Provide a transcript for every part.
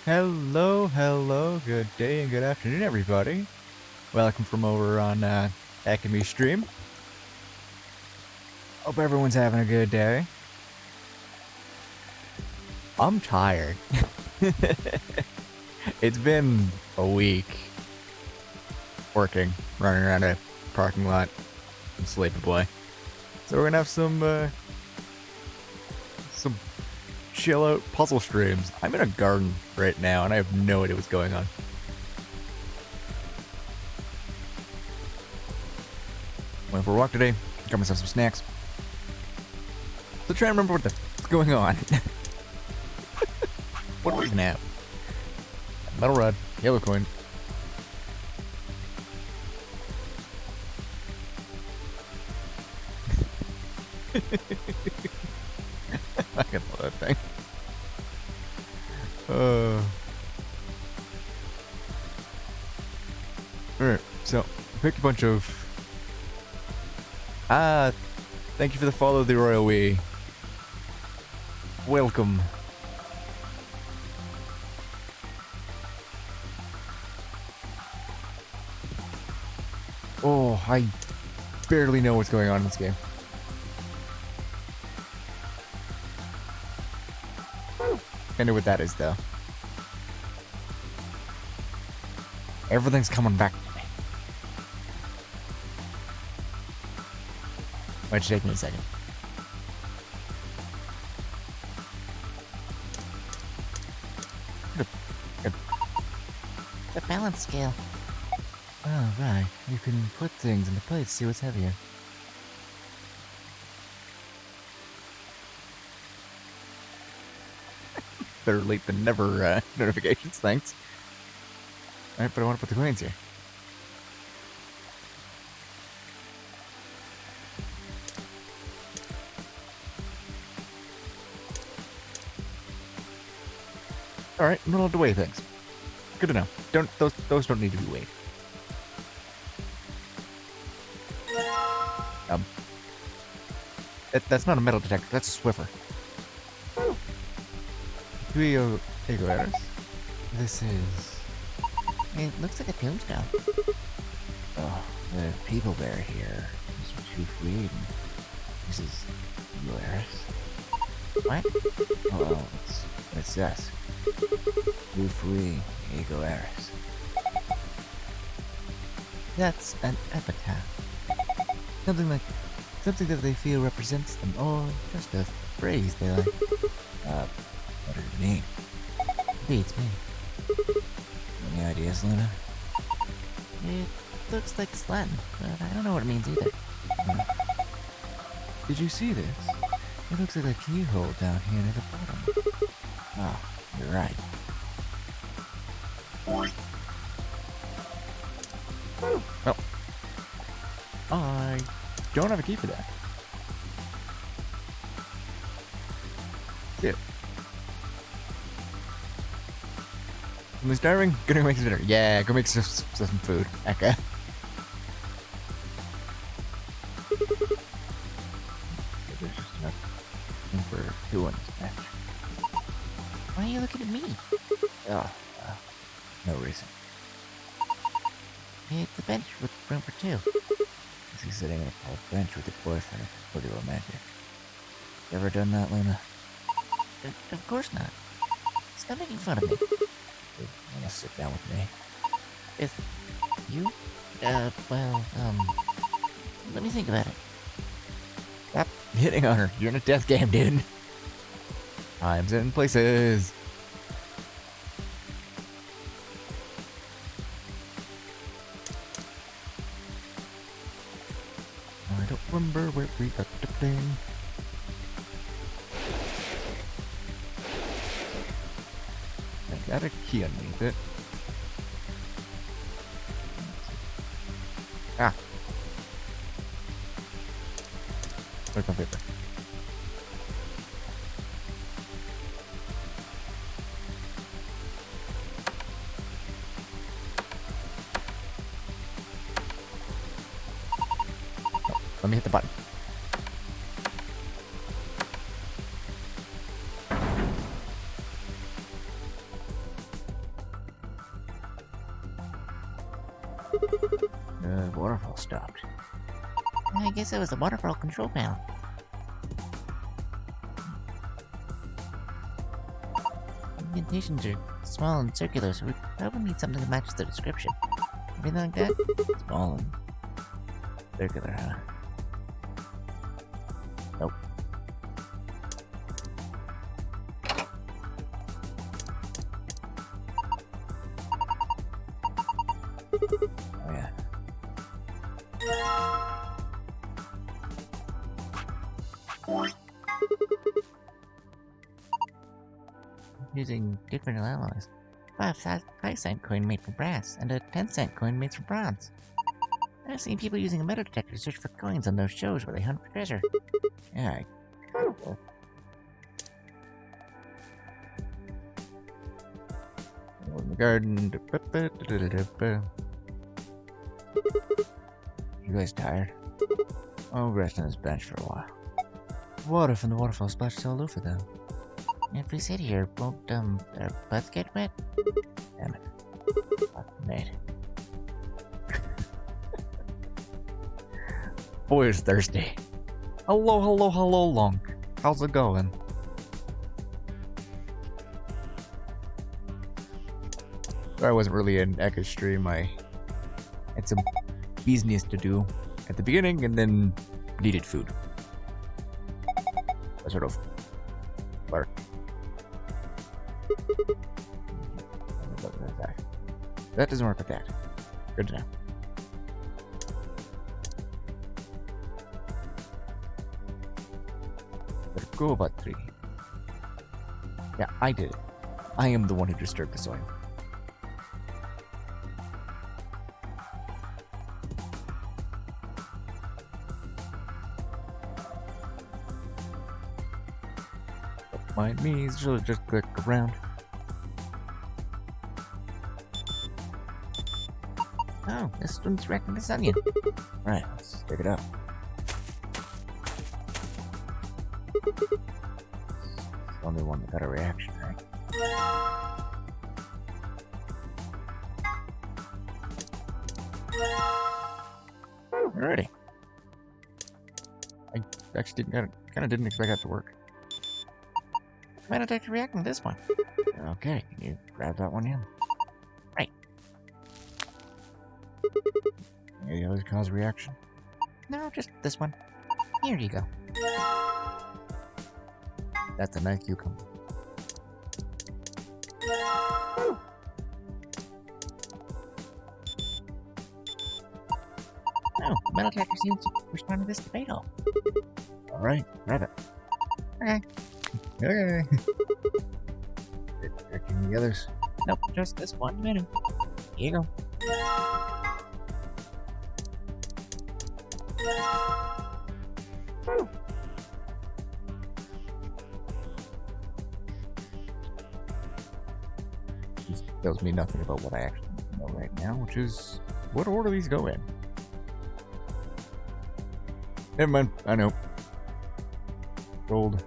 Hello, good day and good afternoon, everybody. Welcome from over on Academy Stream. Hope everyone's having a good day. I'm tired. It's been a week working, running around a parking lot, and sleeping boy. So we're gonna have some chill out puzzle streams. I'm in a garden right now and I have no idea what's going on. Went for a walk today, got myself some snacks. So try and remember what's going on. What do we even have? Metal rod, yellow coin. I can love that thing. Alright, so pick a bunch of. Thank you for the follow, the Royal Wee. Welcome. Oh, I barely know what's going on in this game. I know what that is, though. Everything's coming back to me. Why don't you take me a second? The balance scale. Oh, right. You can put things into place, see what's heavier. Better late than never, notifications, thanks. Alright, but I want to put the coins here. Alright, I'm not allowed to weigh things. Good to know. Those don't need to be weighed. That's not a metal detector, that's a Swiffer. Here you go, Eris. This is... It looks like a tombstone. Oh, the people bear here. This is too fleeting. This is... you, Eris. What? Oh, it says. Too free, Ego Eris. That's an epitaph. Something that they feel represents them, or just a phrase they like. What does it mean? Beats me. Any ideas, Luna? It looks like it's Latin, but I don't know what it means either. Did you see this? It looks like a keyhole down here near the bottom. Oh, you're right. Well, I don't have a key for that. Shit. I'm starving. Gonna make some dinner. Yeah, go make some food. Okay. There's just enough room for two in this match. Why are you looking at me? Oh, no reason. It's a bench with room for two. Is he sitting on a park bench with your boyfriend? Pretty romantic. You ever done that, Luna? Of course not. Stop making fun of me. You wanna sit down with me? If you? Well, let me think about it. Stop hitting on her. You're in a death game, dude. Times and places. I don't remember where we got the thing. I got a key underneath it. Ah. Where's my paper? Oh, let me hit the button. The waterfall stopped. I guess it was the waterfall control panel. The indentations are small and circular, so we probably need something to match the description. Anything like that? Small and circular, huh? Nope. Oh yeah. Using different alloys. 5-cent coin made from brass, and a 10-cent coin made from bronze. I've seen people using a metal detector to search for coins on those shows where they hunt for treasure. Yeah. In the garden. You guys tired? I'll rest on this bench for a while. Water from the waterfall splashes all over them. If we sit here, won't, our butts get wet? Damn it. Fuck, mate. Boy is thirsty. Hello, long. How's it going? Sorry I wasn't really in Echo's stream. I had some business to do at the beginning and then needed food. I sort of blur. That doesn't work with that. Good to know. Let go about 3. Yeah, I did it. I am the one who disturbed the soil. Don't mind me, just click around. Oh, this one's wrecking this onion. Right, let's pick it up. It's the only one that got a reaction, right? Alrighty. I actually kind of didn't expect that to work. Why don't I react on this one? Okay, can you grab that one in? Right. Any others cause a reaction? No, just this one. Here you go. That's a nice cucumber. Oh, metal detector seems to respond to this debate all. Alright, grab it. Okay. Okay. Checking the others. Nope, just this one minute. Here you go. This tells me nothing about what I actually know right now, which is what order these go in. Never mind, I know. Gold,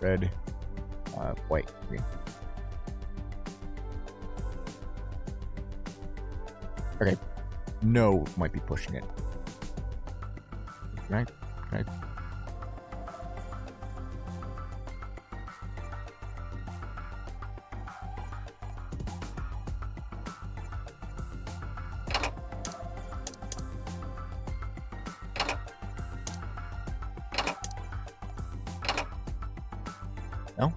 red, white, green. Okay, no might be pushing it. Right? Right. No?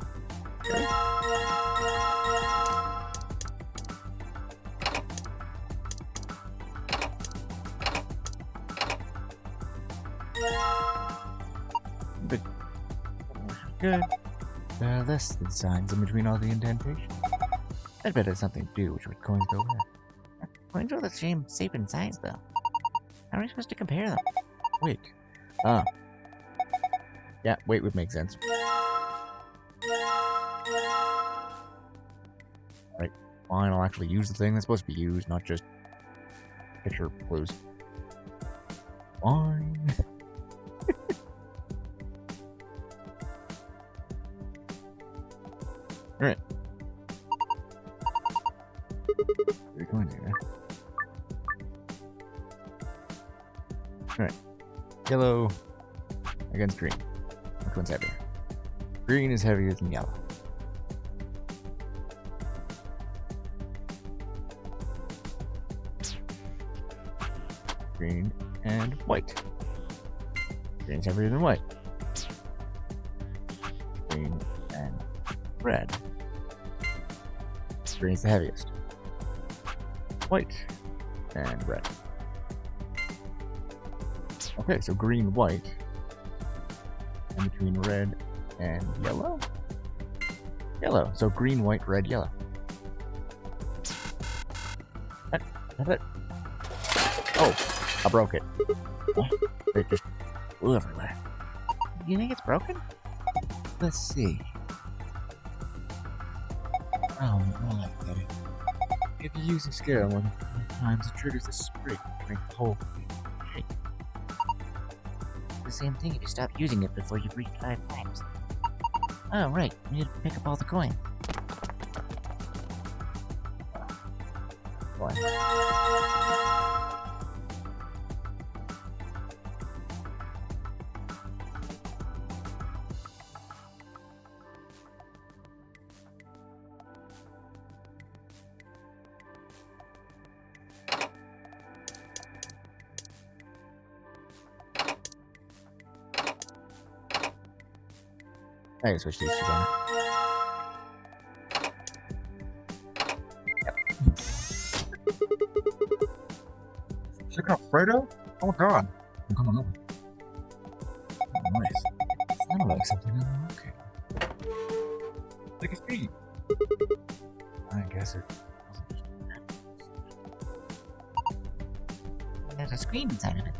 But good. Less than signs in between all the indentation. I bet it's something to do with what coins go with. Coins are the same shape and size, though. How are we supposed to compare them? Wait. Ah. Yeah, weight would make sense. Alright, fine, I'll actually use the thing that's supposed to be used, not just picture clues. Fine. Alright. Where are we going here? Alright. Yellow against green. Which one's heavier? Green is heavier than yellow. Green and white. Green's heavier than white. Green and red. Green's the heaviest. White and red. Okay, so green, white. And between red and yellow? Yellow. So green, white, red, yellow. Have it. Oh, I broke it. It just flew everywhere. You think it's broken? Let's see. Oh, my God. If you use a scale more than 5 times, it triggers a spring to make the whole thing shake. The same thing if you stop using it before you've reached 5 times. Oh, right. We need to pick up all the coins. Why? I can switch these two down. Check out Fredo? Oh god. I'm coming over. Oh, nice. It sounded like something in the okay. Like a speed. I guess it wasn't. There's a screen inside of it.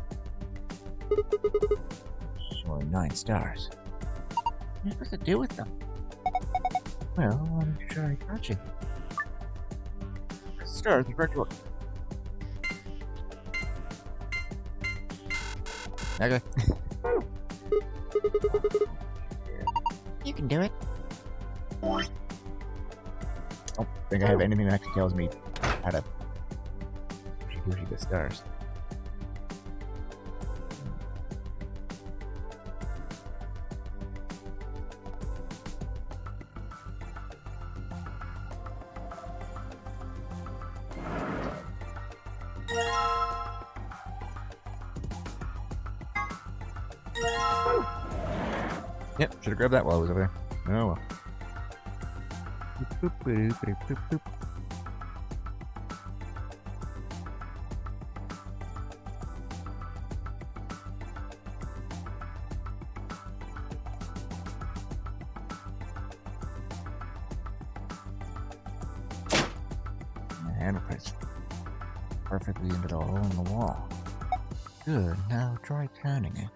Showing 9 stars. What are you supposed to do with them? Well, why don't you try crouching? Stars, the correct order. Okay. You can do it. I don't think I have anything that actually tells me how to pushy the stars. Yep, should have grabbed that while I was over there. Oh well. Boop, boop, boop, boop, boop. The handle fits perfectly into the hole in the wall. Good, now try turning it.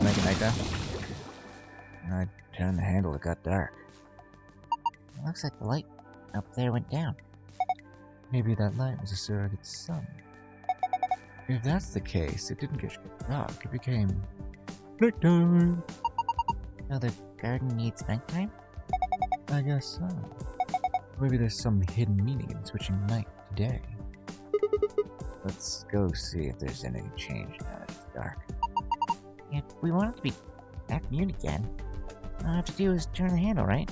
Make it like that. When I turned the handle, it got dark. It looks like the light up there went down. Maybe that light was a surrogate sun. If that's the case, it didn't get dark, it became nighttime. So the garden needs nighttime? I guess so. Maybe there's some hidden meaning in switching night to day. Let's go see if there's any change now that it's dark. If we want it to be afternoon again, all I have to do is turn the handle, right?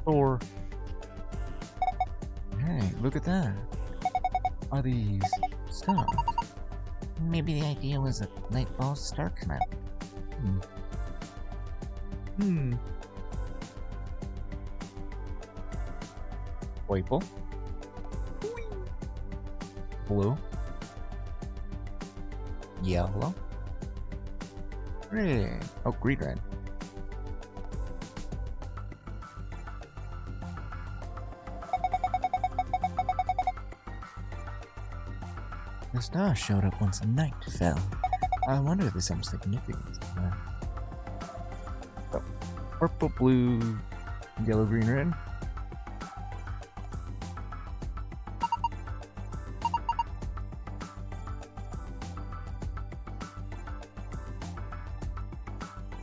Or... Hey, look at that. Are these stars? Maybe the idea was that night falls, stars come out. Purple. Blue. Yellow. Red. Oh, green red. The stars showed up once night fell. I wonder if there's some significance to that. Oh, purple, blue, yellow, green, red.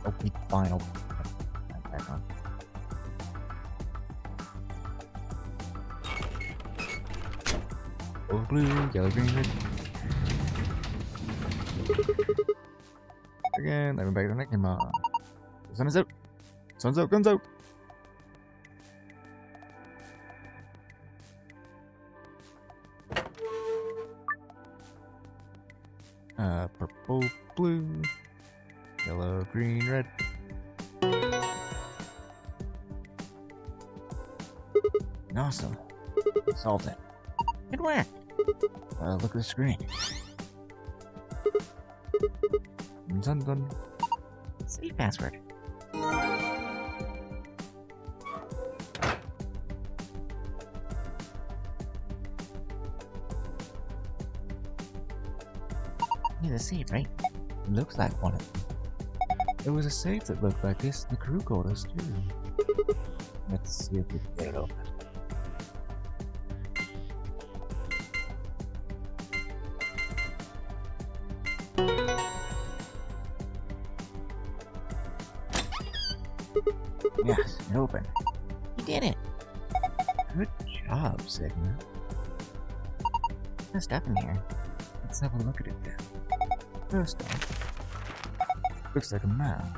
Oh, final. Back on. Oh, blue, yellow, green, red. Again, let me back to the neck. Come on. The sun is out. Sun's out, guns out. Purple, blue, yellow, green, red. Awesome. Solved it. Good work. Look at the screen. Dun. Save password. Need a save, right? Looks like one of them. There was a safe that looked like this in the crew quarters too. Let's see if we can get it open. Yes, it opened. You did it. Good job, Sigma. There's stuff in here. Let's have a look at it then. First off, looks like a map.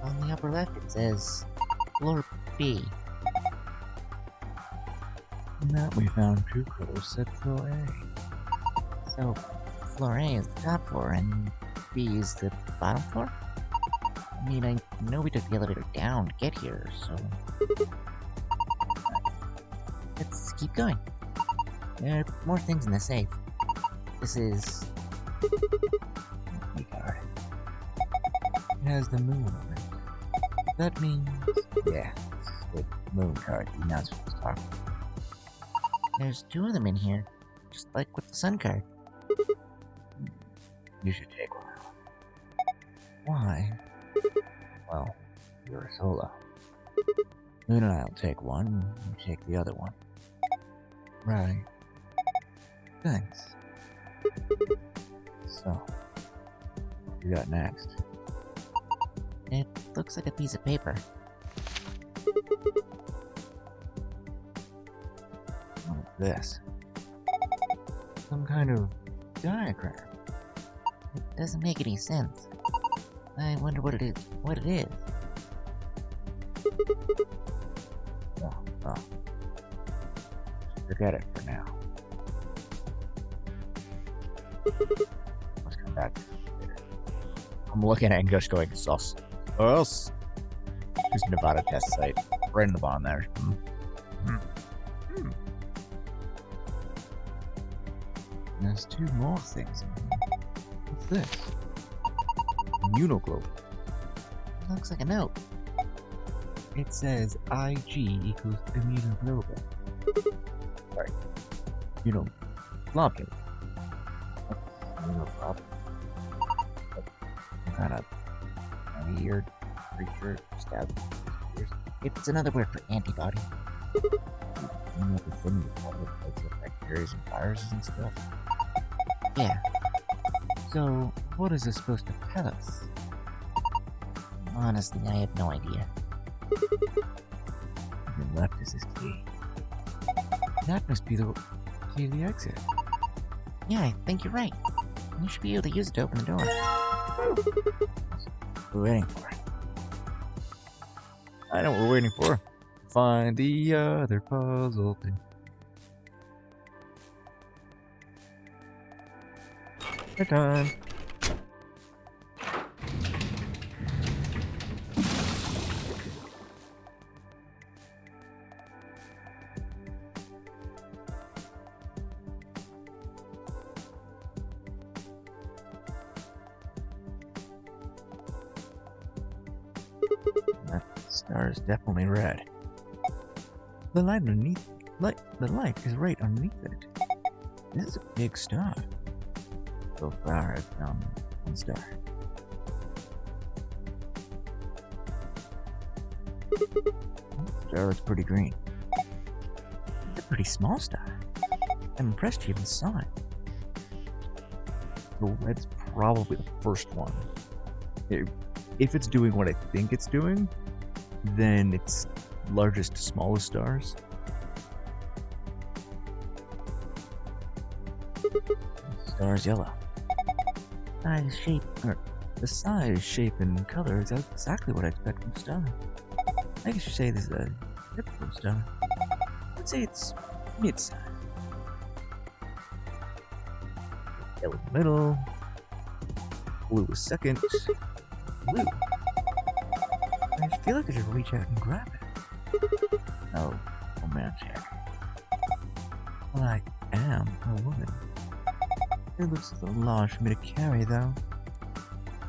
On the upper left, it says floor B. In that we found two quarters set floor A. So, floor A is the top floor, and B is the bottom floor? I mean, I know we took the elevator down to get here, so... Let's keep going. There are more things in the safe. This is... We got it. It has the moon on it. That means... Yeah, the moon card you're not supposed to talk about. There's two of them in here, just like with the sun card. You should take one. Why? Well, you're a solo. Moon and I'll take one, you take the other one. Right. Thanks. So, what you got next? It looks like a piece of paper. What is this? Some kind of diagram. It doesn't make any sense. I wonder what it is. forget it for now. Let's come back to it later. I'm looking at it and just going sus. Sus. Just Nevada test site. Right in the bottom there. And there's two more things in here. What's this? Immunoglobe. Looks like a note. It says IG equals immunoglobulin. Sorry. Immunoglobulin. Immunoglobulin. Some kind of weird creature stabbed. It's another word for antibody. You know the thing with all the types of bacteria and viruses and stuff. Yeah. So, what is this supposed to tell us? Honestly, I have no idea. And left is his key. That must be the key to the exit. Yeah, I think you're right. You should be able to use it to open the door. We're waiting for it. I know what we're waiting for. Find the other puzzle thing. We're done. That star is definitely red. The light underneath, the light is right underneath it. This is a big star. So far, I've found one star. This star looks pretty green. It's a pretty small star. I'm impressed you even saw it. The red's probably the first one. If it's doing what I think it's doing, then it's largest to smallest stars. The star is yellow. The size, shape, and color is exactly what I expect from a star. I guess you say this is a typical star. I'd say it's mid-size. Yellow in the middle. Blue is second. Blue. I feel like I should reach out and grab it. Oh, romantic. Well, I am a woman. It looks a little large for me to carry, though.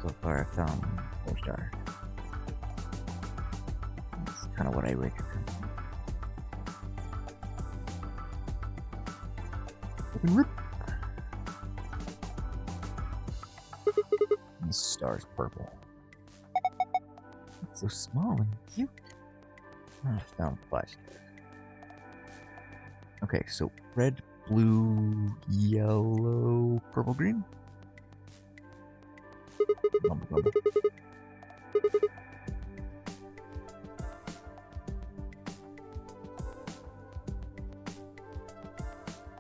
So far, I've found 4 stars. That's kind of what I recommend. Open rip. And the star's purple. It's so small and cute. I found 5 stars. Okay, so red, blue, yellow, purple, green. Glumble, glumble.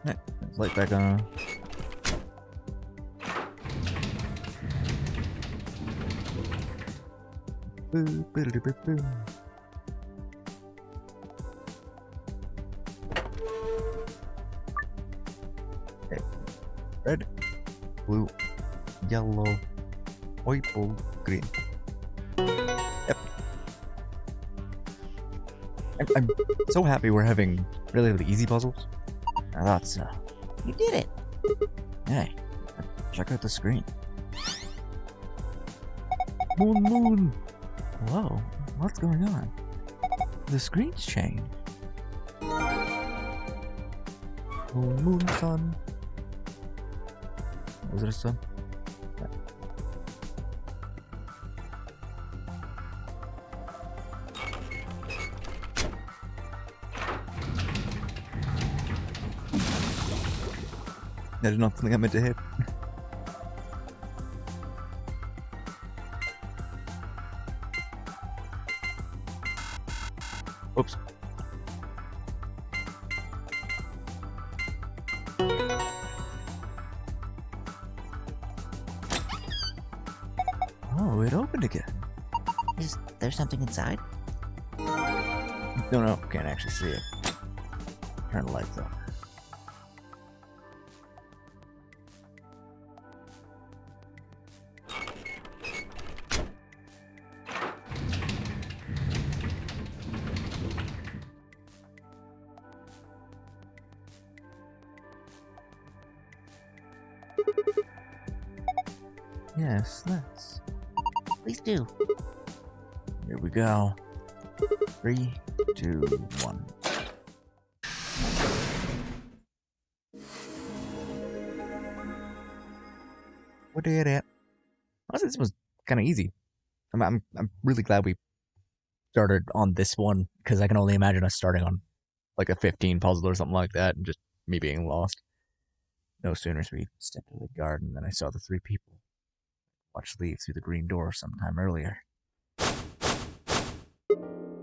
Alright, light back on. Boo, boo, boo, boo, boo. Okay. Red, blue, yellow, purple, green. Yep. I'm so happy we're having really easy puzzles. I thought so. You did it! Hey, check out the screen. Moon, moon! Whoa, what's going on? The screen's changed. Moon, moon, sun. Was it a sun? Yeah. That is not something I meant to hit. Oops. Oh, it opened again. Is there something inside? No, can't actually see it. Turn the lights off. Yes, let's. Please do. Here we go. 3, 2, 1. What did it? Honestly, this was kind of easy. I'm really glad we started on this one because I can only imagine us starting on like a 15 puzzle or something like that and just me being lost. No sooner as we stepped into the garden than I saw the 3 people watch leave through the green door sometime earlier.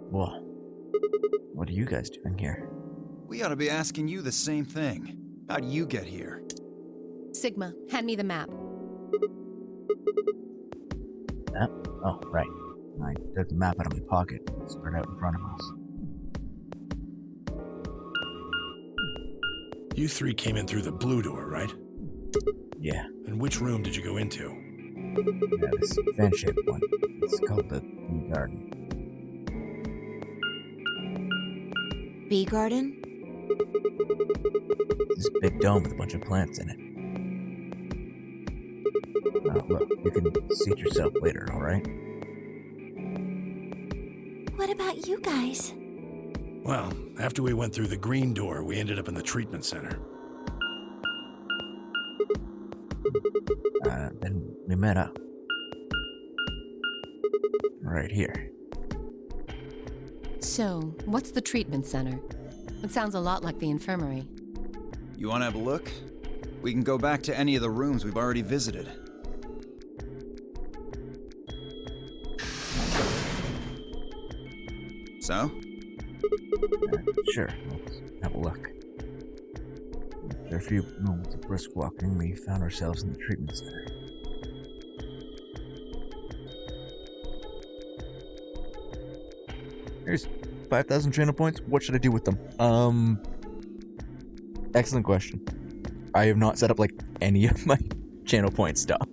Whoa. What are you guys doing here? We ought to be asking you the same thing. How'd you get here? Sigma, hand me the map. Map? Oh, right. I took the map out of my pocket and spread out in front of us. You 3 came in through the blue door, right? Yeah, And which room did you go into? this fan-shaped one. It's called the Bee Garden. Bee garden? This big dome with a bunch of plants in it. Look, you can seat yourself later, alright? What about you guys? Well, after we went through the green door, we ended up in the treatment center. Then we met up. Right here. So, what's the treatment center? It sounds a lot like the infirmary. You want to have a look? We can go back to any of the rooms we've already visited. So? Sure, let's have a look. After a few moments of brisk walking, we found ourselves in the treatment center. Here's 5,000 channel points. What should I do with them? Excellent question. I have not set up like any of my channel point stuff.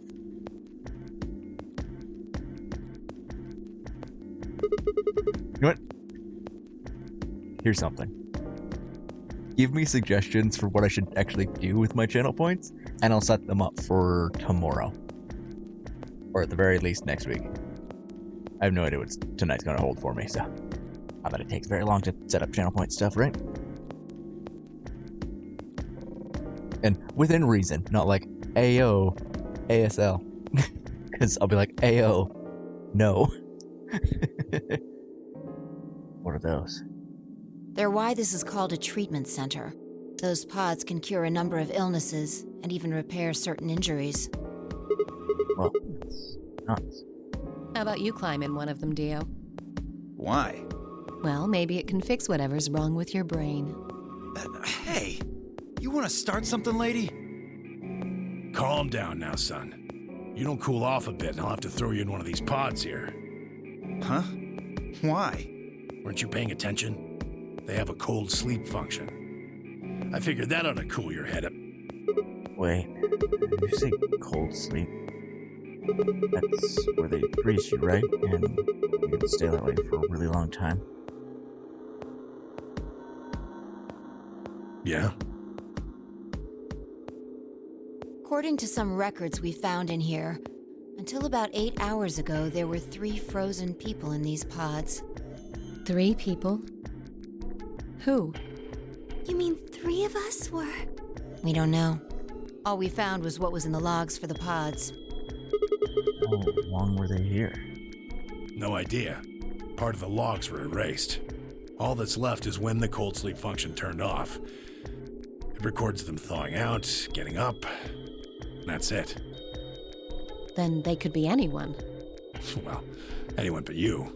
You know what? Here's something. Give me suggestions for what I should actually do with my channel points, and I'll set them up for tomorrow. Or at the very least next week. I have no idea what tonight's gonna hold for me, so I bet it takes very long to set up channel point stuff, right? And within reason, not like AO, ASL. Because I'll be like, AO, no. What are those? They're why this is called a treatment center. Those pods can cure a number of illnesses and even repair certain injuries. Well, it's nuts. How about you climb in one of them, Dio? Why? Well, maybe it can fix whatever's wrong with your brain. Hey! You want to start something, lady? Calm down now, son. You don't cool off a bit, and I'll have to throw you in one of these pods here. Huh? Why? Weren't you paying attention? They have a cold sleep function. I figured that ought to cool your head up. Wait, did you say cold sleep? That's where they freeze you, right? And you can stay that way for a really long time. Yeah? According to some records we found in here, until about 8 hours ago, there were 3 frozen people in these pods. 3 people? Who? You mean 3 of us were? We don't know. All we found was what was in the logs for the pods. How long were they here? No idea. Part of the logs were erased. All that's left is when the cold sleep function turned off. It records them thawing out, getting up, and that's it. Then they could be anyone. Well, anyone but you.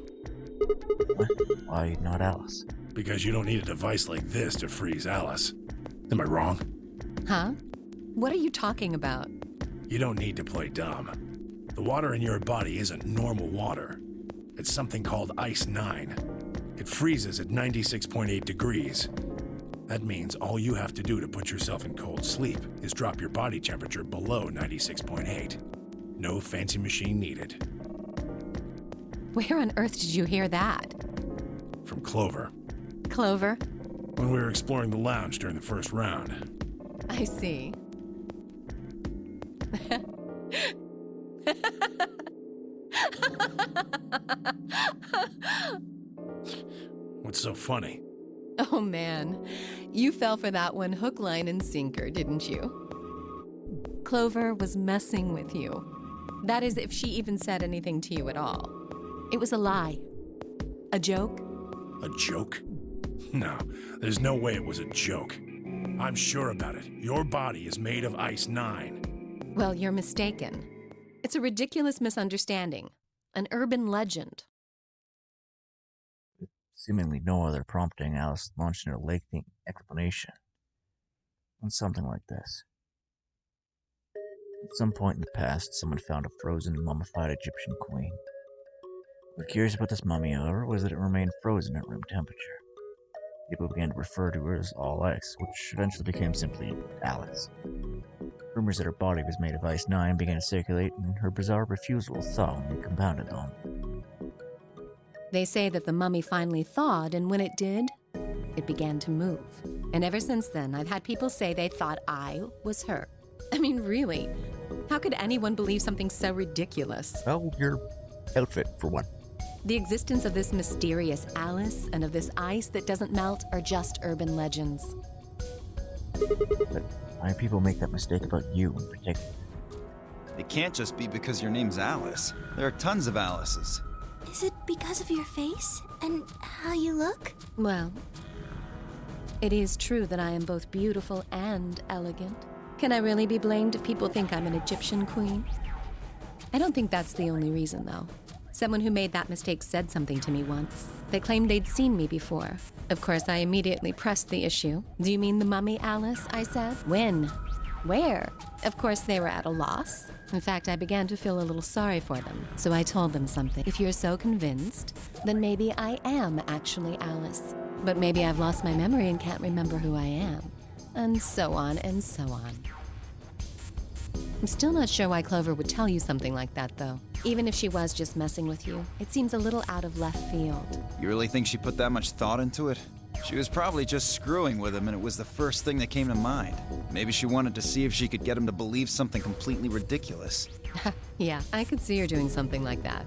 What? Why not Alice? Because you don't need a device like this to freeze Alice. Am I wrong? Huh? What are you talking about? You don't need to play dumb. The water in your body isn't normal water. It's something called Ice 9. It freezes at 96.8 degrees. That means all you have to do to put yourself in cold sleep is drop your body temperature below 96.8. No fancy machine needed. Where on earth did you hear that? From Clover, Clover? when we were exploring the lounge during the first round. I see. What's so funny? Oh man, you fell for that one hook, line, and sinker, didn't you? Clover was messing with you. That is, if she even said anything to you at all. It was a lie. A joke. A joke? No, there's no way it was a joke. I'm sure about it. Your body is made of Ice 9. Well, you're mistaken. It's a ridiculous misunderstanding. An urban legend. Seemingly no other prompting, Alice launched into a lengthy explanation on something like this. At some point in the past, someone found a frozen, mummified Egyptian queen. What was curious about this mummy, however, was that it remained frozen at room temperature. People began to refer to her as All Ice, which eventually became simply Alice. Rumors that her body was made of Ice 9 began to circulate, and her bizarre refusal to thaw only compounded them. They say that the mummy finally thawed, and when it did, it began to move. And ever since then, I've had people say they thought I was her. I mean, really, how could anyone believe something so ridiculous? Well, your outfit, for one. The existence of this mysterious Alice and of this ice that doesn't melt are just urban legends. But why people make that mistake about you in particular? It can't just be because your name's Alice. There are tons of Alices. Is it because of your face and how you look? Well, it is true that I am both beautiful and elegant. Can I really be blamed if people think I'm an Egyptian queen? I don't think that's the only reason, though. Someone who made that mistake said something to me once. They claimed they'd seen me before. Of course, I immediately pressed the issue. Do you mean the mummy, Alice? I said. When? Where? Of course, they were at a loss. In fact, I began to feel a little sorry for them. So I told them something. If you're so convinced, then maybe I am actually Alice. But maybe I've lost my memory and can't remember who I am. And so on and so on. I'm still not sure why Clover would tell you something like that, though. Even if she was just messing with you, it seems a little out of left field. You really think she put that much thought into it? She was probably just screwing with him, and it was the first thing that came to mind. Maybe she wanted to see if she could get him to believe something completely ridiculous. Yeah, I could see her doing something like that.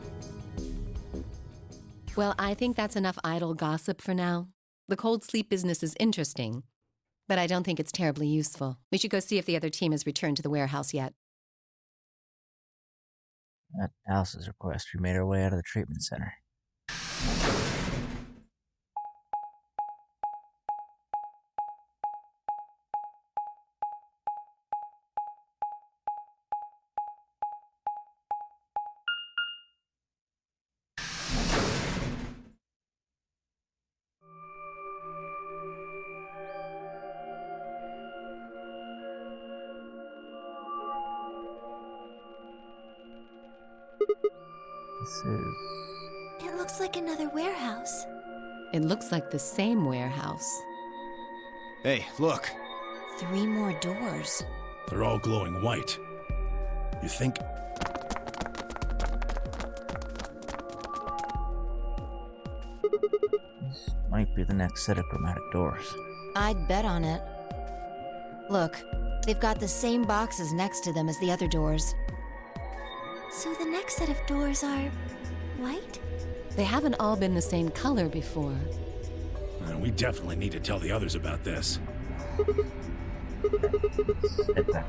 Well, I think that's enough idle gossip for now. The cold sleep business is interesting, but I don't think it's terribly useful. We should go see if the other team has returned to the warehouse yet. At Alice's request, we made our way out of the treatment center. This is... It looks like another warehouse. It looks like the same warehouse. Hey, look. 3 more doors. They're all glowing white. You think... This might be the next set of chromatic doors. I'd bet on it. Look, they've got the same boxes next to them as the other doors. So the next set of doors are white? They haven't all been the same color before. We definitely need to tell the others about this. Head back.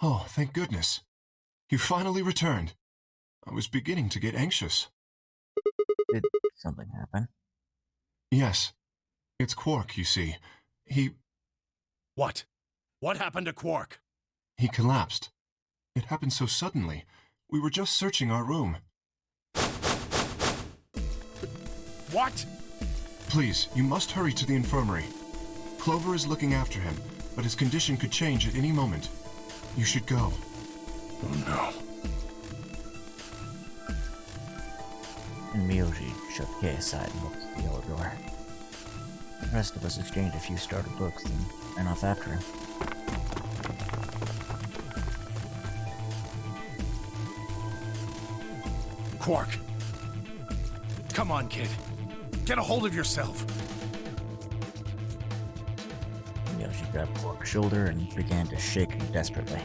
Oh, thank goodness. You finally returned. I was beginning to get anxious. Did something happen? Yes. It's Quark, you see. What? What happened to Quark? He collapsed. It happened so suddenly. We were just searching our room. What? Please, you must hurry to the infirmary. Clover is looking after him, but his condition could change at any moment. You should go. Oh no. And Miyoji shoved Kei aside and looked at the yellow door. The rest of us exchanged a few started looks and ran off after him. Quark. Come on, kid. Get a hold of yourself. Miyoji grabbed Quark's shoulder and began to shake him desperately.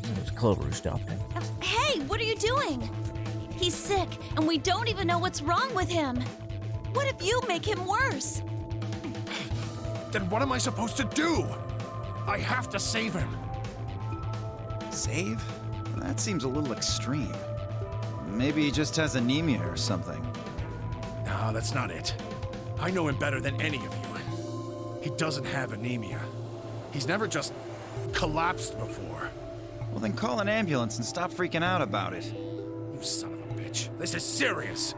It was Clover who stopped him. Hey, what are you doing? He's sick, and we don't even know what's wrong with him. What if you make him worse? Then what am I supposed to do? I have to save him. Save? That seems a little extreme. Maybe he just has anemia or something. No, that's not it. I know him better than any of you. He doesn't have anemia. He's never just collapsed before. Well, then call an ambulance and stop freaking out about it. You son of a bitch. This is serious.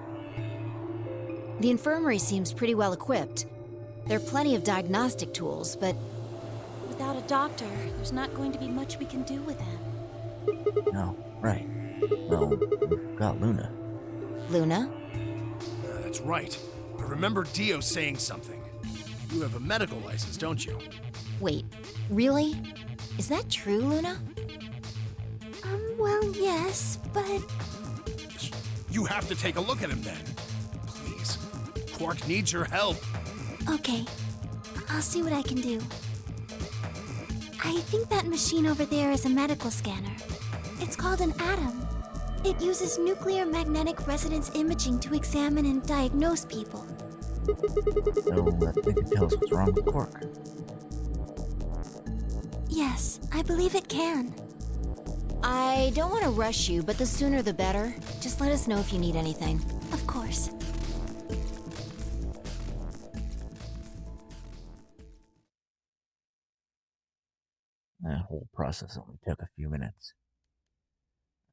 The infirmary seems pretty well equipped. There are plenty of diagnostic tools, but Without a doctor, there's not going to be much we can do with him. No, right. Well, we've got Luna. Luna? That's right. I remember Dio saying something. You have a medical license, don't you? Wait, really? Is that true, Luna? Well, yes, but... You have to take a look at him then. Please. Quark needs your help. Okay, I'll see what I can do. I think that machine over there is a medical scanner. It's called an atom. It uses nuclear magnetic resonance imaging to examine and diagnose people. So that they can tell us what's wrong with Quark. Yes, I believe it can. I don't want to rush you, but the sooner the better. Just let us know if you need anything. Of course. That whole process only took a few minutes.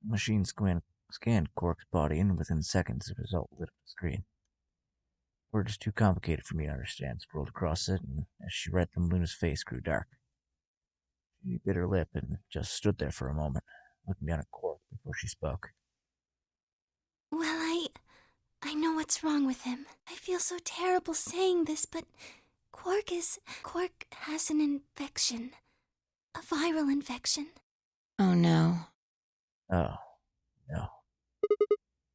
The machine scanned Quark's body, and within seconds the result lit up the screen. Words too complicated for me to understand scrolled across it, and as she read them, Luna's face grew dark. She bit her lip and just stood there for a moment, looking down at Quark before she spoke. Well, I know what's wrong with him. I feel so terrible saying this, but Quark has an infection. A viral infection. Oh no. Oh, no.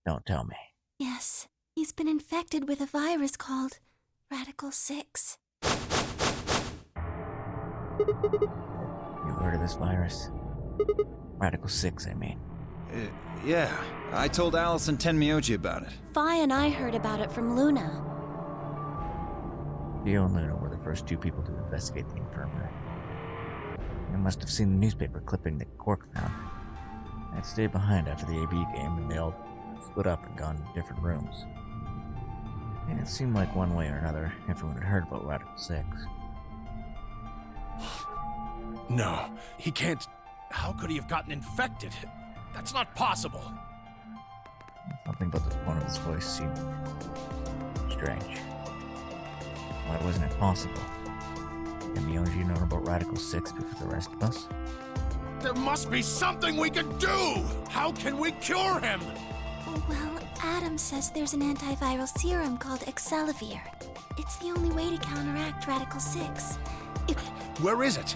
Don't tell me. Yes, he's been infected with a virus called Radical 6. You heard of this virus? Radical 6, I mean. Yeah, I told Alice and Tenmyoji about it. Fi and I heard about it from Luna. Dio and Luna were the first two people to investigate the infirmary. They must have seen the newspaper clipping that Quark found. I'd stayed behind after the AB game, and they all split up and gone to different rooms. And it seemed like one way or another, everyone had heard about Radical 6. No, he can't. How could he have gotten infected? That's not possible. Something about the tone of his voice seemed strange. Why wasn't it possible? Can Miyoji know about Radical 6 before the rest of us? There must be something we can do! How can we cure him? Well, Adam says there's an antiviral serum called Excelivir. It's the only way to counteract Radical 6. Where is it?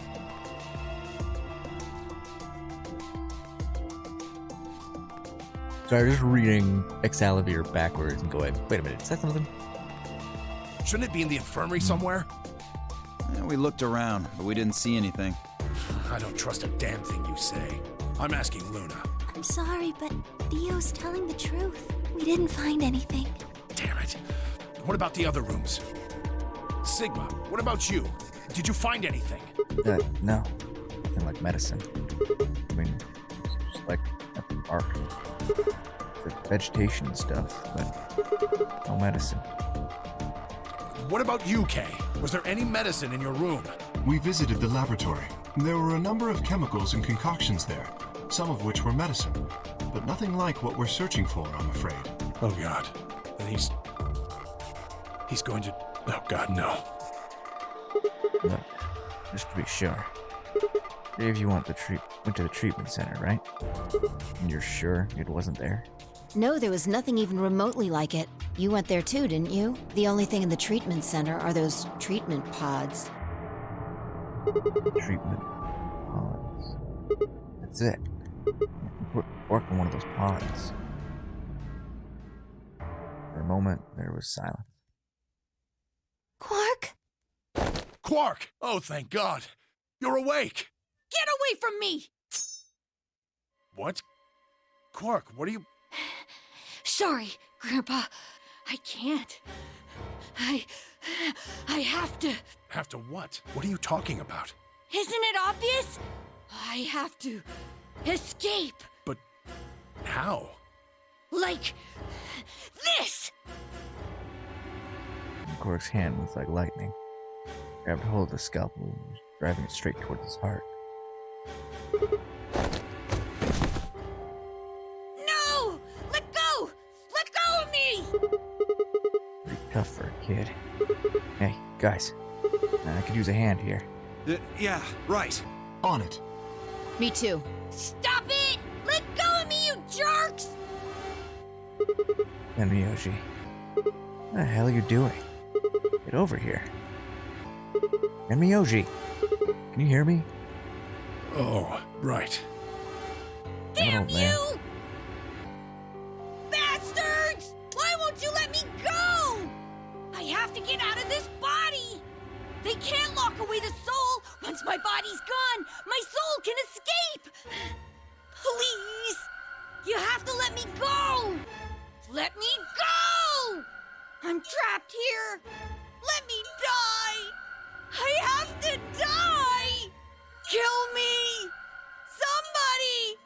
So I was just reading Excelivir backwards and going, wait a minute, is that something? Shouldn't it be in the infirmary somewhere? Yeah, we looked around, but we didn't see anything. I don't trust a damn thing you say. I'm asking Luna. I'm sorry, but Dio's telling the truth. We didn't find anything. Damn it. What about the other rooms? Sigma, what about you? Did you find anything? No. Nothing like medicine. I mean, it's just like a park. For vegetation and stuff, but no medicine. What about you, Kay? Was there any medicine in your room? We visited the laboratory. There were a number of chemicals and concoctions there, some of which were medicine, but nothing like what we're searching for, I'm afraid. Oh God. And he's going to... Oh God, no. Look, just to be sure, Dave, you went to the treatment center, right? And you're sure it wasn't there? No, there was nothing even remotely like it. You went there too, didn't you? The only thing in the treatment center are those treatment pods. Treatment pods. That's it. Work in one of those pods. For a moment, there was silence. Quark? Quark! Oh, thank God. You're awake! Get away from me! What? Quark, what are you... Sorry, Grandpa. I can't. I have to. Have to what? What are you talking about? Isn't it obvious? I have to escape. But how? Like this! Quark's hand was like lightning. Grabbed hold of the scalpel and was driving it straight towards his heart. No! Let go! Let go of me! Pretty tough for a kid. Hey, guys. I could use a hand here. Yeah, right. On it. Me too. Stop it! Let go of me, you jerks! And Miyoshi. What the hell are you doing? Get over here. And Miyoshi. Can you hear me? Oh, right. Damn man. you! Bastards! Why won't you let me go? I have to get out of this body! They can't lock away the soul! Once my body's gone, my soul can escape! Please! You have to let me go! Let me go! I'm trapped here! Let me die! I have to die! Kill me! Somebody!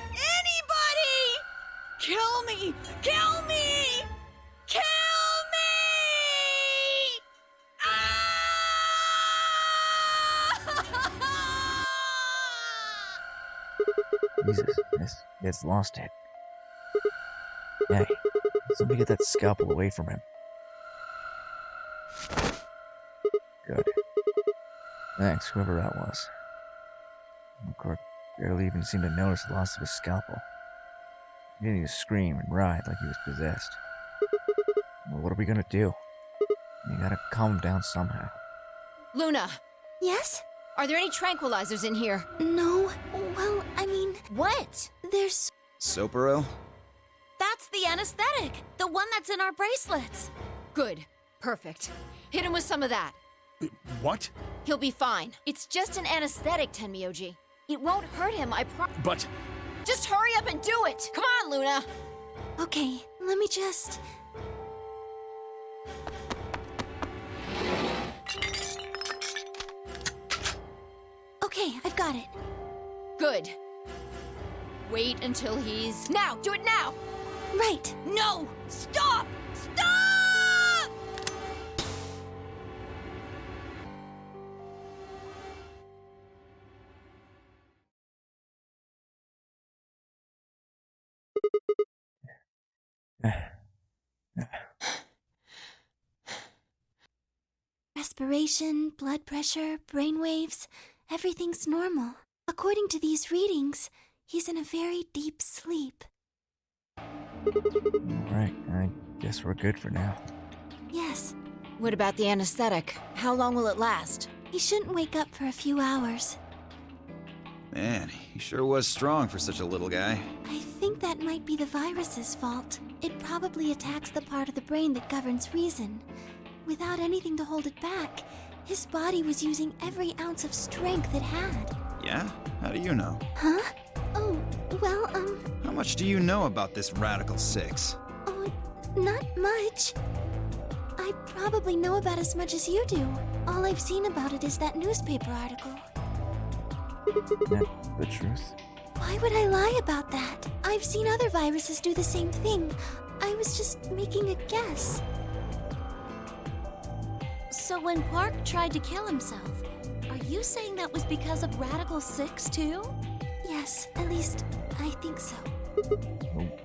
Anybody! Kill me! Kill me! Kill me! Ah! Jesus, it's lost it. Hey, somebody get that scalpel away from him. Good. Thanks, whoever that was. Quark barely even seemed to notice the loss of his scalpel. He didn't even scream and writhe like he was possessed. Well, what are we gonna do? You gotta calm him down somehow. Luna, Yes? are there any tranquilizers in here? No. Well, I mean, What? there's... Soparil? That's the anesthetic. The one that's in our bracelets. Good. Perfect. Hit him with some of that. What? He'll be fine. It's just an anesthetic, Tenmyoji. It won't hurt him, I promise. But... Just hurry up and do it! Come on, Luna! Okay, let me just... Okay, I've got it. Good. Wait until he's... Now! Do it now! Right. No! Stop! Stop! Respiration, blood pressure, brain waves, everything's normal. According to these readings, he's in a very deep sleep. Alright, I guess we're good for now. Yes, What about the anesthetic? How long will it last? he shouldn't wake up for a few hours. Man, he sure was strong for such a little guy. I think that might be the virus's fault. It probably attacks the part of the brain that governs reason. Without anything to hold it back, his body was using every ounce of strength it had. Yeah? How do you know? Huh? Oh, well, How much do you know about this Radical Six? oh, not much. I probably know about as much as you do. All I've seen about it is that newspaper article. That's the truth. Why would I lie about that? I've seen other viruses do the same thing. I was just making a guess. So when Quark tried to kill himself, are you saying that was because of Radical 6 too? Yes, at least I think so.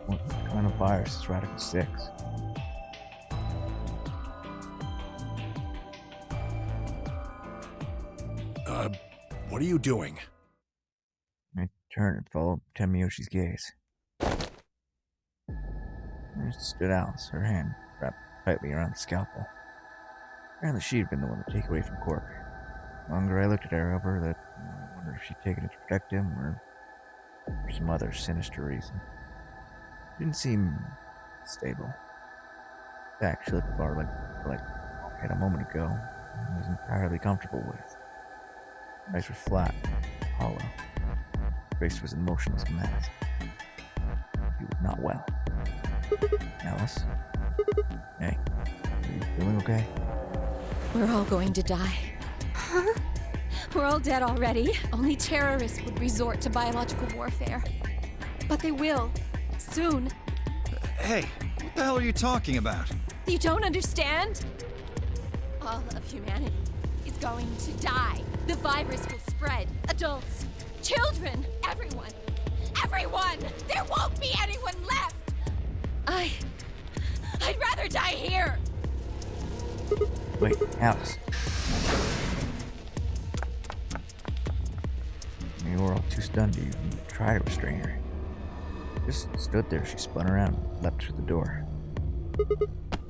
What kind of virus is Radical 6? What are you doing? I turned and followed Temiyoshi's gaze. There stood Alice, her hand wrapped tightly around the scalpel. Apparently she'd been the one to take away from Quark. The longer I looked at her over, I wondered if she'd taken it to protect him, or for some other sinister reason. She didn't seem stable. In fact, she looked far like I had a moment ago, I was entirely comfortable with. Her eyes were flat, hollow. Her face was a motionless mask. She was not well. Alice? Hey, are you feeling okay? We're all going to die. Huh? We're all dead already. Only terrorists would resort to biological warfare. But they will. Soon. Hey, what the hell are you talking about? You don't understand? All of humanity is going to die. The virus will spread. Adults, children, everyone. Everyone! There won't be anyone left! I'd rather die here! Wait, Alice. You were all too stunned to even try to restrain her. Just stood there. She spun around and leapt through the door.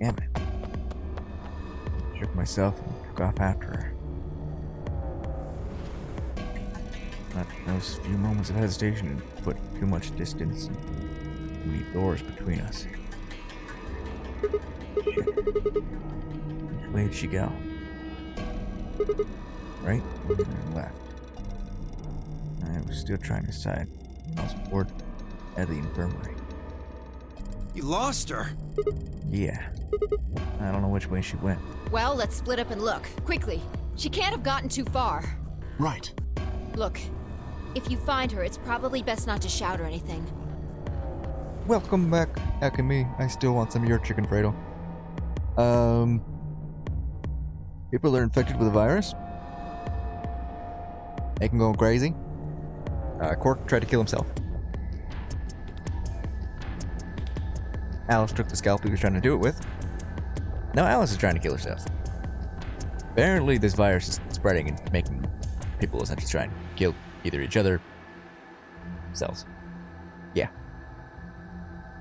Damn it. I shook myself and took off after her. But those few moments of hesitation had put too much distance and too many doors between us. Shit. Which way did she go? Right or left? I was still trying to decide. I was bored at the infirmary. You lost her? Yeah. I don't know which way she went. Well, let's split up and look. Quickly. She can't have gotten too far. Right. Look, if you find her, it's probably best not to shout or anything. Welcome back, Akemi. I still want some of your chicken Fredo. People are infected with the virus. They can go crazy. Quark tried to kill himself. Alice took the scalpel he was trying to do it with. Now Alice is trying to kill herself. Apparently this virus is spreading and making people essentially try and kill either each other, themselves. Yeah.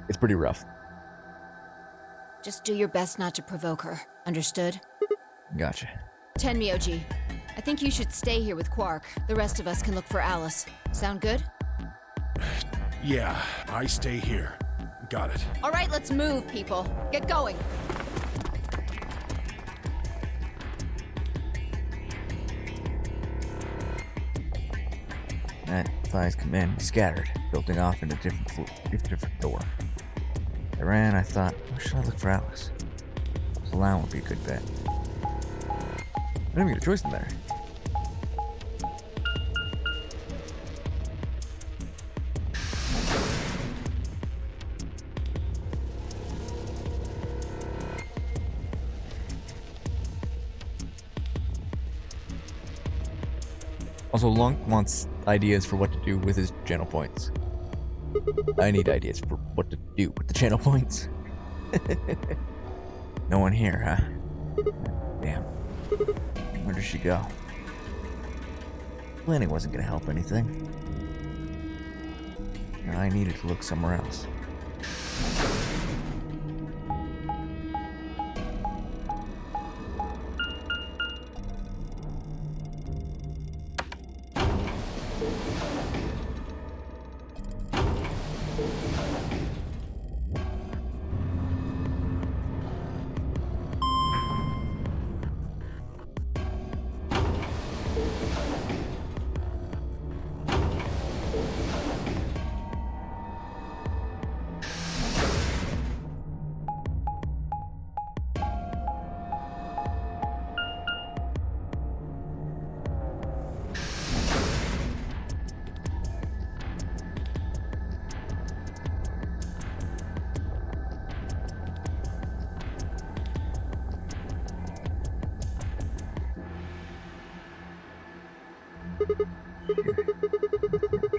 It's pretty rough. Just do your best not to provoke her. Understood? Gotcha. Tenmyoji, I think you should stay here with Quark. The rest of us can look for Alice. Sound good? Yeah, I stay here. Got it. All right, let's move, people. Get going. That defies command and scattered, building off in a different door. I ran, I thought, where should I look for Alice? Salon would be a good bet. I didn't get a choice in the matter. Also, Lunk wants ideas for what to do with his channel points. I need ideas for what to do with the channel points. No one here, huh? Damn. Where did she go? Planning wasn't gonna help anything. I needed to look somewhere else.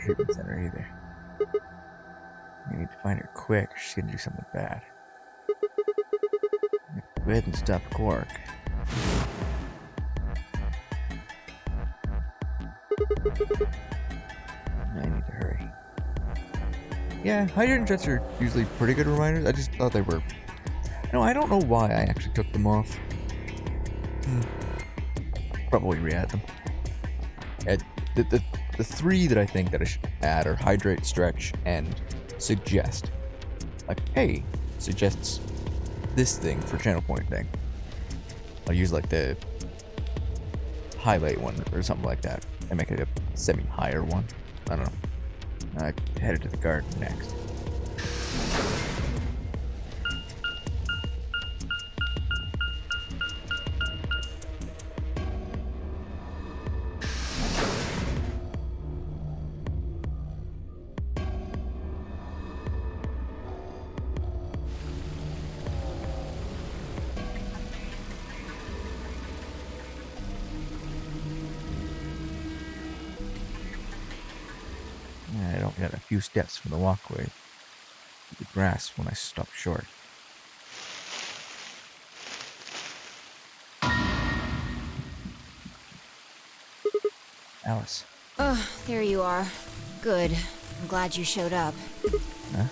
Treatment center either. We need to find her quick, or she's gonna do something bad. Go ahead and stop Quark. I need to hurry. Yeah, hydrogen jets are usually pretty good reminders. I just thought they were. No, I don't know why I actually took them off. Probably re-add them. The three that I think that I should add are hydrate, stretch, and suggest. Like, hey, suggests this thing for channel point thing. I'll use like the highlight one or something like that and make it a semi-higher one. I don't know. I headed to the garden next. I don't get a few steps from the walkway to the grass when I stop short. Alice. Oh, there you are. Good. I'm glad you showed up. Huh?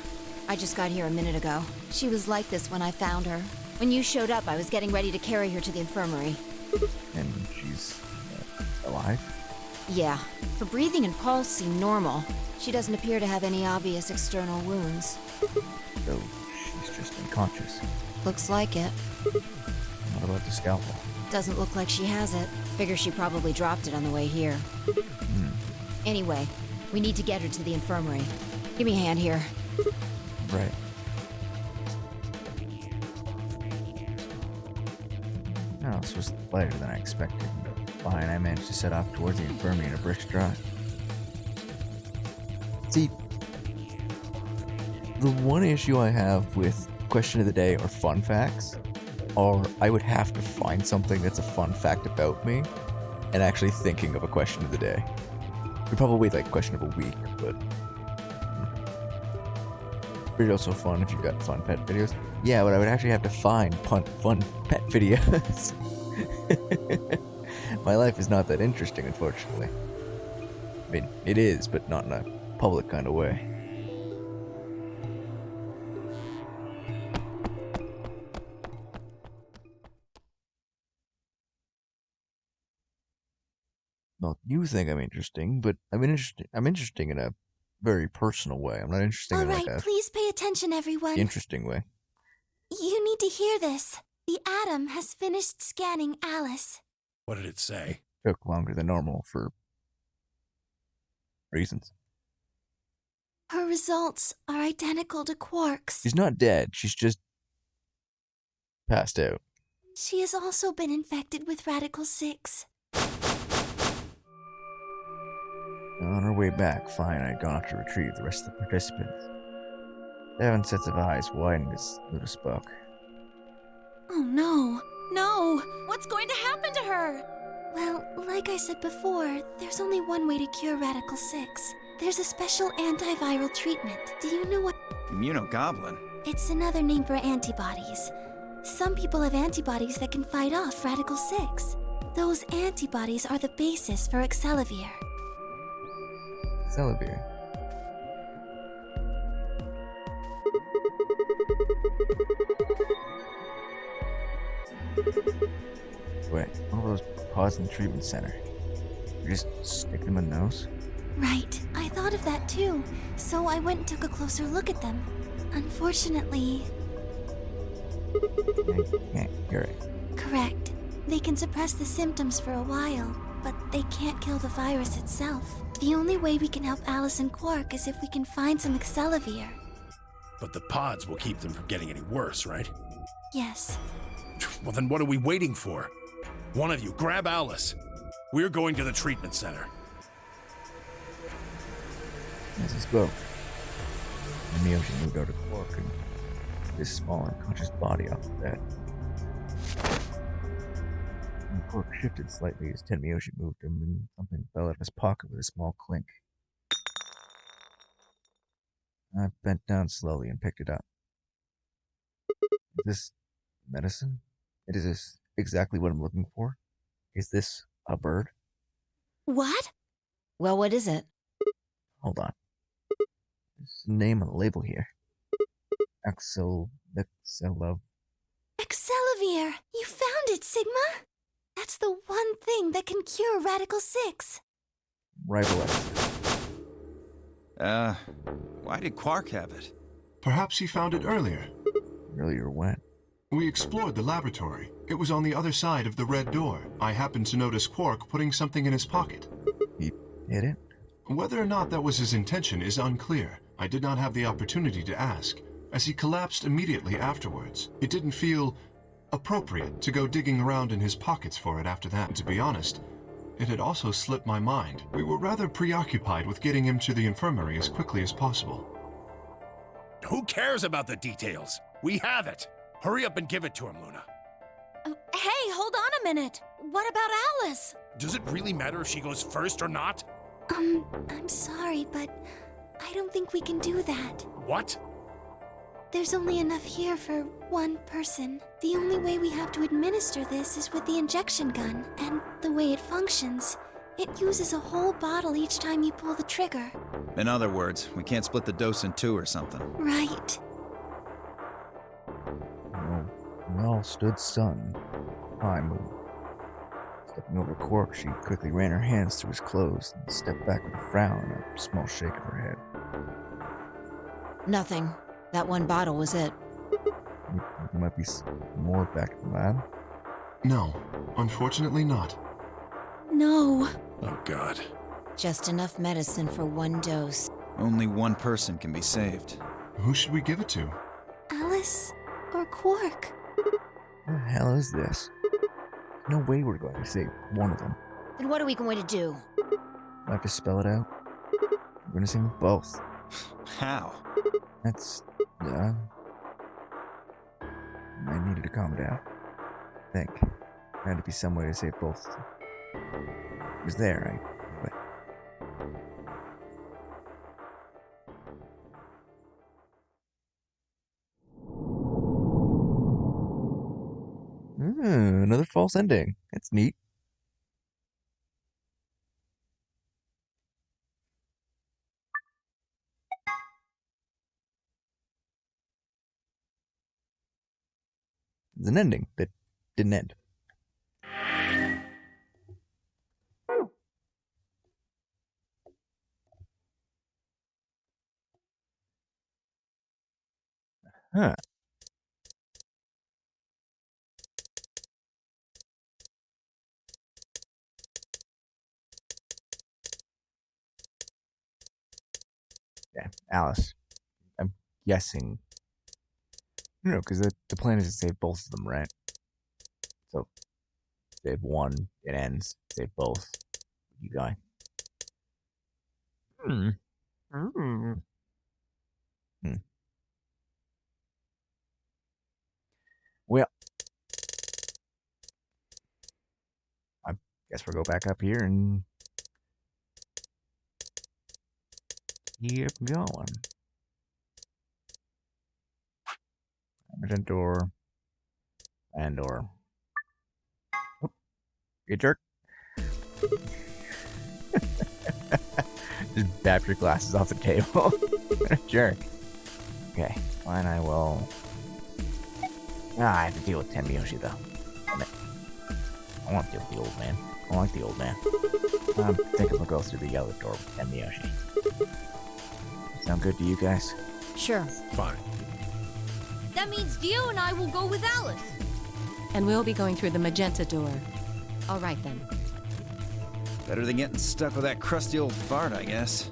I just got here a minute ago. She was like this when I found her. When you showed up, I was getting ready to carry her to the infirmary. And she's alive? Yeah. Her breathing and pulse seem normal. She doesn't appear to have any obvious external wounds. So she's just unconscious. Looks like it. What about the scalpel? Doesn't look like she has it. Figure she probably dropped it on the way here. Anyway, we need to get her to the infirmary. Give me a hand here. Right. Oh, this was lighter than I expected. Fine, I managed to set off towards the infirmary in a brisk trot. See, the one issue I have with question of the day or fun facts are I would have to find something that's a fun fact about me and actually thinking of a question of the day. It'd probably like question of a week, but videos so fun if you've got fun pet videos. Yeah, but I would actually have to find fun pet videos. My life is not that interesting, unfortunately. I mean, it is, but not in a public kind of way. Well, you think I'm interesting, but I'm interesting in a very personal way. I'm not interesting in like a please pay attention, everyone. interesting way. You need to hear this. The Atom has finished scanning Alice. What did it say? Took longer than normal for reasons. Her results are identical to Quark's. She's not dead. She's just passed out. She has also been infected with Radical 6. On her way back, Fine and I had gone off to retrieve the rest of the participants. 7 sets of eyes widened as Luda spoke. Oh no. No! What's going to happen to her? Well, like I said before, there's only one way to cure Radical 6. There's a special antiviral treatment. Do you know what? Immunogoblin? It's another name for antibodies. Some people have antibodies that can fight off Radical 6. Those antibodies are the basis for Excelavir. Excelavir. Wait, one of those pods in the treatment center. You just stick them in those? Right. I thought of that too. So I went and took a closer look at them. Unfortunately... I can't hear it. Correct. They can suppress the symptoms for a while, but they can't kill the virus itself. The only way we can help Alice and Quark is if we can find some Excelavir. But the pods will keep them from getting any worse, right? Yes. Well, then what are we waiting for? One of you, grab Alice. We're going to the treatment center. As he spoke, the Neocean moved out of Quark and his small unconscious body off the bed. And Quark shifted slightly as Tenmyoshi moved him, and something fell out of his pocket with a small clink. I bent down slowly and picked it up. Is this medicine? Is this exactly what I'm looking for? Is this a bird? What? Well, what is it? Hold on. There's a name on the label here. Excelivir. Excelivir! You found it, Sigma! That's the one thing that can cure Radical 6. Rival. Why did Quark have it? Perhaps he found it earlier. Earlier when? We explored the laboratory. It was on the other side of the red door. I happened to notice Quark putting something in his pocket. He hid it? Whether or not that was his intention is unclear. I did not have the opportunity to ask, as he collapsed immediately afterwards. It didn't feel appropriate to go digging around in his pockets for it after that. And to be honest, it had also slipped my mind. We were rather preoccupied with getting him to the infirmary as quickly as possible. Who cares about the details? We have it. Hurry up and give it to him, Luna. Hey, hold on a minute. What about Alice? Does it really matter if she goes first or not? I'm sorry, but I don't think we can do that. What? There's only enough here for one person. The only way we have to administer this is with the injection gun, and the way it functions, it uses a whole bottle each time you pull the trigger. In other words, we can't split the dose in two or something. Right. We all stood stunned. I moved. Stepping over Quark, she quickly ran her hands through his clothes and stepped back with a frown and a small shake of her head. Nothing. That one bottle was it. There might be more back in the lab. No, unfortunately not. No. Oh, God. Just enough medicine for one dose. Only one person can be saved. Who should we give it to? Alice or Quark? What the hell is this? No way we're going to save one of them. Then what are we going to do? I have to spell it out. We're going to save them both. How? That's, I needed to calm down. Think. There had to be some way to save both. It was there, but... another false ending. That's neat. It's an ending that didn't end. Huh. Yeah, Alice. I'm guessing. No, because the plan is to save both of them, right? So, save one, it ends. Save both, you die. Well, I guess we'll go back up here and keep going. Emergent door. And door. Oh, you jerk. Just bapped your glasses off the table. Jerk. Okay, fine, I will. I have to deal with Tenmyoshi though. Damn it. I want to deal with the old man. I like the old man. I'm thinking we'll go through the yellow door with Tenmyoshi. Sound good to you guys? Sure. Fine. That means Dio and I will go with Alice. And we'll be going through the magenta door. All right then. Better than getting stuck with that crusty old fart, I guess.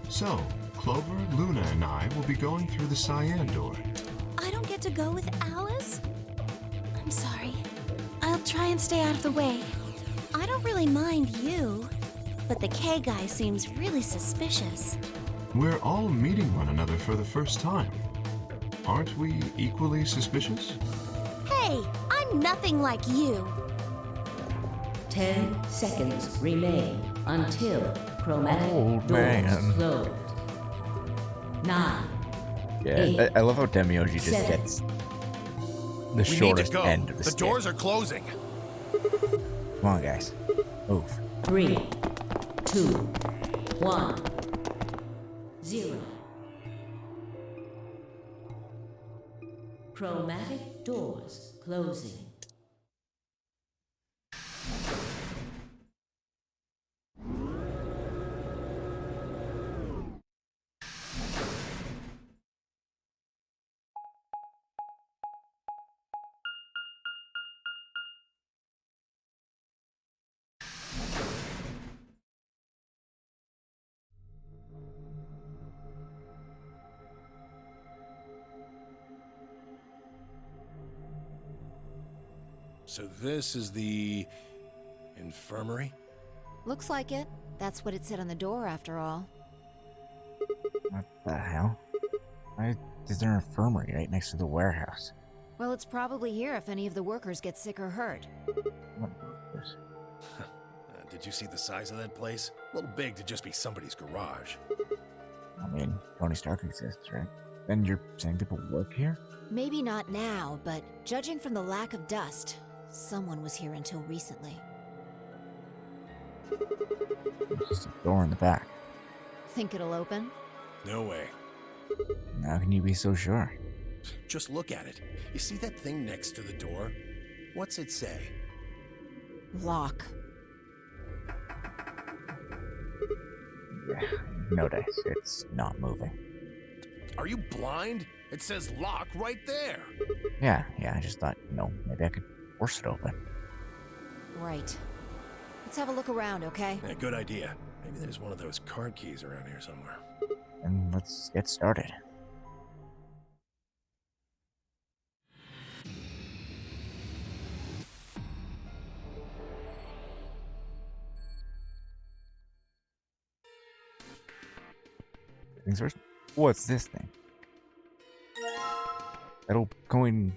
So, Clover, Luna, and I will be going through the cyan door. I don't get to go with Alice? I'm sorry. I'll try and stay out of the way. I don't really mind you, but the K guy seems really suspicious. We're all meeting one another for the first time. Aren't we equally suspicious? Hey, I'm nothing like you. 10 seconds remain until chromatic Old doors man. close. 9. Yeah, 8, I love how Demioji just 7. gets the We need to shortest go. end of the The stick. doors are closing. Come on, guys. Move. 3, 2, 1, 0. Chromatic doors closing. So this is the infirmary? Looks like it. That's what it said on the door, after all. What the hell? Why is there an infirmary right next to the warehouse? Well, it's probably here if any of the workers get sick or hurt. What workers? Did you see the size of that place? A little big to just be somebody's garage. I mean, Tony Stark exists, right? And you're saying people work here? Maybe not now, but judging from the lack of dust, someone was here until recently. There's just a door in the back. Think it'll open? No way. How can you be so sure? Just look at it. You see that thing next to the door? What's it say? Lock. Yeah, no dice. It's not moving. Are you blind? It says lock right there. Yeah, I just thought, maybe I could force it open. Right. Let's have a look around, okay? Yeah, good idea. Maybe there's one of those card keys around here somewhere. And let's get started. Things first. What's this thing? Metal coin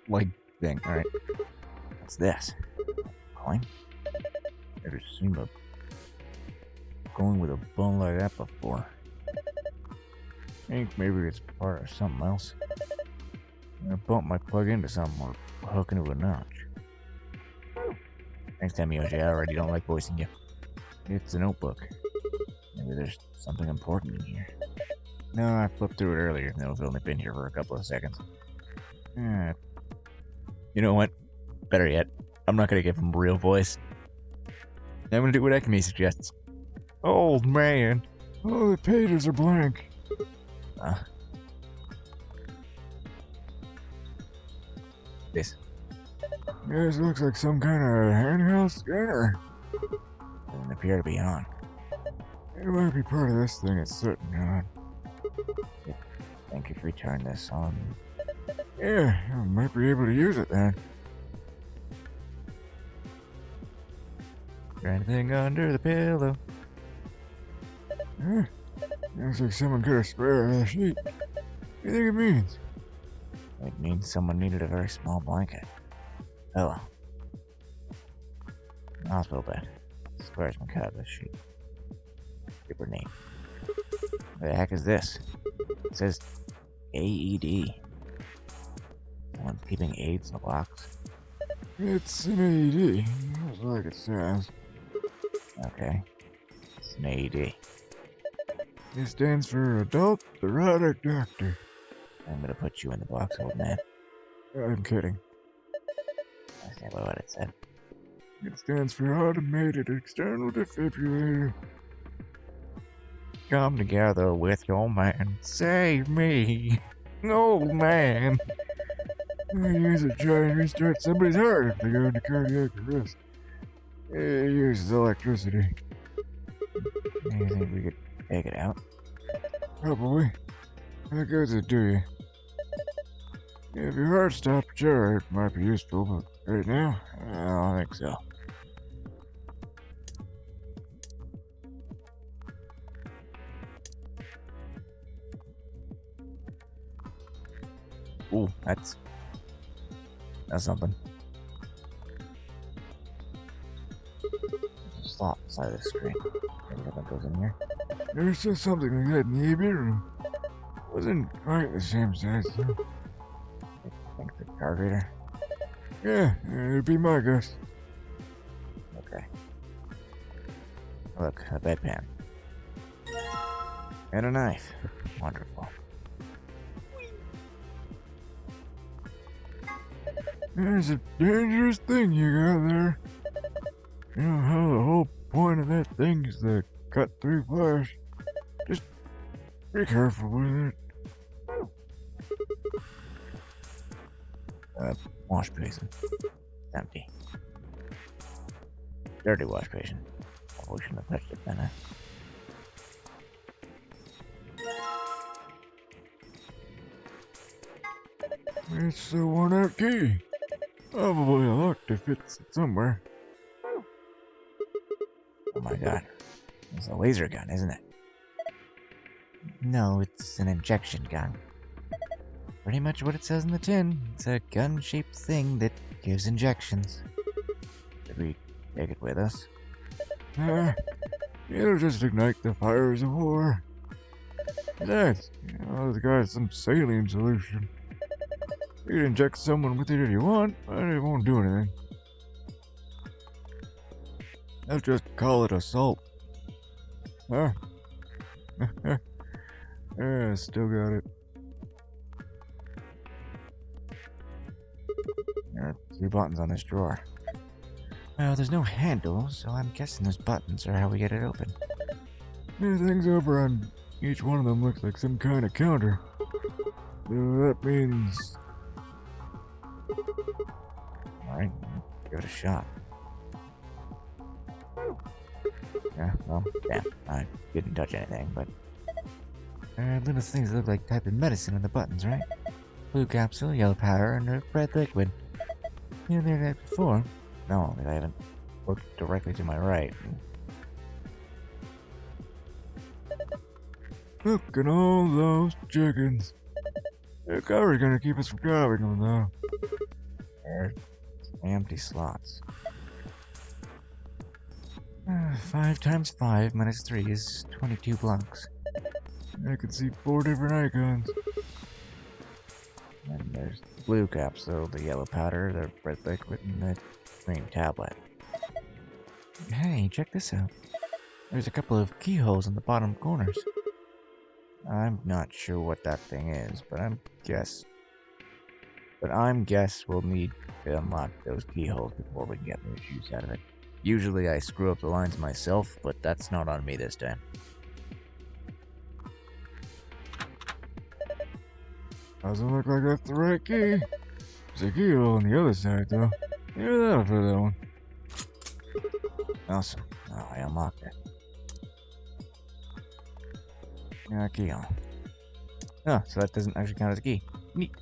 like thing. Alright. What's this? Coin? Never seen a coin with a bone like that before. I think maybe it's part of something else. A bump might plug into something or hook into a notch. Thanks, Demioji. I already don't like voicing you. It's a notebook. Maybe there's something important in here. No, I flipped through it earlier, though I've only been here for a couple of seconds. You know what? Better yet, I'm not gonna give him a real voice. I'm gonna do what Ekami suggests. Old man! All the pages are blank. This. This looks like some kind of handheld scanner. Doesn't appear to be on. It might be part of this thing it's sitting on. Thank you for turning this on. Yeah, I might be able to use it then. Anything under the pillow? Looks like someone could have spared that sheet. What do you think it means? It means someone needed a very small blanket. Pillow. Hospital bed. Squares been cut out of this sheet. Super neat. What the heck is this? It says AED. Someone's keeping AIDS in the box. It's an AED. That's like it says. Okay. It's an AED. It stands for Adult Erotic Doctor. I'm gonna put you in the box, old man. I'm kidding. That's not what it said. It stands for Automated External Defibrillator. Come together with your man. Save me. Old man. I use it to try and restart somebody's heart if they go into cardiac arrest. It uses electricity. You think we could take it out? Probably. How goes it do you? If your heart stopped, sure, it might be useful, but right now, I don't think so. Ooh, that's something. flop side of the screen. Maybe that goes in here. There's just something like that in the aviary room. Wasn't quite the same size, though. I think the card reader. Yeah, it'd be my guess. Okay. Look, a bedpan. And a knife. Wonderful. There's a dangerous thing you got there. You know how the whole point of that thing is to cut through flesh. Just be careful with it. Wash basin. Empty. Dirty wash basin. Oh, we shouldn't have touched it then, huh? It's the worn-out key. Probably locked if it's somewhere. Oh my god. It's a laser gun, isn't it? No, it's an injection gun. Pretty much what it says in the tin. It's a gun-shaped thing that gives injections. Did we take it with us? It'll just ignite the fires of war. Besides, it's got some saline solution. You can inject someone with it if you want, but it won't do anything. I'll just call it assault. Yeah, still got it. There are 3 buttons on this drawer. Well, there's no handle, so I'm guessing those buttons are how we get it open. Things over on each one of them looks like some kind of counter. So that means... Alright, give it a shot. Yeah, well, damn, I didn't touch anything, but... There are little things that look like type of medicine on the buttons, right? Blue capsule, yellow powder, and a red liquid. You know that before. No, I haven't looked directly to my right. Look at all those chickens. The cover's gonna keep us from grabbing them, though. There's empty slots. 5 times 5 minus 3 is 22 blocks. I can see 4 different icons. And there's the blue capsule, the yellow powder, the red liquid, and the green tablet. Hey, check this out. There's a couple of keyholes in the bottom corners. I'm not sure what that thing is, but I'm guess we'll need to unlock those keyholes before we can get much use out of it. Usually I screw up the lines myself, but that's not on me this time. Doesn't look like that's the right key. There's a keyhole on the other side, though. Maybe that'll fit that one. Awesome. Oh, I unlocked it. Yeah, keyhole. Oh, so that doesn't actually count as a key. Neat.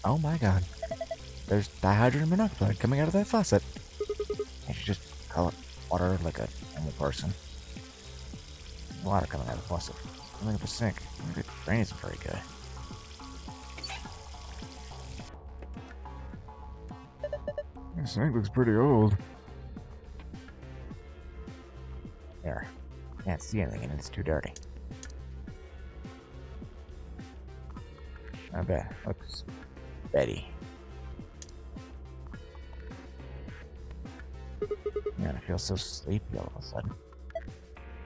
Oh my god. There's dihydrogen monoxide coming out of that faucet. I should just call it water like a normal person. Water coming out of the faucet. Coming up a sink. The drain isn't very good. This sink looks pretty old. There. Can't see anything and it's too dirty. I bet. Looks Betty. Man, I feel so sleepy all of a sudden.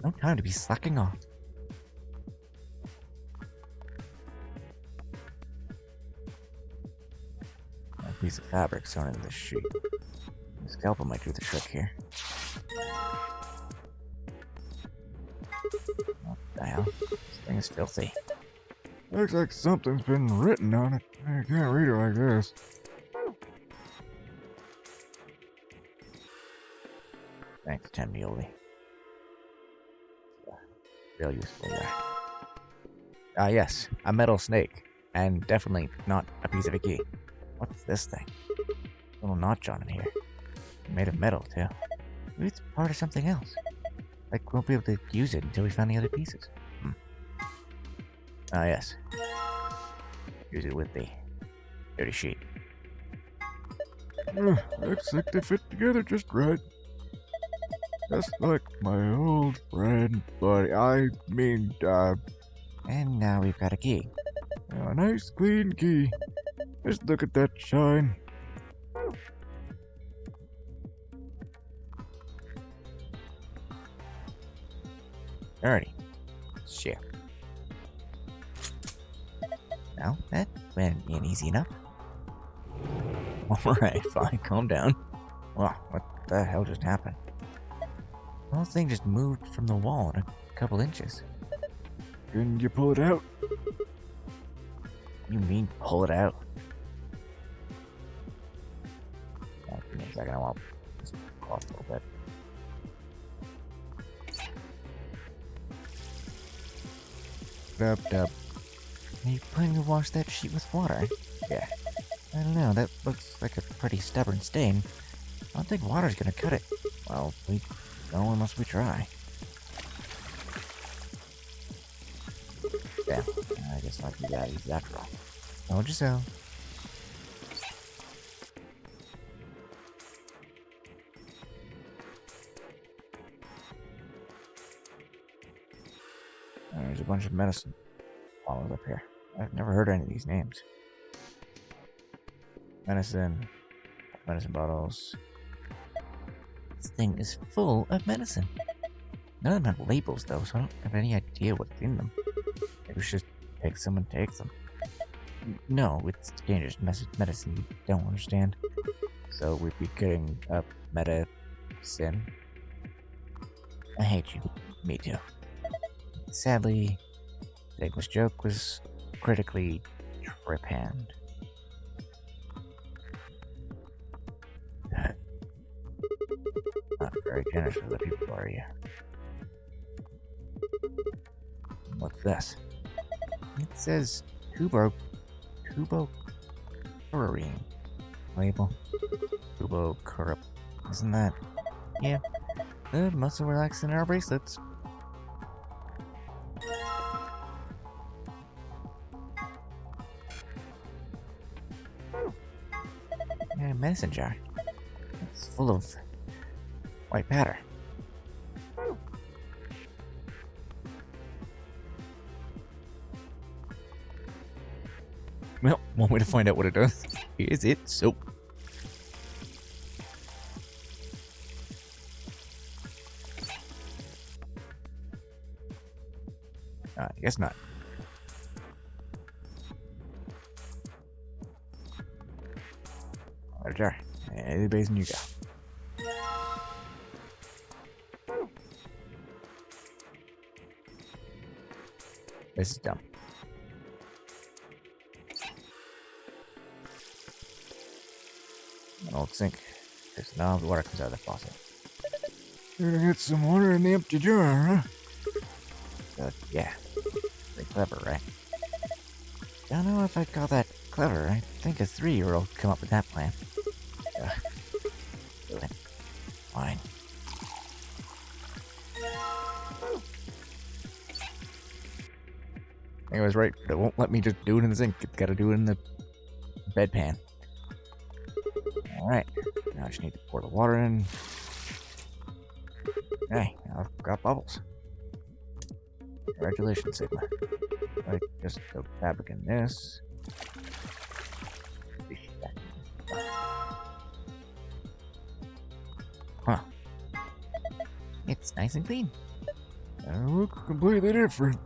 No time to be slacking off. A piece of fabric sewn into the sheet. The scalpel might do the trick here. What the hell? This thing is filthy. Looks like something's been written on it. I can't read it like this. Thanks, Tenmioli. Real useful there. Ah, yes, a metal snake. And definitely not a piece of a key. What's this thing? Little notch on it here. Made of metal, too. Maybe it's part of something else. Like, we'll be able to use it until we find the other pieces. Ah, yes. Use it with the dirty sheet. Looks like they fit together just right. Just like my old friend, buddy. And now we've got a key. A nice clean key. Just look at that shine. Alrighty. Share. Now, that went in easy enough. Alright, fine, calm down. Wow, what the hell just happened? The whole thing just moved from the wall in a couple inches. Can you pull it out? You mean pull it out? Give me a second, I want to just cough a little bit. Dub. Are you planning to wash that sheet with water? Yeah. I don't know, that looks like a pretty stubborn stain. I don't think water's gonna cut it. Well, we don't unless we try. Damn, I guess not be that easy after all. Told you so. There's a bunch of medicine bottles up here. I've never heard any of these names. Medicine bottles. This thing is full of medicine. None of them have labels though, so I don't have any idea what's in them. Maybe we should just pick some and take them. No, it's dangerous medicine you don't understand. So we'd be getting up medicine. I hate you. Me too. Sadly, the English joke was critically trip-hand. Not very generous with the people, are you? What's this? It says tubocurarine label. Tubocurp. Isn't that? Yeah. The muscle relaxant in our bracelets. A medicine jar. It's full of white powder. Well, one way to find out what it does is it soap. I guess not. Water jar. Any basin you got. This is dumb. An old sink. Because now the water comes out of the faucet. Gonna get some water in the empty jar, huh? Yeah. Pretty clever, right? Don't know if I'd call that clever. I think a 3-year-old could come up with that plan. Do it. Fine. I was right, but it won't let me just do it in the sink. It's gotta do it in the bedpan. Alright. Now I just need to pour the water in. Hey, I've got bubbles. Congratulations, Sigma. I just the fabric in this. Huh. It's nice and clean. They look completely different.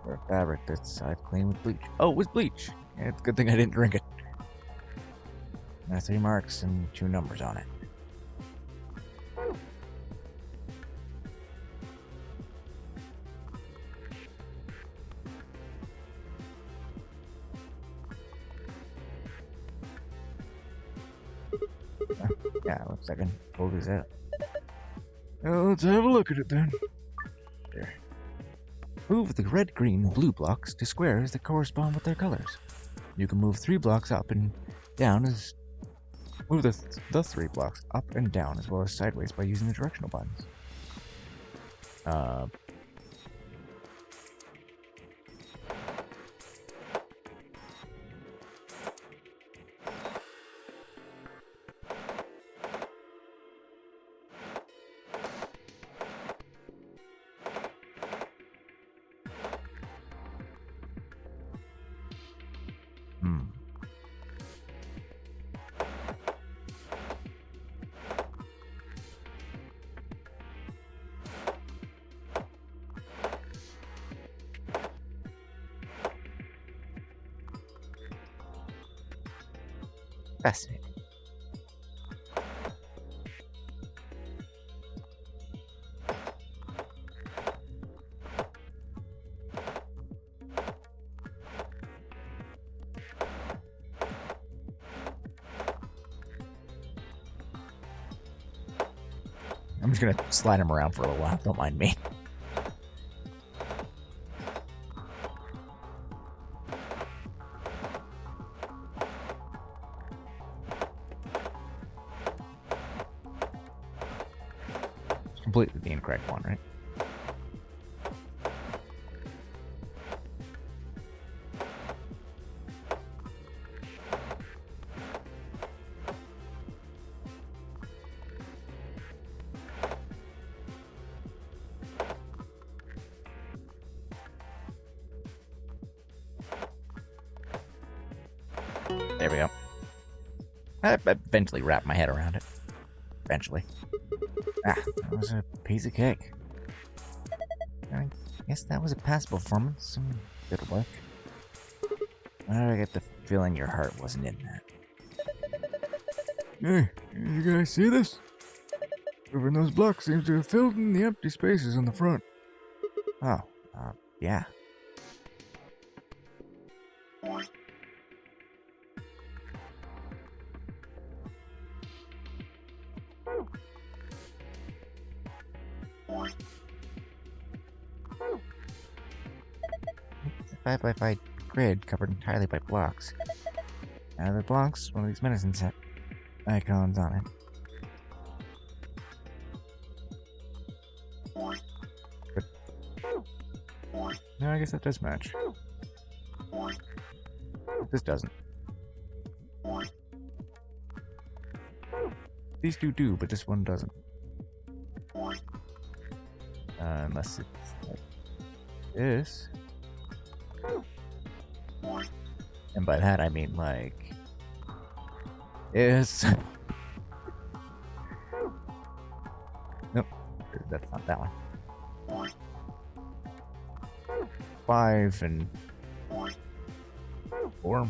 For fabric that's I've cleaned with bleach. Oh, it was bleach! Yeah, it's a good thing I didn't drink it. There are 3 marks and 2 numbers on it. Yeah, looks like I can pull these out. Well, let's have a look at it then. There. Move the red, green, blue blocks to squares that correspond with their colors. You can move 3 blocks up and down as... Move the 3 blocks up and down as well as sideways by using the directional buttons. Fascinating. I'm just gonna slide him around for a little while. Don't mind me. It's completely the incorrect one, right? There we go. I eventually wrapped my head around it. Eventually. Ah, that was a piece of cake. I guess that was a passable performance. Some good work. Why did I get the feeling your heart wasn't in that? Hey, you guys see this? Moving those blocks seems to have filled in the empty spaces on the front. Oh, yeah. It's a 5x5 grid covered entirely by blocks. Out of the blocks, one of these medicine set icons on it. But, no, I guess that does match. This doesn't. These two do, but this one doesn't. Unless it's like this. And by that I mean like this. Nope, that's not that one. 5 and 4.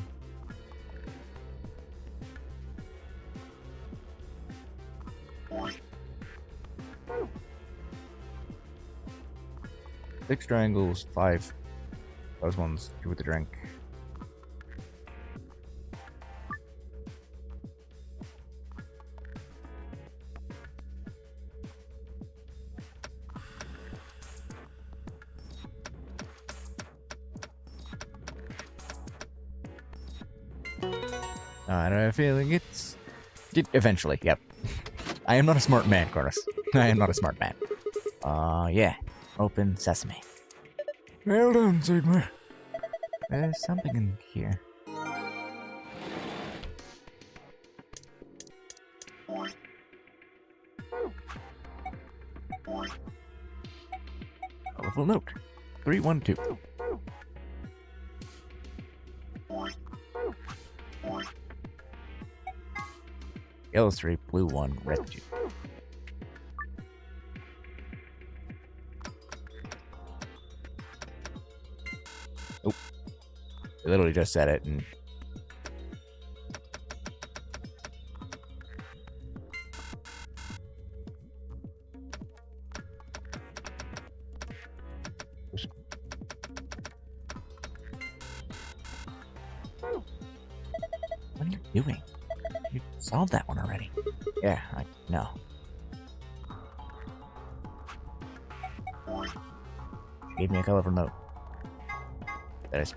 Six triangles, 5. Those ones, 2 with the drink. I don't have a feeling it's... Eventually, yep. I am not a smart man, Chorus. I am not a smart man. Yeah. Open sesame. Well done, Sigma. There's something in here. Colorful note. 312. Yellow 3, blue 1, red 2. Oh. I literally just said it and... What are you doing? You solved that one already. Yeah, I know. She gave me a colorful note. That is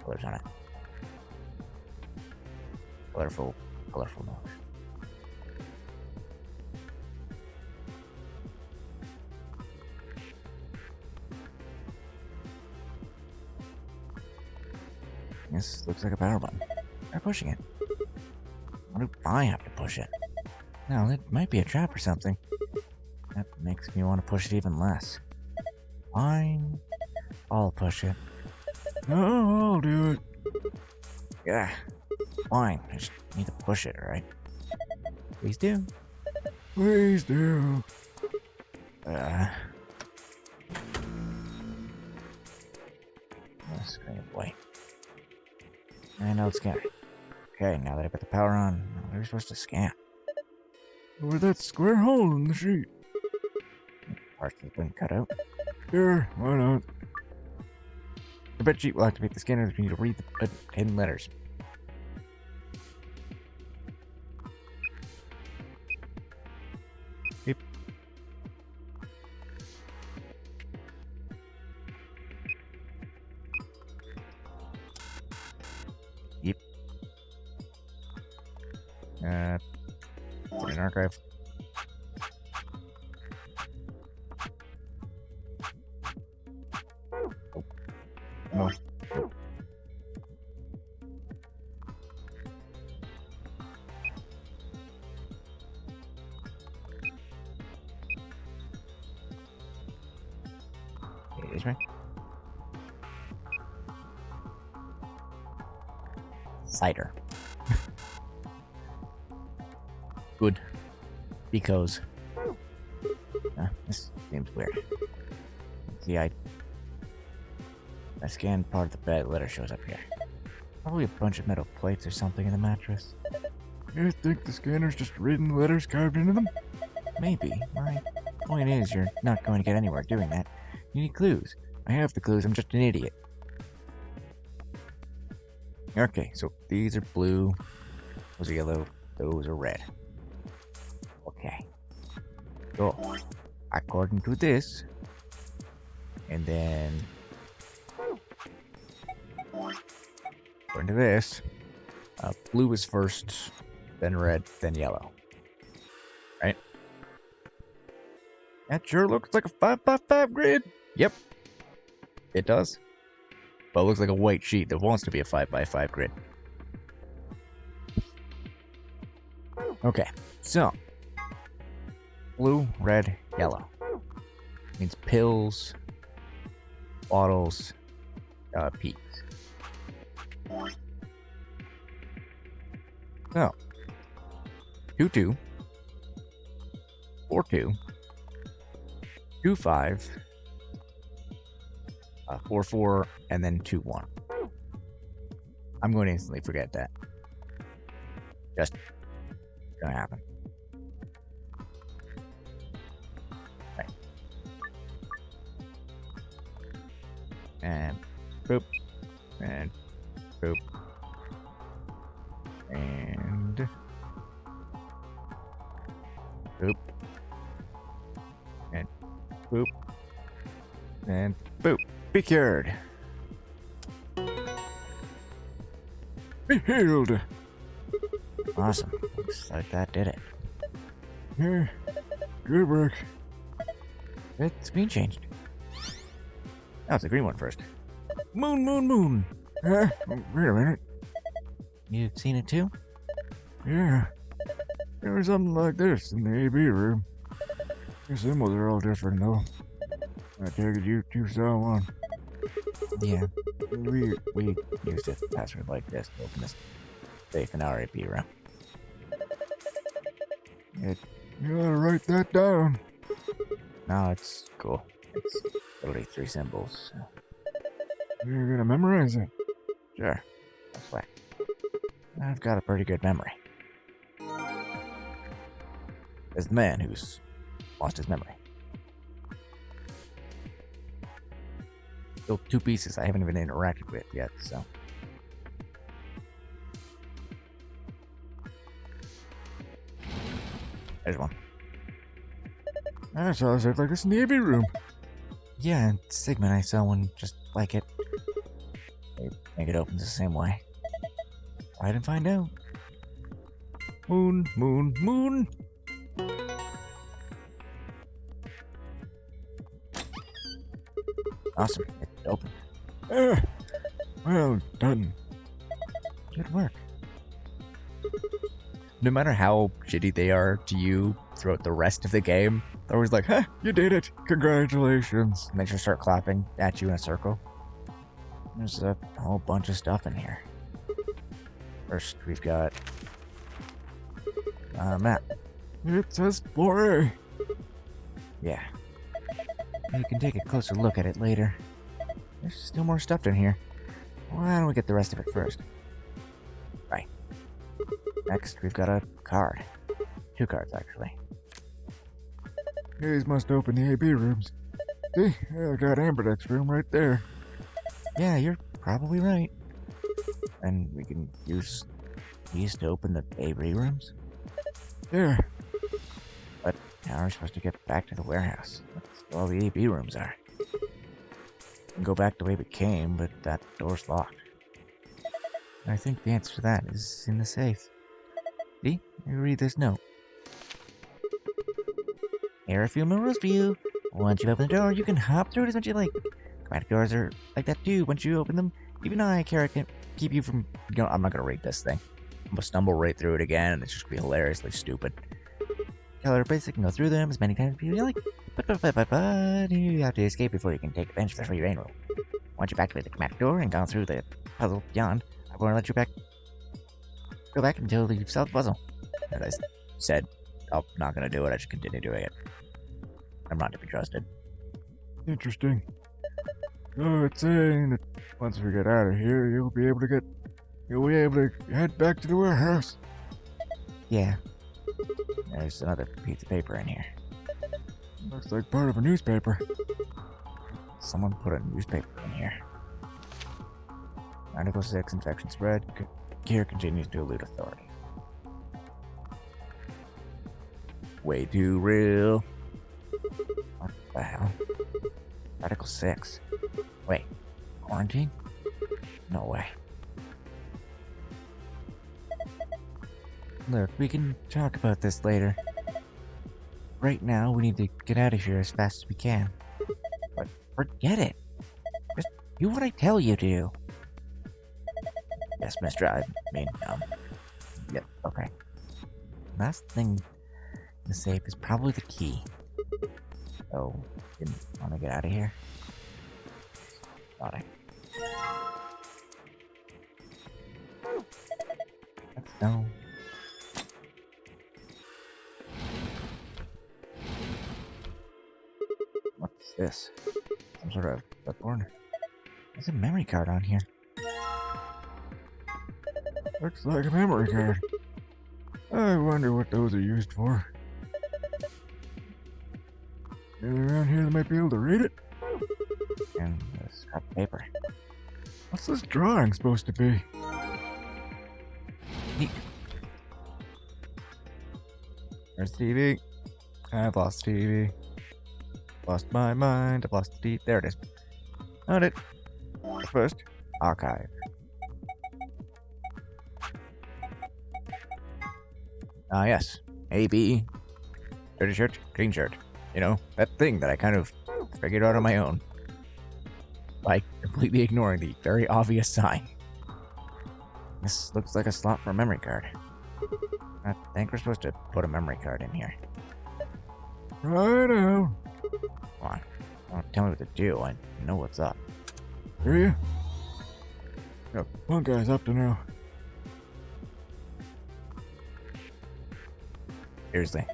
colors on it. Colorful note. This looks like a power button. Try pushing it. Why do I have to push it? No, it might be a trap or something. That makes me want to push it even less. Fine. I'll push it. No, I'll do it. Yeah. Fine. I just need to push it, alright? Please do. Please do. Screen boy. I know it's scary. Okay, now that I put the power on, we're supposed to scan. Over that square hole in the sheet. Parts has been cut out. Sure, why not? The bed sheet will activate the scanner if you need to read the hidden letters. Yep. Yep. Put in archive. Oh. No. It is right. Cider. Good. Because this seems weird. See, I scanned part of the bed, letter shows up here. Probably a bunch of metal plates or something in the mattress. You think the scanner's just reading letters carved into them? Maybe. My point is, you're not going to get anywhere doing that. You need clues. I have the clues, I'm just an idiot. Okay, so these are blue, those are yellow, those are red. Okay. So, according to this, and then according to this, blue is first, then red, then yellow. Right? That sure looks like a 5x5 grid. Yep. It does. But it looks like a white sheet that wants to be a 5x5 grid. Okay, so blue, red, yellow means pills, bottles, peaks. So 2-2, 4-2, 2-5, 4-4, and then 2-1. I'm going to instantly forget that. Just gonna happen. Right. And boop. And boop. And boop. And boop. And boop. Be cured. Be healed. Awesome. Looks like that did it. Yeah, good work. The screen changed. Oh, it's the green one first. Moon, moon, moon. Wait a minute. You've seen it too? Yeah. There was something like this in the AB room. The symbols are all different though. I take it you two saw one. Yeah. We used a password like this to open this safe in our AP room. You gotta write that down. No, it's cool. It's literally 3 symbols. So. You're gonna memorize it. Sure. That's why. I've got a pretty good memory. As the man who's lost his memory. Still 2 pieces I haven't even interacted with yet, so. There's one. I saw something like this in the AB room. Yeah, and Sigma and I saw one just like it. I think it opens the same way. Try and find out. Moon, moon, moon. Awesome. It opened. Well done. Good work. No matter how shitty they are to you throughout the rest of the game, they're always like, "Ha! You did it! Congratulations!" And they just start clapping at you in a circle. There's a whole bunch of stuff in here. First, we've got a map. It says 4A. Yeah. You can take a closer look at it later. There's still more stuff in here. Why don't we get the rest of it first? Right. Next, we've got a card. 2 cards, actually. These must open the AB rooms. See, I got Amberdeck's room right there. Yeah, you're probably right. And we can use these to open the AB rooms? Yeah. But how are we supposed to get back to the warehouse? That's where all the AB rooms are. We can go back the way we came, but that door's locked. I think the answer to that is in the safe. See? You read this note. Here are a few more rules for you. Once you open the door, you can hop through it as much as you like. Automatic doors are like that too. Once you open them, even I, Kara, can keep you from... I'm not gonna read this thing. I'm gonna stumble right through it again, and it's just gonna be hilariously stupid. Tell her basically can go through them as many times as you like. But you have to escape before you can take advantage of the free reign rule. Once you've activated the automatic door and gone through the puzzle beyond, I won't let you go back until you've solved the puzzle. As I said, I'm not gonna do it. I should continue doing it. I'm not to be trusted. Interesting. So it's saying that once we get out of here, you'll be able to head back to the warehouse. Yeah. There's another piece of paper in here. Looks like part of a newspaper. Someone put a newspaper in here. Article 6, infection spread. Here continues to elude authority. Way too real. What the hell? Article 6. Wait, quarantine? No way. Look, we can talk about this later. Right now, we need to get out of here as fast as we can. But forget it. Just do what I tell you to. Yes, mister, yep, okay. Last thing in the safe is probably the key. So, didn't want to get out of here? Thought I. Let's go. What's this? Some sort of clipboard? There's a memory card on here. Looks like a memory card. I wonder what those are used for. Anyone around here that might be able to read it? And a scrap of paper. What's this drawing supposed to be? Neat. There's TV. I've lost TV. Lost my mind. I've lost the teeth. There it is. Found it. First, archive. Ah, yes. AB. Dirty shirt, green shirt. You know, that thing that I kind of figured out on my own. By completely ignoring the very obvious sign. This looks like a slot for a memory card. I think we're supposed to put a memory card in here. Right now. Come on. Don't tell me what to do. I know what's up. Hear you? Yep, one guy's up to now. Seriously.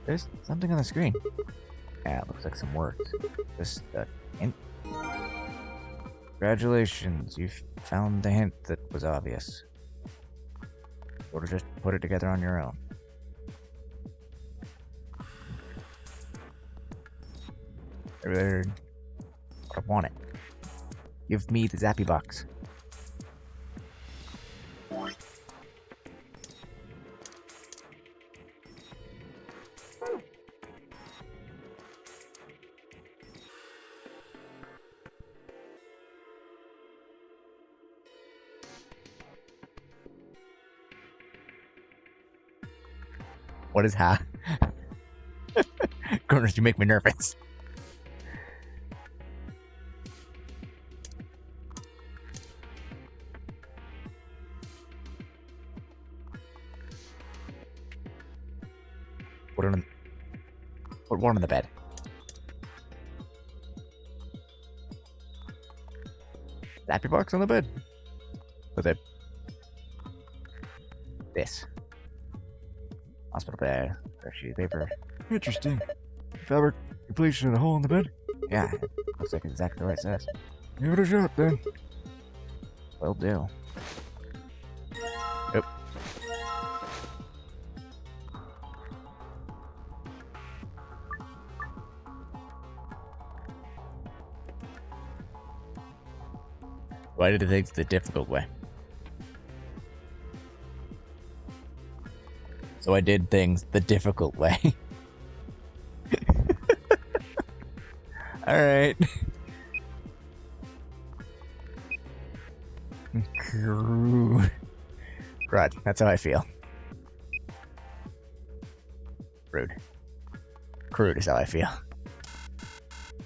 There's something on the screen. Yeah, it looks like some words. Just a hint. Congratulations, you found the hint that was obvious. Or just put it together on your own. I want it. Give me the Zappy box. What is that? Corners, you make me nervous. Put one on the bed. Zappy box on the bed. With it. This. Hospital bed. Fresh sheet of paper. Interesting. Fabric completion of the hole in the bed? Yeah, looks like exactly what it says. Give it a shot then. Will do. Yep. So I did things the difficult way. So I did things the difficult way. Alright. Crude. Right, that's how I feel. Rude. Crude is how I feel.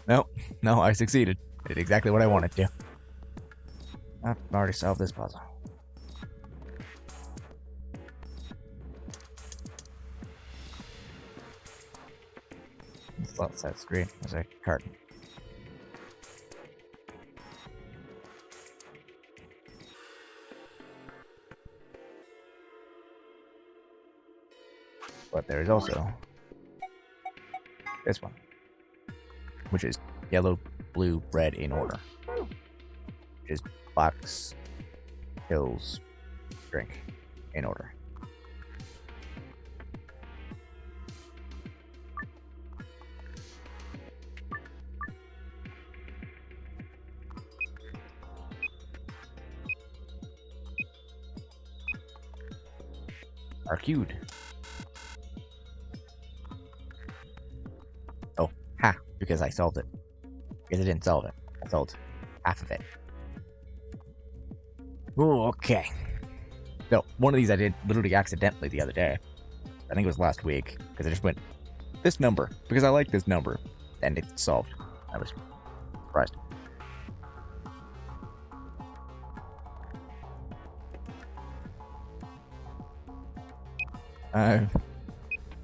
Nope. No, I succeeded. I did exactly what I wanted to. I've already solved this puzzle. It's left side screen. There's a carton. But there's also this one, which is yellow, blue, red in order. Which is box, pills, drink in order. Arcued. Oh, ha, because I solved it. Because I didn't solve it. I solved half of it. Oh, okay. No, one of these I did literally accidentally the other day. I think it was last week. Because I just went, this number. Because I like this number. And it's solved. I was surprised.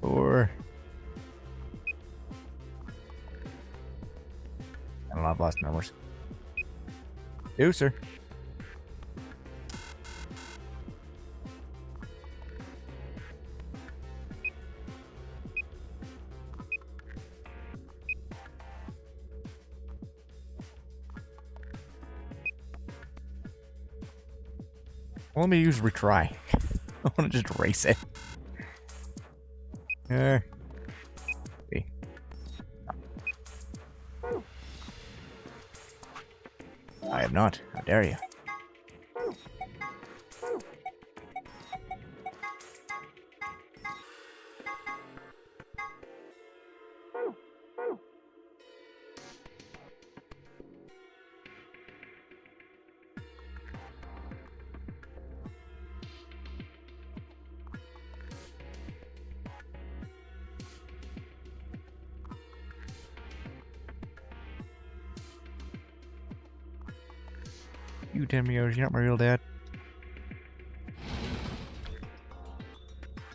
Four. I don't know, I've lost numbers. You, sir. Well, let me use retry. I want to just erase it. See. I have not. How dare you? You tell me you're not my real dad.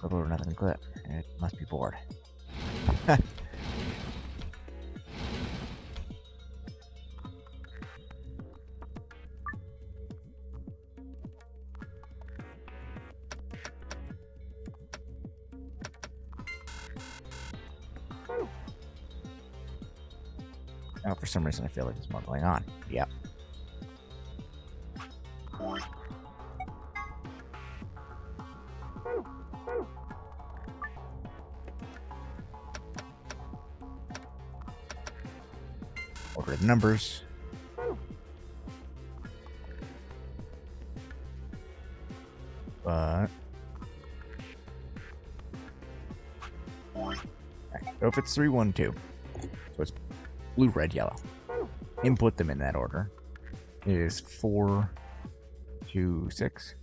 Clip over nothing clip. It must be bored. Now, for some reason, I feel like there's more going on. Yep. Order the numbers. But so if it's 3, 1, 2, so it's blue, red, yellow. Input them in that order. It is 4, 2, 6.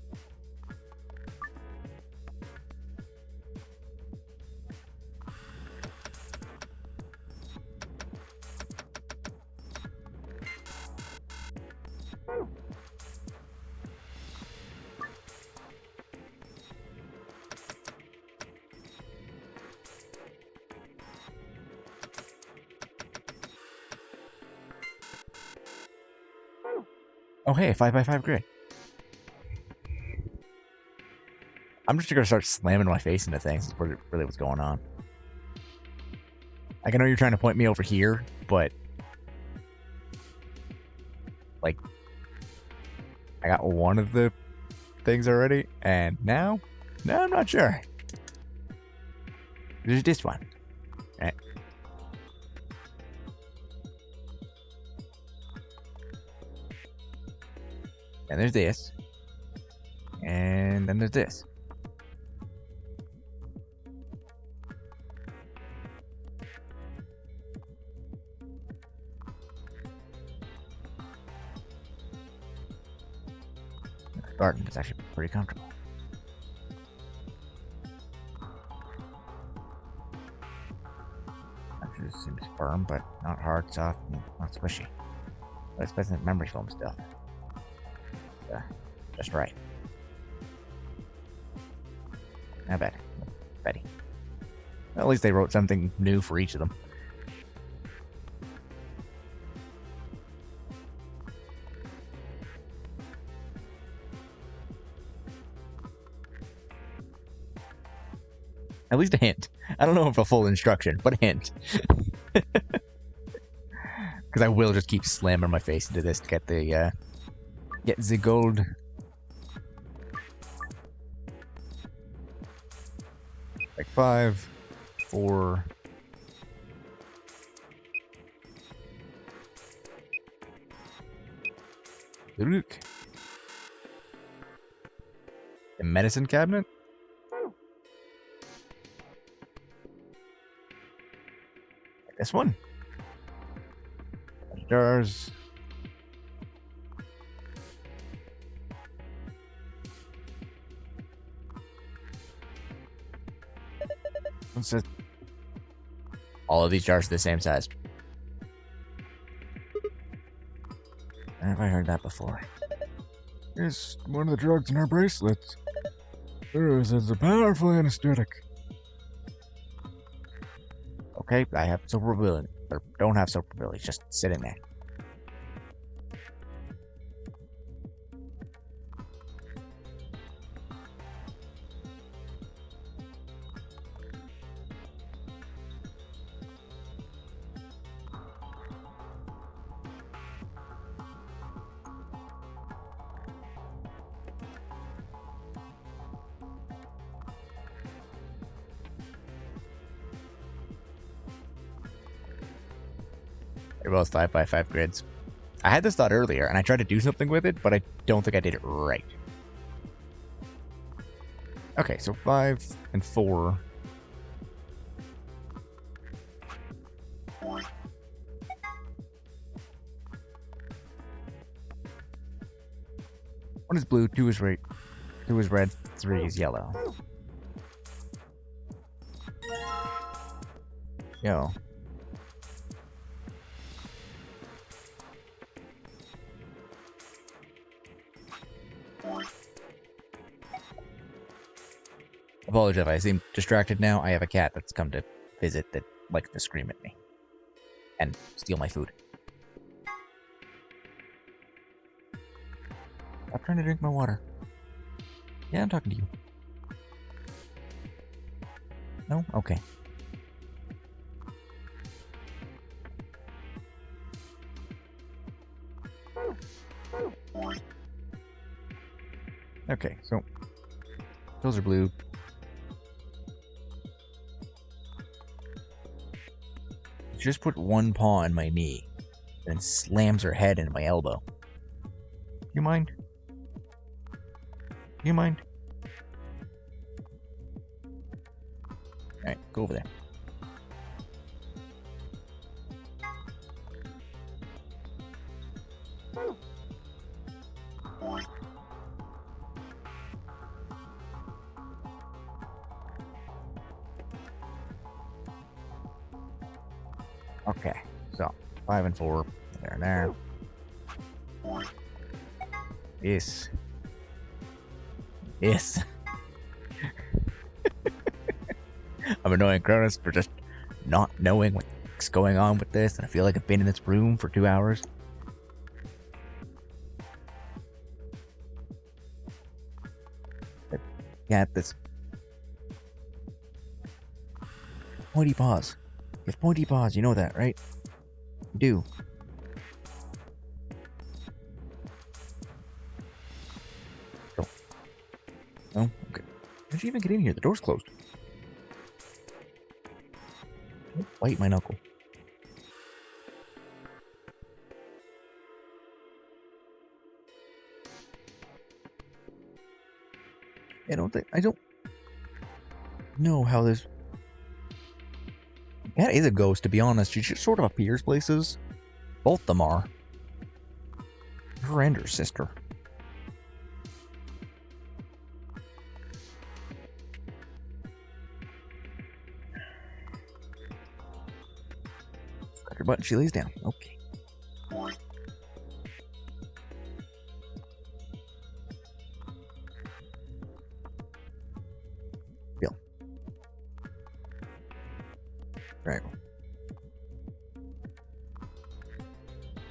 Oh hey, 5x5 grid. I'm just gonna start slamming my face into things. That's really what's going on. Like, I know you're trying to point me over here, but like, I got one of the things already, and now I'm not sure. There's this one, right? And there's this. And then there's this. The garden is actually pretty comfortable. Actually, this seems firm, but not hard, soft, and not squishy. But it's better than memory foam stuff. Just right. I bet. Betty. Well, at least they wrote something new for each of them. At least a hint. I don't know if a full instruction, but a hint. Because I will just keep slamming my face into this to get the gold. Like 5, 4. Look. The medicine cabinet? This one. Jars. What's it? All of these jars are the same size. Where have I heard that before? It's one of the drugs in our bracelets. It's a powerful anesthetic. Okay, I have soberability, or don't have soberability, just sitting there. They're both 5x5 grids. I had this thought earlier, and I tried to do something with it, but I don't think I did it right. Okay, so 5 and 4. One is blue, 2 is red, 3 is yellow. Yo. Apologize if I seem distracted now. I have a cat that's come to visit that likes to scream at me and steal my food. Stop trying to drink my water. Yeah, I'm talking to you. No? Okay. Okay, so those are blue. Just put one paw on my knee, and slams her head into my elbow. You mind? You mind? Alright, go over there. Okay, so 5 and 4, there and there. Yes. Yes. I'm annoying Cronus for just not knowing what's going on with this, and I feel like I've been in this room for 2 hours. But, yeah, this pointy paws. You have pointy paws, you know that, right? You do. Go. No? Okay. How did you even get in here? The door's closed. Don't bite my knuckle. I don't know how this... Cat is a ghost, to be honest. She just sort of appears places. Both of them are. Her and her sister. Cut her butt and she lays down. Okay. Bill. Right.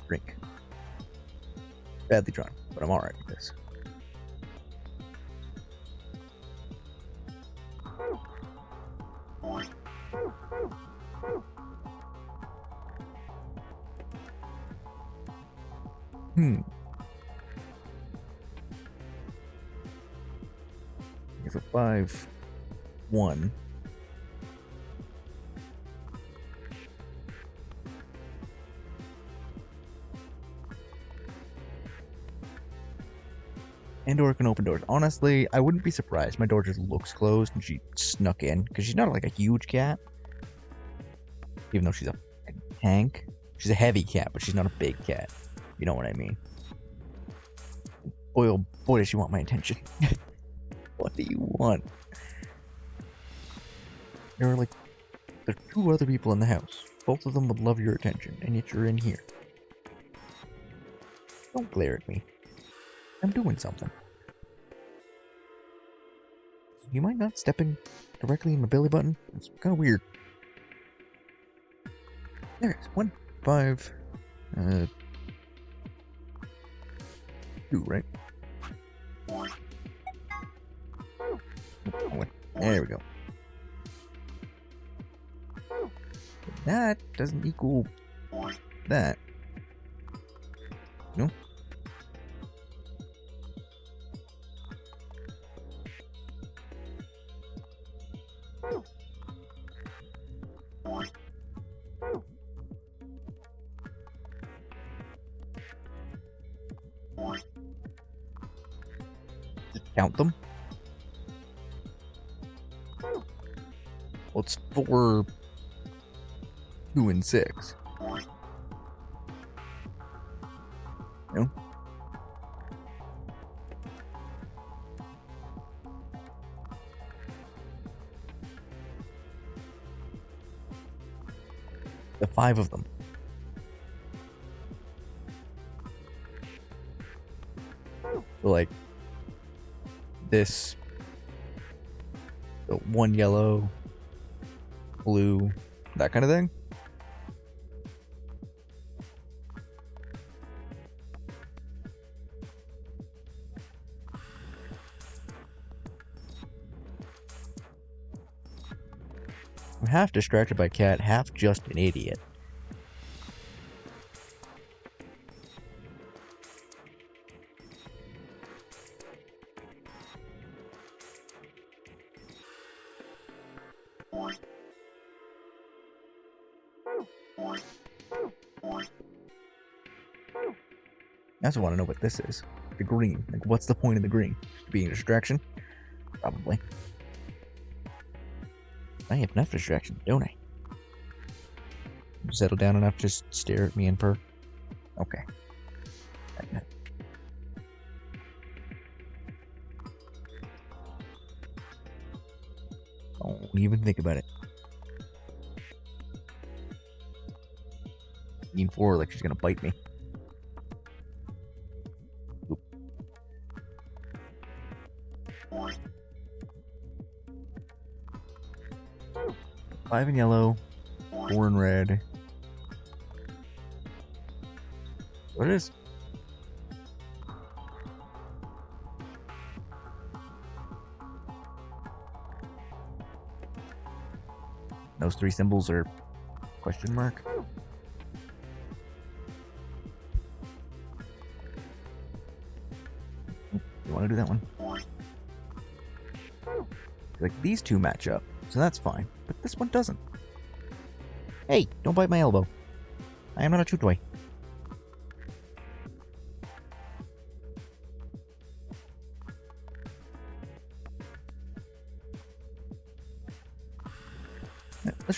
Drink. Badly drunk, but I'm alright with this. If a 5-1. And or can open doors. Honestly, I wouldn't be surprised. My door just looks closed and she snuck in. Because she's not like a huge cat. Even though she's a tank. She's a heavy cat, but she's not a big cat. You know what I mean. Boy, oh boy, does she want my attention. What do you want? There's 2 other people in the house. Both of them would love your attention, and yet you're in here. Don't glare at me. I'm doing something. You mind not stepping directly in my belly button? It's kind of weird. There it is. 1, 5, 2, right? There we go. That doesn't equal that. No? Count them. Well, it's 4, 2, and 6. No? The 5 of them. So, like, this, the 1 yellow, blue, that kind of thing. I'm half distracted by cat, half just an idiot. I also want to know what this is. The green. Like, what's the point of the green? Being a distraction? Probably. I have enough distraction, don't I? Settle down enough to just stare at me and purr? Okay. Don't even think about it. Lean forward like she's gonna bite me. Oop. 5 in yellow, 4 in red. What is? Those 3 symbols are question mark. You want to do that one? Like, these 2 match up, so that's fine. But this one doesn't. Hey, don't bite my elbow. I am not a chew toy.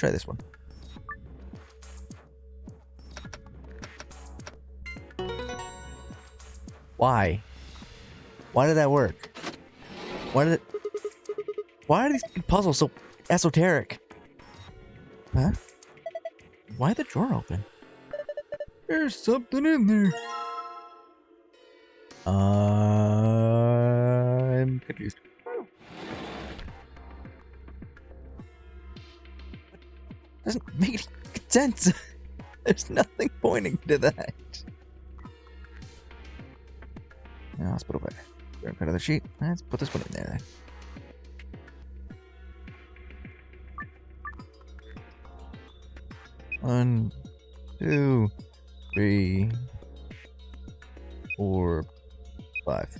let's try this one. Why? Why did that work? Why are these puzzles so esoteric? Huh? Why the drawer open? There's something in there. I'm confused. Doesn't make any sense. There's nothing pointing to that. Now let's put it away. Grab another sheet. Let's put this one in there then. One, 2, 3, 4, 5.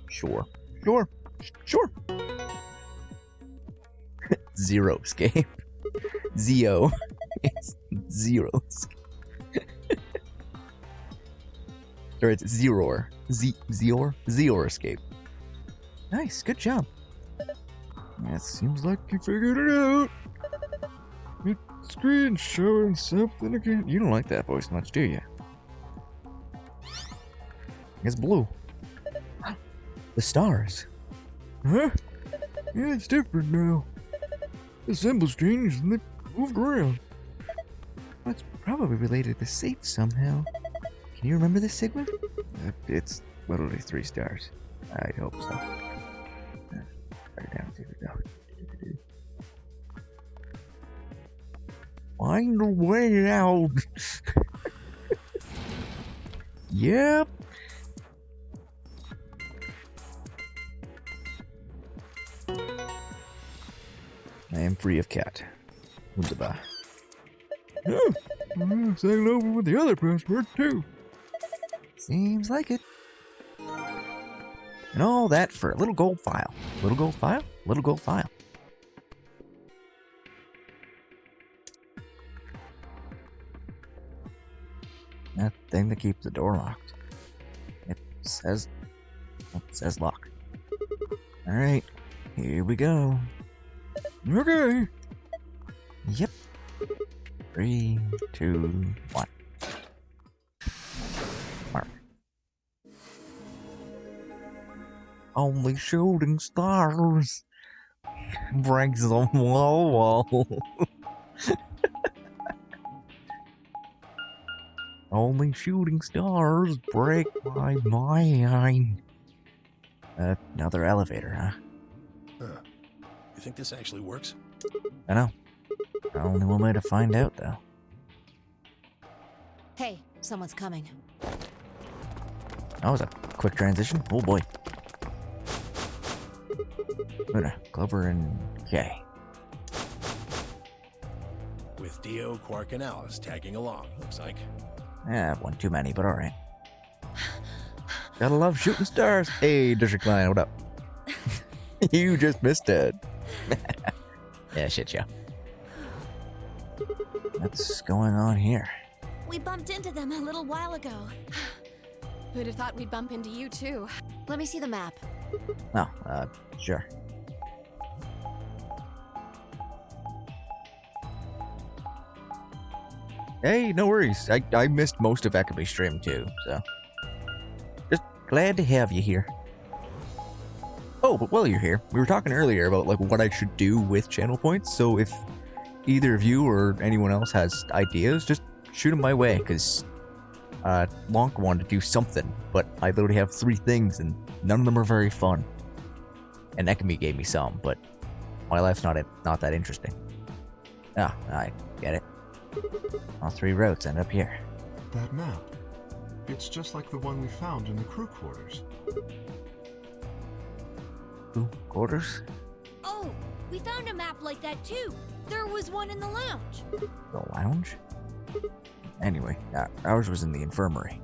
Sure. Sure. Sure. Zero escape. Zeo. It's zero escape. Or it's Zeror. Zeor? Zeor escape. Nice, good job. That seems like you figured it out. It's screen showing something again. You don't like that voice much, do you? It's blue. The stars. Huh? Yeah, it's different now. The symbol's changed and they moved around. That's probably related to the safe somehow. Can you remember this, Sigmund? It's literally 3 stars. I hope so. Right down, here we go. Find a way out. Yep. I am free of cat. Wunderbar. Yeah, it's hanging over with the other password too. Seems like it. And all that for a little gold file. Little gold file? Little gold file. That thing that keeps the door locked. It says lock. Alright, here we go. Okay. Yep. 3, 2, 1. Mark. Only shooting stars breaks the wall. Only shooting stars break my mind. Another elevator, huh? Huh. You think this actually works? I know. Only one way to find out, though. Hey, someone's coming. That was a quick transition. Oh boy. Luna, Clover, and Kay. With Dio, Quark, and Alice tagging along, looks like. One too many, but alright. Gotta love shooting stars. Hey, District Line, what up? You just missed it. Yeah, shit, yeah. What's going on here? We bumped into them a little while ago. Who'd have thought we'd bump into you, too? Let me see the map. Oh, sure. Hey, no worries. I missed most of Ekame's stream too, so just glad to have you here. Oh, but while you're here, we were talking earlier about like what I should do with channel points. So if either of you or anyone else has ideas, just shoot them my way. Because Wonka wanted to do something, but I literally have 3 things and none of them are very fun. And Ekame gave me some, but my life's not that interesting. Ah, I get it. All 3 roads end up here. That map. It's just like the one we found in the crew quarters. Crew quarters? Oh, we found a map like that too. There was one in the lounge. The lounge? Anyway, ours was in the infirmary.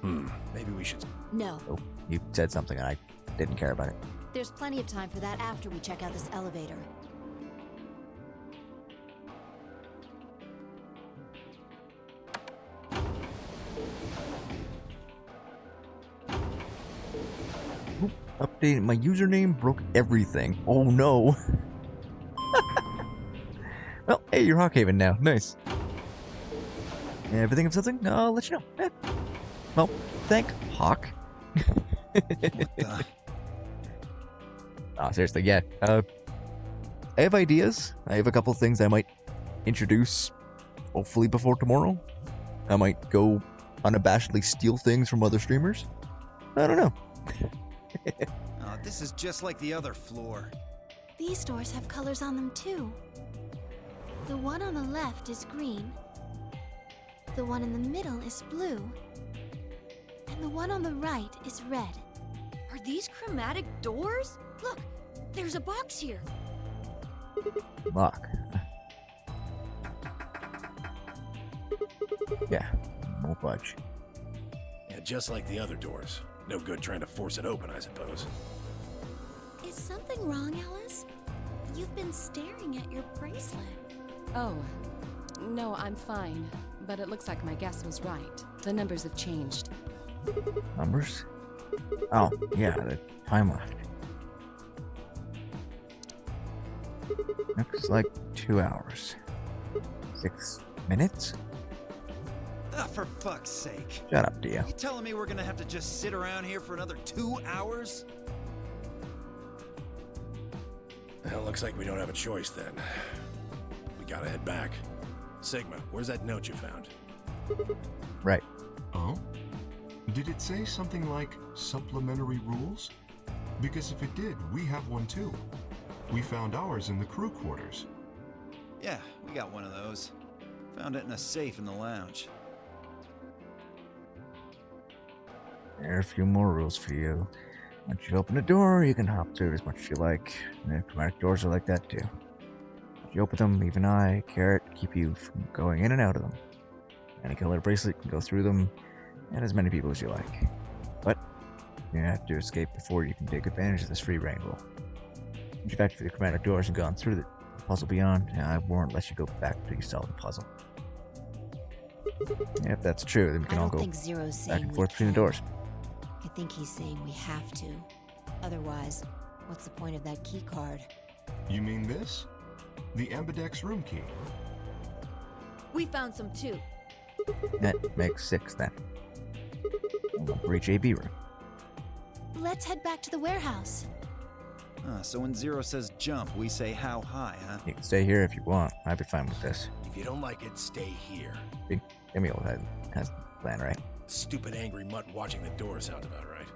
Maybe we should... No. Oh, you said something and I didn't care about it. There's plenty of time for that after we check out this elevator. Oop, updated my username, broke everything. Oh no. Well, hey, Hey, you're Hawkhaven now. Nice. Everything of something? I'll let you know. Well, thank Hawk. What the? Oh, seriously, yeah. I have ideas. I have a couple things I might introduce, hopefully before tomorrow. I might go unabashedly steal things from other streamers. I don't know. Oh, this is just like the other floor. These doors have colors on them too. The one on the left is green. The one in the middle is blue. And the one on the right is red. Are these chromatic doors? Look, there's a box here. Lock. Yeah, no budge. Yeah, just like the other doors. No good trying to force it open, I suppose. Is something wrong, Alice? You've been staring at your bracelet. Oh, no, I'm fine. But it looks like my guess was right. The numbers have changed. Numbers? Oh, yeah, the time left. Looks like 2 hours. 6 minutes? Ah, for fuck's sake. Shut up, Dio. You telling me we're gonna have to just sit around here for another 2 hours? Well, looks like we don't have a choice then. We gotta head back. Sigma, where's that note you found? Right. Oh? Did it say something like supplementary rules? Because if it did, we have one too. We found ours in the crew quarters. Yeah, we got one of those. Found it in a safe in the lounge. There are a few more rules for you. Once you open a door, you can hop through as much as you like. And the chromatic doors are like that too. If you open them, even I, Carrot, keep you from going in and out of them. Any color bracelet can go through them, and as many people as you like. But you have to escape before you can take advantage of this free reign rule. Once you've activated the chromatic doors and gone through the puzzle beyond, I won't let you go back until you solve the puzzle. If that's true, then we can all go think Zero's back saying and we forth between the can. doors. I think he's saying we have to. Otherwise, what's the point of that key card? You mean this? The Ambidex room key. We found some too. That makes 6 then. And we'll breach AB room. Let's head back to the warehouse. So when Zero says jump, we say how high, huh? You can stay here if you want. I'd be fine with this. If you don't like it, stay here. Emil has the plan, right? Stupid angry mutt watching the door sounds about right.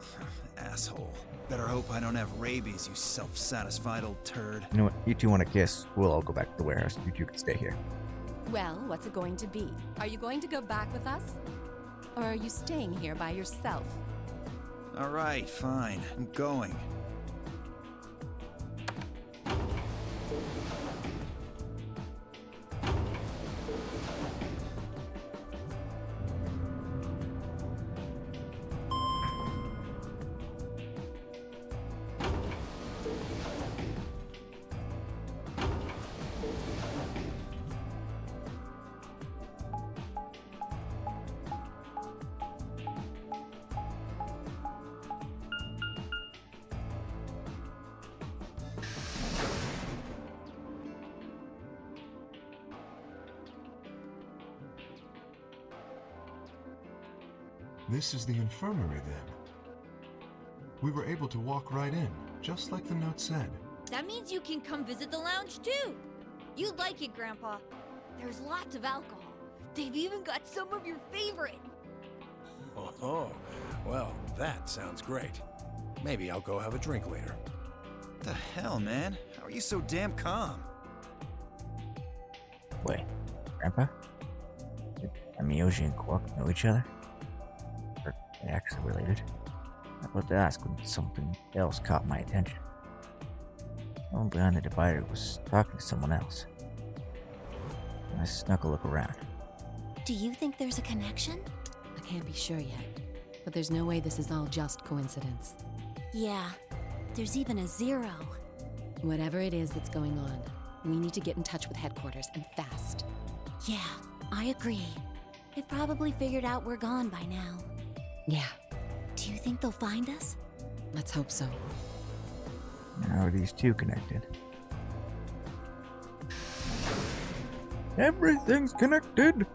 Asshole. Better hope I don't have rabies, you self-satisfied old turd. You know what? You two want to kiss. We'll all go back to the warehouse. You two can stay here. Well, what's it going to be? Are you going to go back with us? Or are you staying here by yourself? All right, fine. I'm going. This is the infirmary then. We were able to walk right in, just like the note said. That means you can come visit the lounge too. You'd like it, Grandpa. There's lots of alcohol. They've even got some of your favorite. Oh, well, that sounds great. Maybe I'll go have a drink later. The hell, man? How are you so damn calm? Wait, Grandpa? Did Miyoshi and Quark know each other? Are they actually related? I was about to ask when something else caught my attention. Someone behind the divider was talking to someone else. I snuck a look around. Do you think there's a connection? I can't be sure yet, but there's no way this is all just coincidence. Yeah, there's even a 0. Whatever it is that's going on, we need to get in touch with headquarters, and fast. Yeah, I agree. They've probably figured out we're gone by now. Yeah. Do you think they'll find us? Let's hope so. How are these two connected? Everything's connected.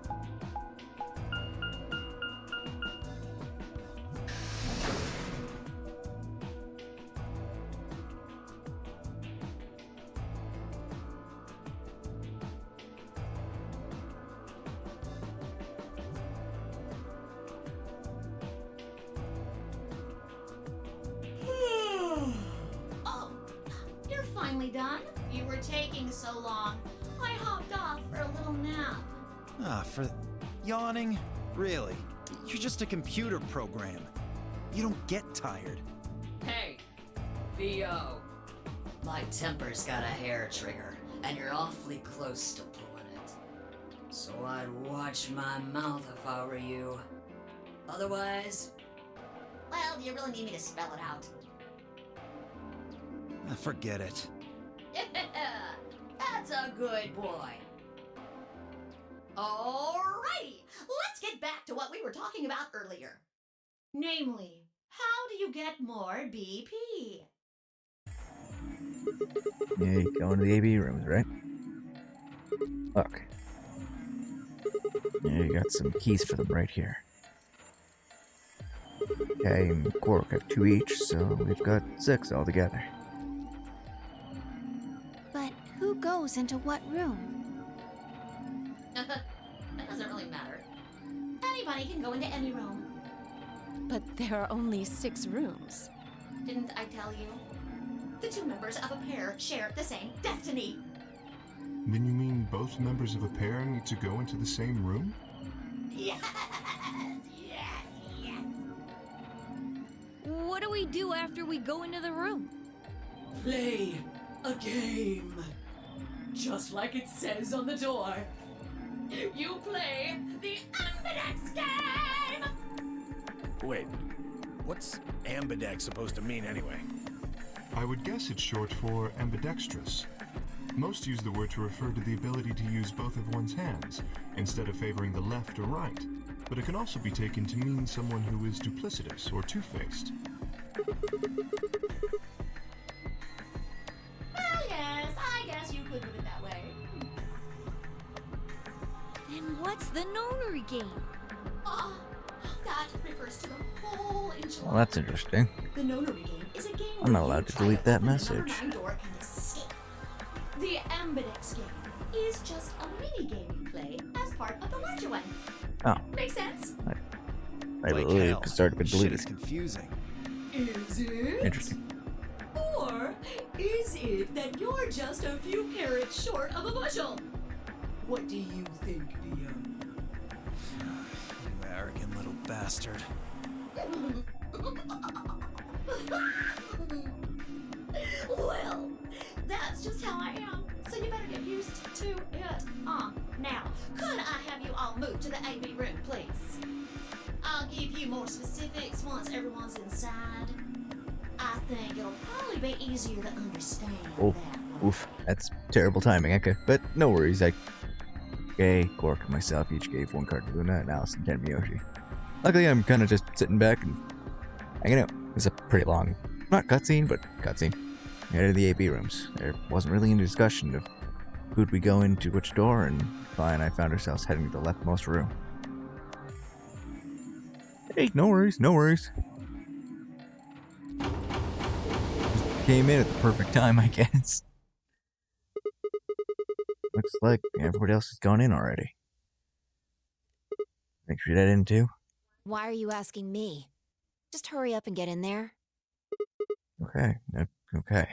Oh, you're finally done? You were taking so long. I hopped off for a little nap. Ah, for yawning? Really? You're just a computer program. You don't get tired. Hey, VO. My temper's got a hair trigger, and you're awfully close to pulling it. So I'd watch my mouth if I were you. Otherwise... Well, do you really need me to spell it out? Ah, forget it. That's a good boy. Alrighty, let's get back to what we were talking about earlier. Namely, how do you get more BP? Yeah, you go into the AB rooms, right? Look. Yeah, you got some keys for them right here. Okay, and Quark have 2 each, so we've got 6 altogether. But who goes into what room? That doesn't really matter. Anybody can go into any room. But there are only 6 rooms. Didn't I tell you? The 2 members of a pair share the same destiny. Then you mean both members of a pair need to go into the same room? Yes, yes, yes. What do we do after we go into the room? Play a game. Just like it says on the door. You play the Ambidex game! Wait, what's ambidex supposed to mean anyway? I would guess it's short for ambidextrous. Most use the word to refer to the ability to use both of one's hands, instead of favoring the left or right. But it can also be taken to mean someone who is duplicitous or two-faced. Well, yes, I guess you could put it that way. Then what's the nonary game? That refers to the whole enchilada. Well, that's interesting. The nonary game is a game I'm not where allowed you to try delete that open the message. number 9 door and escape. The Ambidex game is just a mini game you play as part of the larger one. Oh. Make sense? I Like believe hell. it's already been Shit deleted. is confusing. Is it? Interesting. Or is it that you're just a few carrots short of a bushel? What do you think, Dio? You arrogant little bastard. Well, that's just how I am, so you better get used to it. Now, could I have you all move to the AB room, please? I'll give you more specifics once everyone's inside. I think it'll probably be easier to understand Oh, that. oof. That's terrible timing. Okay, but no worries. Quark and myself each gave 1 card to Luna, and Alice and Ken Miyoshi. Luckily, I'm kind of just sitting back and hanging out. It's a pretty long, not cutscene, but cutscene. We headed to the AB rooms. There wasn't really any discussion of who'd we go into which door, and Fine I found ourselves heading to the leftmost room. Hey, no worries, no worries. Just came in at the perfect time, I guess. Looks like everybody else has gone in already. Think we should head in too? Why are you asking me? Just hurry up and get in there. Okay, okay.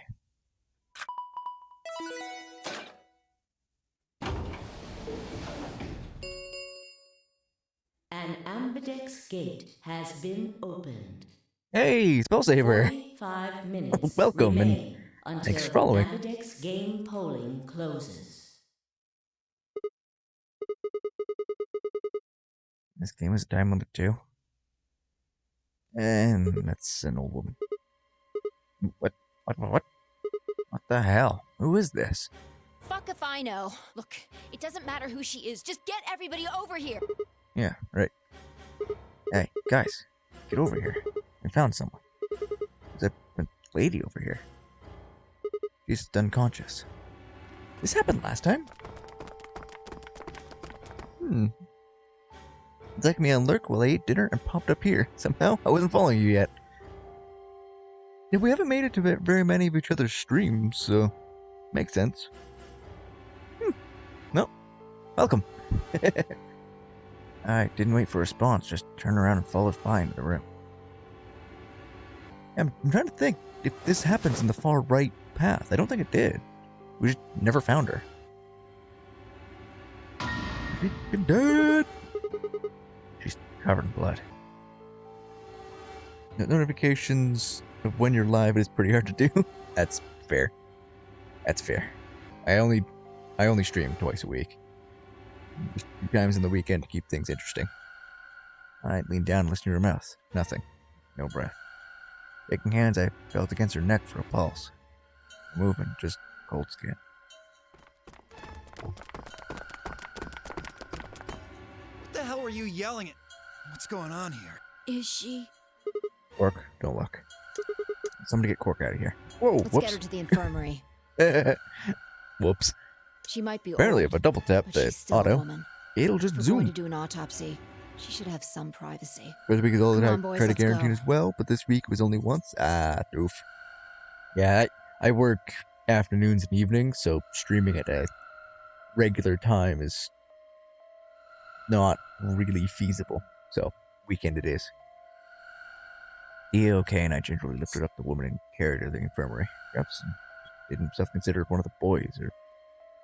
An ambidex gate has been opened. Hey, Spellsaver! 45 minutes Welcome, remain and until thanks for following. ambidex game polling closes. This game is time limit too. And that's an old woman. What the hell? Who is this? Fuck if I know. Look, it doesn't matter who she is. Just get everybody over here. Yeah, right. Hey, guys, get over here. I found someone. There's a lady over here. She's unconscious. This happened last time. Attacked me on Lurk while I ate dinner and popped up here. Somehow, I wasn't following you yet. Yeah, we haven't made it to very many of each other's streams, so makes sense. No, welcome. I didn't wait for a response, just turned around and followed Fi into the room. I'm trying to think if this happens in the far right path. I don't think it did. We just never found her. Freaking dead! She's covered in blood. Notifications of when you're live is pretty hard to do. That's fair. That's fair. I only stream twice a week. Just 2 times in the weekend to keep things interesting. I leaned down and listened to her mouth. Nothing. No breath. Taking hands, I felt against her neck for a pulse. No movement, just cold skin. What the hell were you yelling at? What's going on here? Is she? Cork, don't look. Somebody get Cork out of here. Whoa, Let's whoops. get her to the infirmary. Whoops. She might be Apparently, old, if I double tap but the she's still a auto, woman. it'll just If we're zoom. going to do an autopsy, she should have some privacy. Whether we could all Come have on, boys, try to let's guarantee go. as well, but this week was only once. Ah, doof. Yeah, I work afternoons and evenings, so streaming at a regular time is not really feasible. So, weekend it is. Okay, and I gingerly lifted up the woman and carried her to the infirmary. Perhaps did himself consider one of the boys, or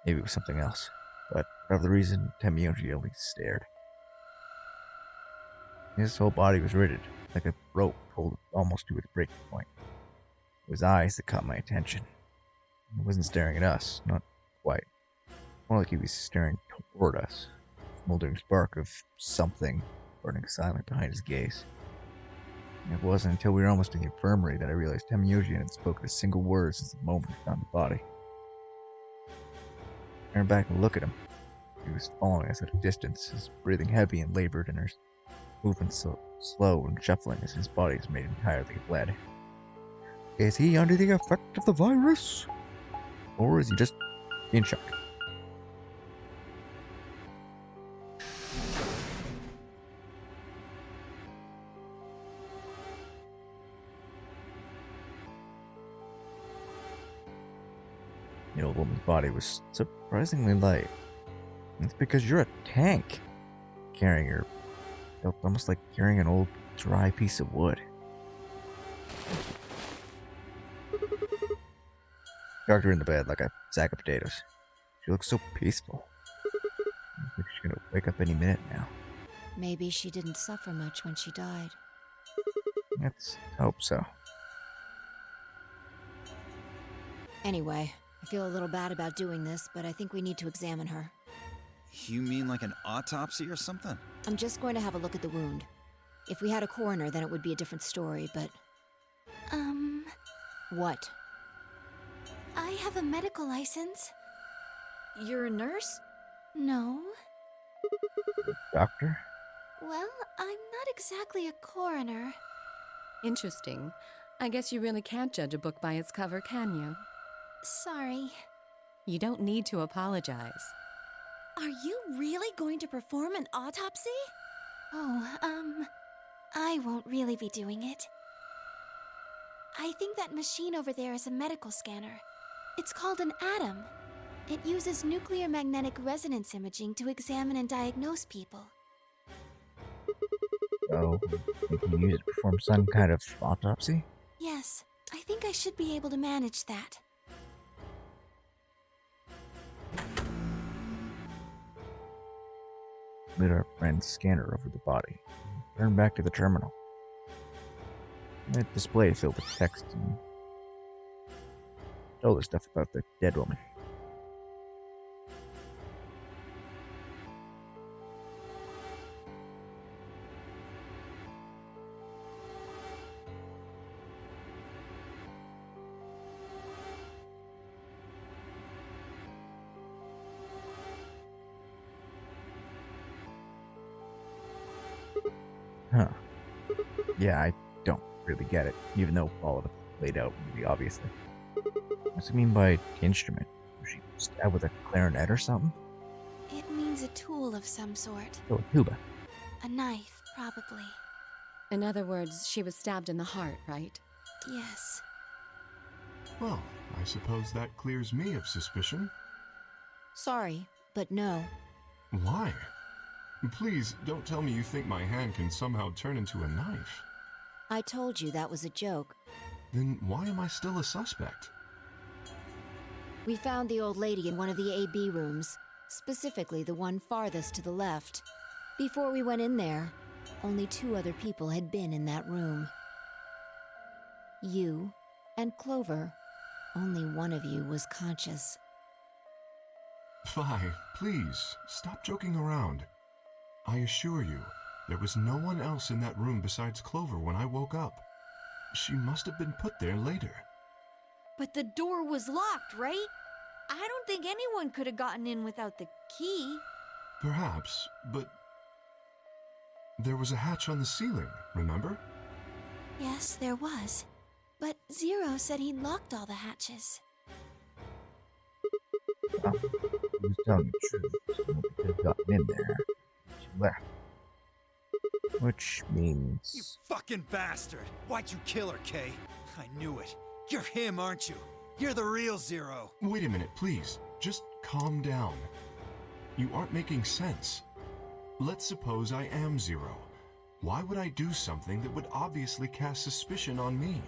maybe it was something else. But for whatever the reason, Temiyoshi only stared. His whole body was rigid, like a rope pulled almost to its breaking point. It was eyes that caught my attention. He wasn't staring at us, not quite. More like he was staring toward us, a smoldering spark of something burning silent behind his gaze. And it wasn't until we were almost in the infirmary that I realized Temiyoshi had spoken a single word since the moment he found the body. I turned back and looked at him. He was following us at a distance, his breathing heavy and labored, and her movement so slow and shuffling as his body was made entirely of lead. Is he under the effect of the virus? Or is he just in shock? The old woman's body was surprisingly light. It's because you're a tank. Carrying her felt almost like carrying an old, dry piece of wood. Tucked her in the bed like a sack of potatoes. She looked so peaceful. I think she's gonna wake up any minute now. Maybe she didn't suffer much when she died. Let's hope so. Anyway, I feel a little bad about doing this, but I think we need to examine her. You mean like an autopsy or something? I'm just going to have a look at the wound. If we had a coroner, then it would be a different story, but... What? I have a medical license. You're a nurse? No. Doctor? Well, I'm not exactly a coroner. Interesting. I guess you really can't judge a book by its cover, can you? Sorry. You don't need to apologize. Are you really going to perform an autopsy? Oh, I won't really be doing it. I think that machine over there is a medical scanner. It's called an ATOM. It uses nuclear magnetic resonance imaging to examine and diagnose people. So, think you need to perform some kind of autopsy? Yes, I think I should be able to manage that. Lit our friend's scanner over the body. Turned back to the terminal. The display filled with text and told us stuff about the dead woman. Huh. Yeah, I don't really get it, even though all of it laid out really obviously. What's it mean by instrument? Was she stabbed with a clarinet or something? It means means a tool of some sort. Oh, tuba. A knife, probably. In other words, she was stabbed in the heart, right? Yes. Well, I suppose that clears me of suspicion. Sorry, but no. Why? Please, don't tell me you think my hand can somehow turn into a knife. I told you that was a joke. Then why am I still a suspect? We found the old lady in one of the AB rooms, specifically the one farthest to the left. Before we went in there, only 2 other people had been in that room. You and Clover. Only one of you was conscious. Fi, please, stop joking around. I assure you, there was no one else in that room besides Clover when I woke up. She must have been put there later. But the door was locked, right? I don't think anyone could have gotten in without the key. Perhaps, but there was a hatch on the ceiling, remember? Yes, there was. But Zero said he locked all the hatches. Well, he was telling the truth, so nobody could have gotten in there. She left. Which means... You fucking bastard! Why'd you kill her, Kay? I knew it. You're him, aren't you? You're the real Zero. Wait a minute, please. Just calm down. You aren't making sense. Let's suppose I am Zero. Why would I do something that would obviously cast suspicion on me?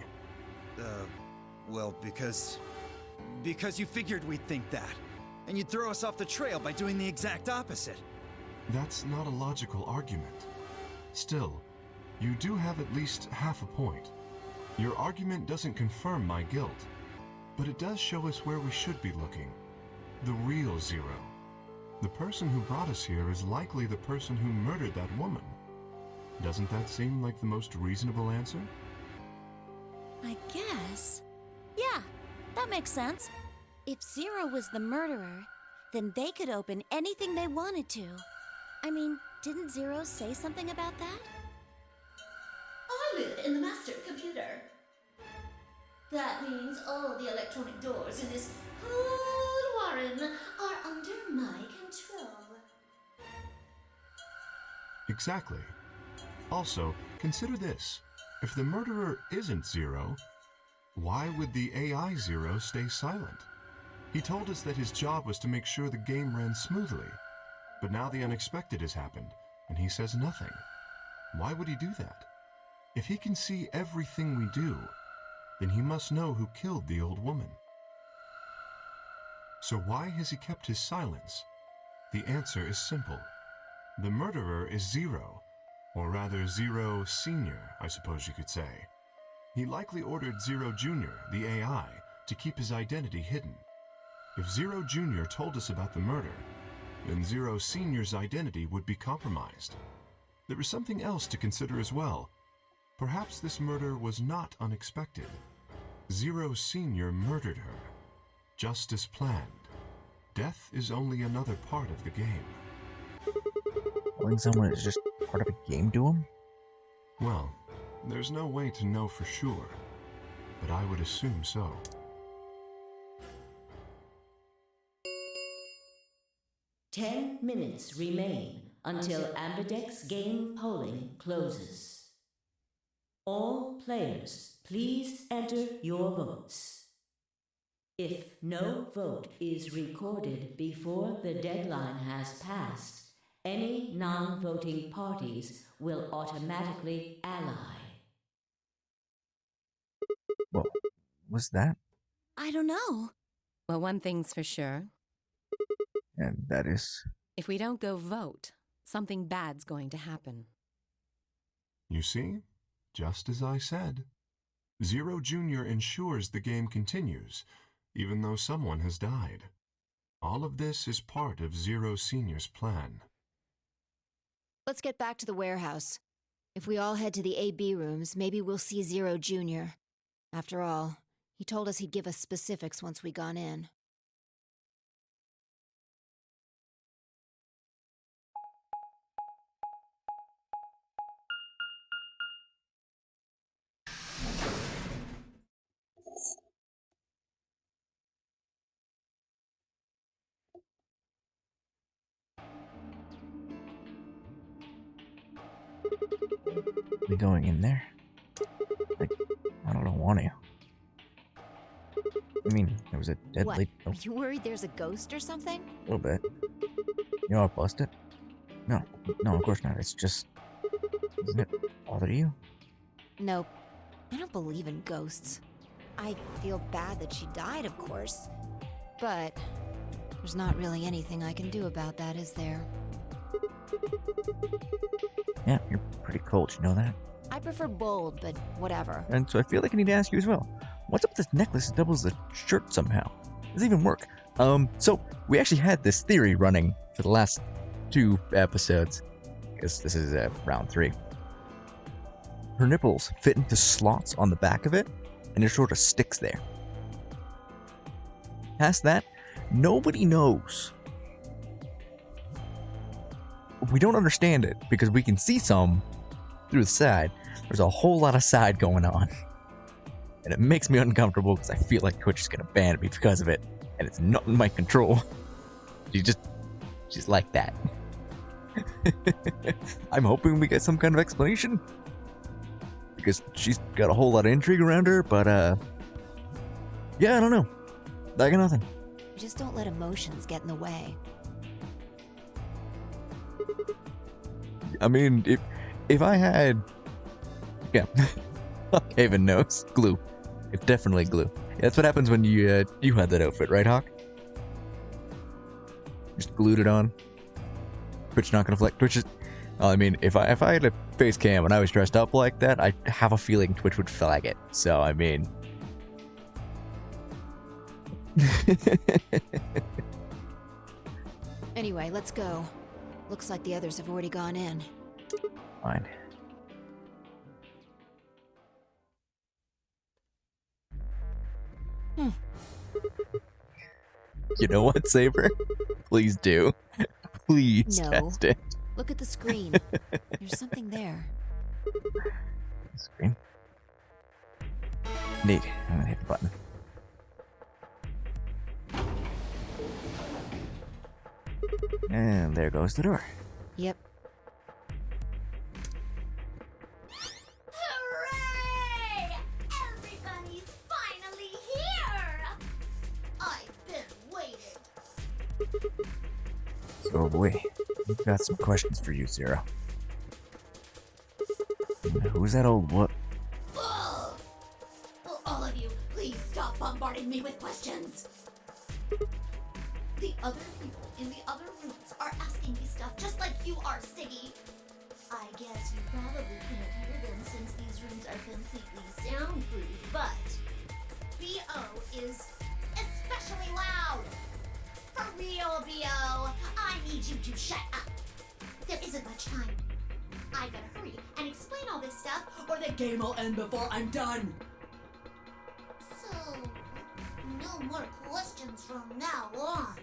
Well, because you figured we'd think that. And you'd throw us off the trail by doing the exact opposite. That's not a logical argument. Still, you do have at least half a point. Your argument doesn't confirm my guilt, but it does show us where we should be looking. The real Zero. The person who brought us here is likely the person who murdered that woman. Doesn't that seem like the most reasonable answer? I guess. Yeah, that makes sense. If Zero was the murderer, then they could open anything they wanted to. I mean, didn't Zero say something about that? I live in the master computer. That means all the electronic doors in this whole warren are under my control. Exactly. Also, consider this. If the murderer isn't Zero, why would the AI Zero stay silent? He told us that his job was to make sure the game ran smoothly. But now the unexpected has happened, and he says nothing. Why would he do that? If he can see everything we do, then he must know who killed the old woman. So why has he kept his silence? The answer is simple. The murderer is Zero, or rather Zero Senior, I suppose you could say. He likely ordered Zero Junior, the AI, to keep his identity hidden. If Zero Junior told us about the murder, then Zero Senior's identity would be compromised. There is something else to consider as well. Perhaps this murder was not unexpected. Zero Senior murdered her, just as planned. Death is only another part of the game. Killing someone is just part of a game to him? Well, there's no way to know for sure, but I would assume so. "10 minutes remain until Ambidex game polling closes. All players, please enter your votes. If no vote is recorded before the deadline has passed, any non-voting parties will automatically ally." What was that? I don't know. Well, one thing's for sure. And that is... If we don't go vote, something bad's going to happen. You see? Just as I said. Zero Junior ensures the game continues, even though someone has died. All of this is part of Zero Senior's plan. Let's get back to the warehouse. If we all head to the AB rooms, maybe we'll see Zero Junior. After all, he told us he'd give us specifics once we got in. We going in there? I don't want to. I mean, there was a dead What? lady. Are you worried there's a ghost or something? A little bit. You all busted? No, of course not. It's just... Doesn't it bother you? Nope. I don't believe in ghosts. I feel bad that she died, of course. But there's not really anything I can do about that, is there? Yeah, you're pretty cold, you know that? I prefer bold, but whatever. And so I feel like I need to ask you as well. What's up with this necklace that doubles the shirt somehow? Does it even work? So we actually had this theory running for the last 2 episodes. Because this is round 3. Her nipples fit into slots on the back of it, and it sort of sticks there. Past that, nobody knows. We don't understand it because we can see some through the side. There's a whole lot of side going on. And it makes me uncomfortable because I feel like Twitch is going to ban me because of it. And it's not in my control. She's like that. I'm hoping we get some kind of explanation. Because she's got a whole lot of intrigue around her, but yeah, I don't know. I got nothing. Just don't let emotions get in the way. I mean, if I had... Yeah. Haven knows. Glue. It's definitely glue. Yeah, that's what happens when you had that outfit, right, Hawk? Just glued it on. Twitch not gonna flex. Twitch is... I mean, if I had a face cam and I was dressed up like that, I have a feeling Twitch would flag it. So, I mean... Anyway, let's go. Looks like the others have already gone in. Fine. You know what, Saber? Please do. Please No. test it. Look at the screen. There's something there. Screen. Neat. I'm gonna hit the button. And there goes the door. Yep. Hooray! Everybody's finally here! I've been waiting. So, boy, we've got some questions for you, Zero. Who's that old what? Ugh. Will all of you please stop bombarding me with questions? The other people in the other rooms are asking me stuff just like you are, Siggy. I guess you probably can't hear them since these rooms are completely soundproof, but B.O. is especially loud. For real, B.O., I need you to shut up. There isn't much time. I gotta hurry and explain all this stuff, or the game will end before I'm done. So, no more questions from now on.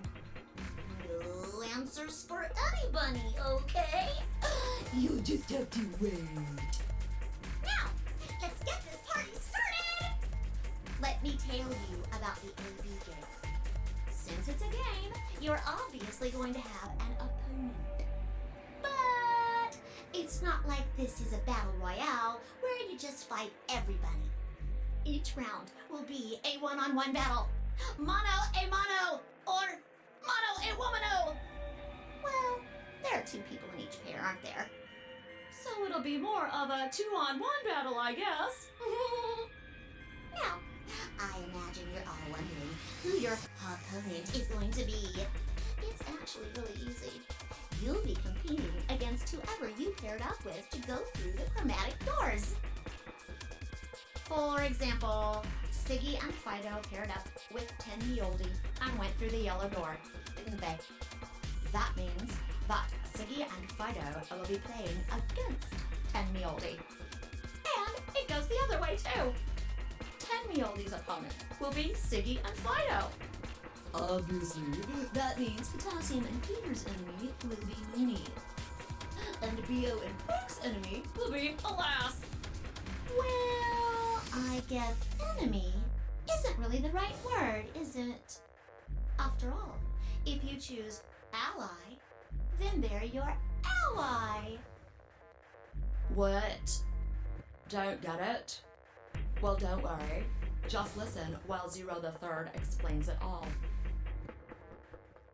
No answers for anybody, okay? You just have to wait. Now, let's get this party started! Let me tell you about the AB game. Since it's a game, you're obviously going to have an opponent. But it's not like this is a battle royale where you just fight everybody. Each round will be a one-on-one battle. Mono a mono, or mono a womano. Well, there are 2 people in each pair, aren't there? So it'll be more of a 2-on-1 battle, I guess. Now, I imagine you're all wondering who your opponent is going to be. It's actually really easy. You'll be competing against whoever you paired up with to go through the chromatic doors. For example, Siggy and Fido paired up with 10 Yoldi and went through the yellow door, didn't they? That means that Siggy and Fido will be playing against 10 Yoldi. And it goes the other way too. 10 Yoldi's opponent will be Siggy and Fido. Obviously, that means Potassium and Peter's enemy will be Minnie. And B.O. and Brook's enemy will be Alas. Well, I guess enemy isn't really the right word, is it? After all, if you choose ally, then they're your ally. What? Don't get it? Well, don't worry. Just listen while Zero the Third explains it all.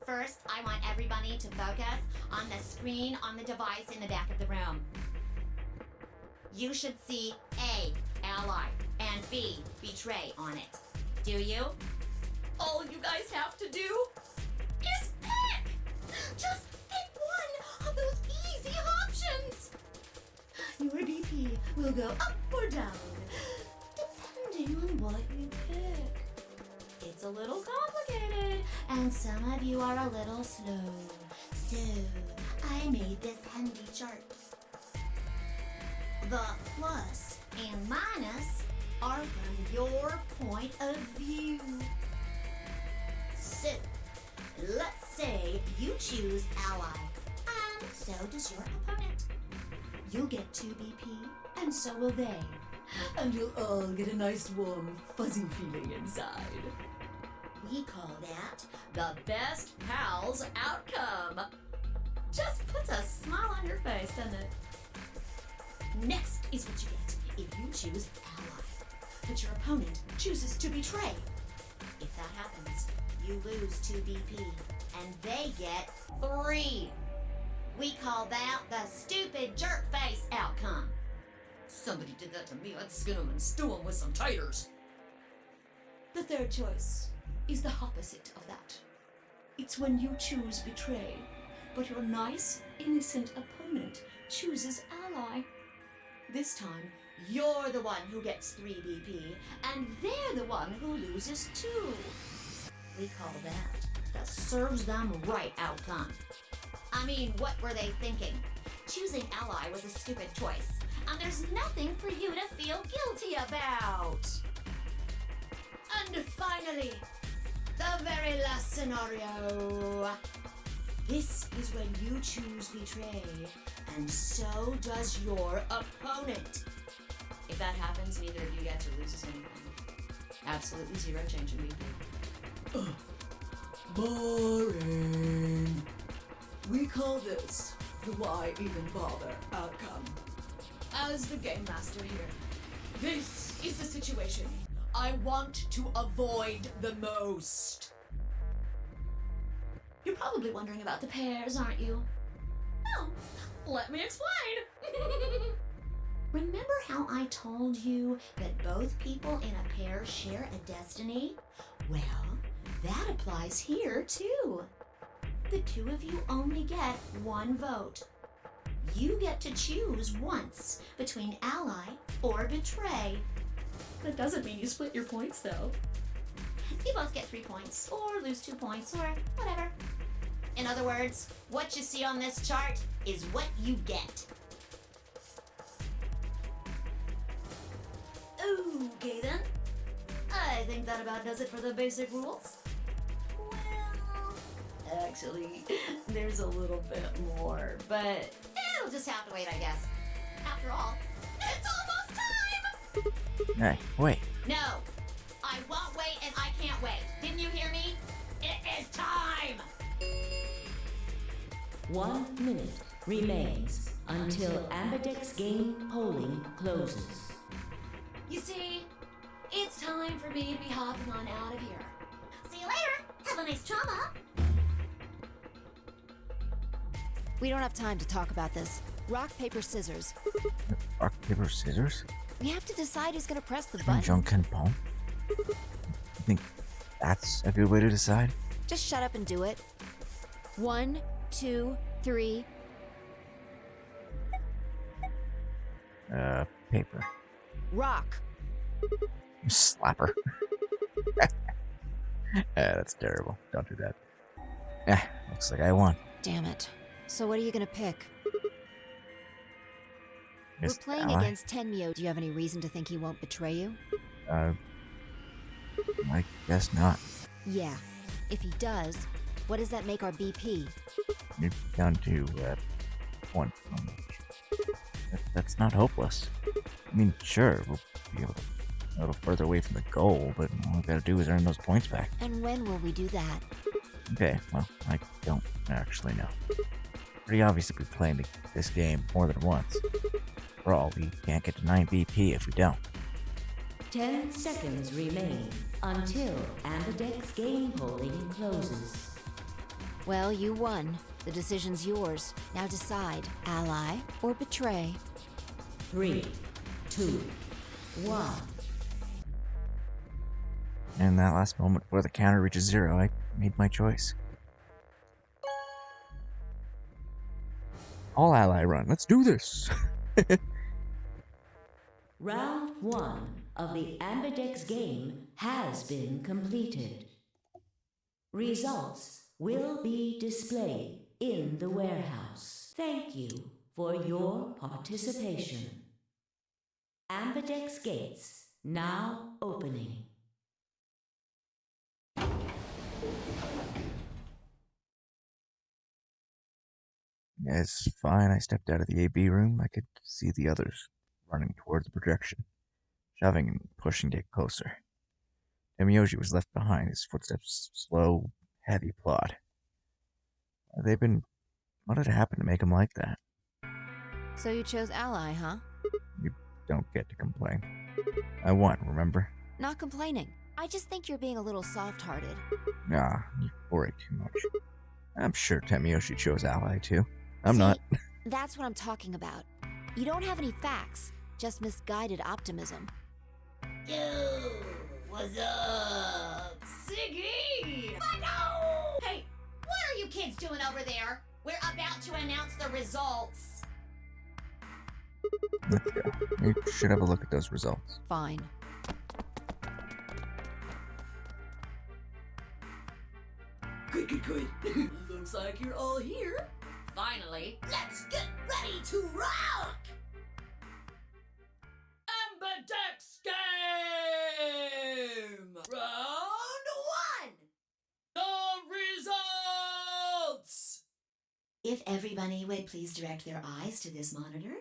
First, I want everybody to focus on the screen on the device in the back of the room. You should see A, ally, and B, betray on it. Do you? All you guys have to do is pick! Just pick one of those easy options! Your BP will go up or down, depending on what you pick. It's a little complicated, and some of you are a little slow. So, I made this handy chart. The plus and minus are from your point of view. So, let's say you choose ally, and so does your opponent. You'll get 2 BP, and so will they. And you'll all get a nice warm, fuzzy feeling inside. We call that the best pals outcome. Just puts a smile on your face, doesn't it? Next is what you get if you choose ally, but your opponent chooses to betray. If that happens, you lose 2 BP, and they get 3. We call that the stupid jerk face outcome. Somebody did that to me, I'd skin them and stew them with some taters. The third choice is the opposite of that. It's when you choose betray, but your nice, innocent opponent chooses ally. This time, you're the one who gets 3 BP, and they're the one who loses 2. We call that the serves them right outcome. I mean, what were they thinking? Choosing ally was a stupid choice, and there's nothing for you to feel guilty about. And finally, the very last scenario. This is when you choose betray, and so does your opponent. If that happens, neither of you gets or loses anything. Absolutely 0 change in BP. Boring. We call this the why even bother outcome. As the game master here, this is the situation I want to avoid the most. You're probably wondering about the pairs, aren't you? Well, let me explain. Remember how I told you that both people in a pair share a destiny? Well, that applies here too. The 2 of you only get 1 vote. You get to choose once between ally or betray. That doesn't mean you split your points, though. You both get 3 points, or lose 2 points, or whatever. In other words, what you see on this chart is what you get. Okay then. I think that about does it for the basic rules. Actually, there's a little bit more, but it'll just have to wait, I guess. After all, it's almost time! Hey, wait. No, I won't wait and I can't wait. Didn't you hear me? It is time! 1 minute remains until Abidex game polling closes. You see, it's time for me to be hopping on out of here. See you later! Have a nice trauma! We don't have time to talk about this. Rock, paper, scissors. Rock, paper, scissors? We have to decide who's gonna press the From button. Junk and Palm? You think that's a good way to decide? Just shut up and do it. 1, 2, 3. Paper. Rock. Slapper. That's terrible. Don't do that. Looks like I won. Damn it. So what are you gonna pick? We're Miss playing Ally? against Tenmyo. Do you have any reason to think he won't betray you? I guess not. Yeah. If he does, what does that make our BP? You're down to 1. That's not hopeless. I mean, sure, we'll be able to a little further away from the goal, but all we gotta do is earn those points back. And when will we do that? Okay, well, I don't actually know. Pretty obvious that we're playing this game more than once. For all, we can't get to 9 BP if we don't. 10 seconds remain until Ambidex's game polling closes. Well, you won. The decision's yours. Now decide, ally or betray. 3, 2, 1. And in that last moment before the counter reaches 0, I made my choice. All ally run. Let's do this! Round 1 of the Ambidex game has been completed. Results will be displayed in the warehouse. Thank you for your participation. Ambidex gates now opening. It's fine. I stepped out of the AB room. I could see the others running towards the projection, shoving and pushing to get closer. Temiyoshi was left behind, his footsteps slow, heavy plod. What had happened to make him like that? So you chose ally, huh? You don't get to complain. I won, remember? Not complaining. I just think you're being a little soft-hearted. Nah, you worry too much. I'm sure Temiyoshi chose ally too. I'm not. That's what I'm talking about. You don't have any facts, just misguided optimism. Yo, what's up? Siggy! No! Hey, what are you kids doing over there? We're about to announce the results. Let's go. You should have a look at those results. Fine. Good. Looks like you're all here. Finally, Let's get ready to rock! Ambidex game! Round 1! The results! If everybody would please direct their eyes to this monitor.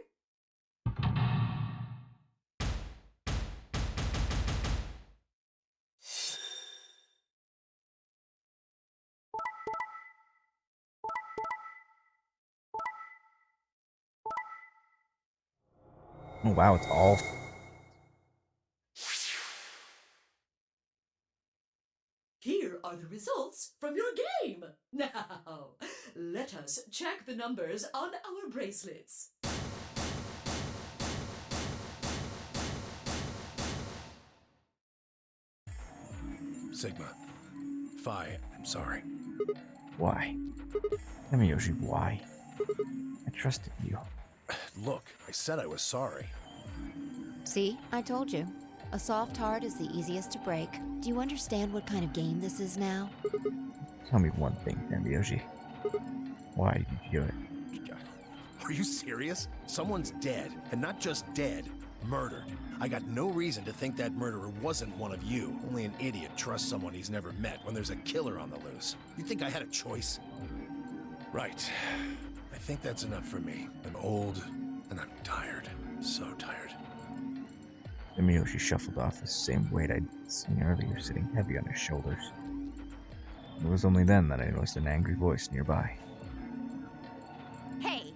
Oh wow, it's all... Here are the results from your game. Now, let us check the numbers on our bracelets. Sigma. Phi, I'm sorry. Why? Temiyoshi, why? I trusted you. Look, I said I was sorry. See, I told you. A soft heart is the easiest to break. Do you understand what kind of game this is now? Tell me one thing, Temiyoshi. Why did you do it? Are you serious? Someone's dead, and not just dead, murdered. I got no reason to think that murderer wasn't one of you. Only an idiot trusts someone he's never met when there's a killer on the loose. You think I had a choice? Right. I think that's enough for me. I'm old, and I'm tired. So tired. Temiyoshi shuffled off the same weight I'd seen earlier sitting heavy on his shoulders. It was only then that I noticed an angry voice nearby. Hey,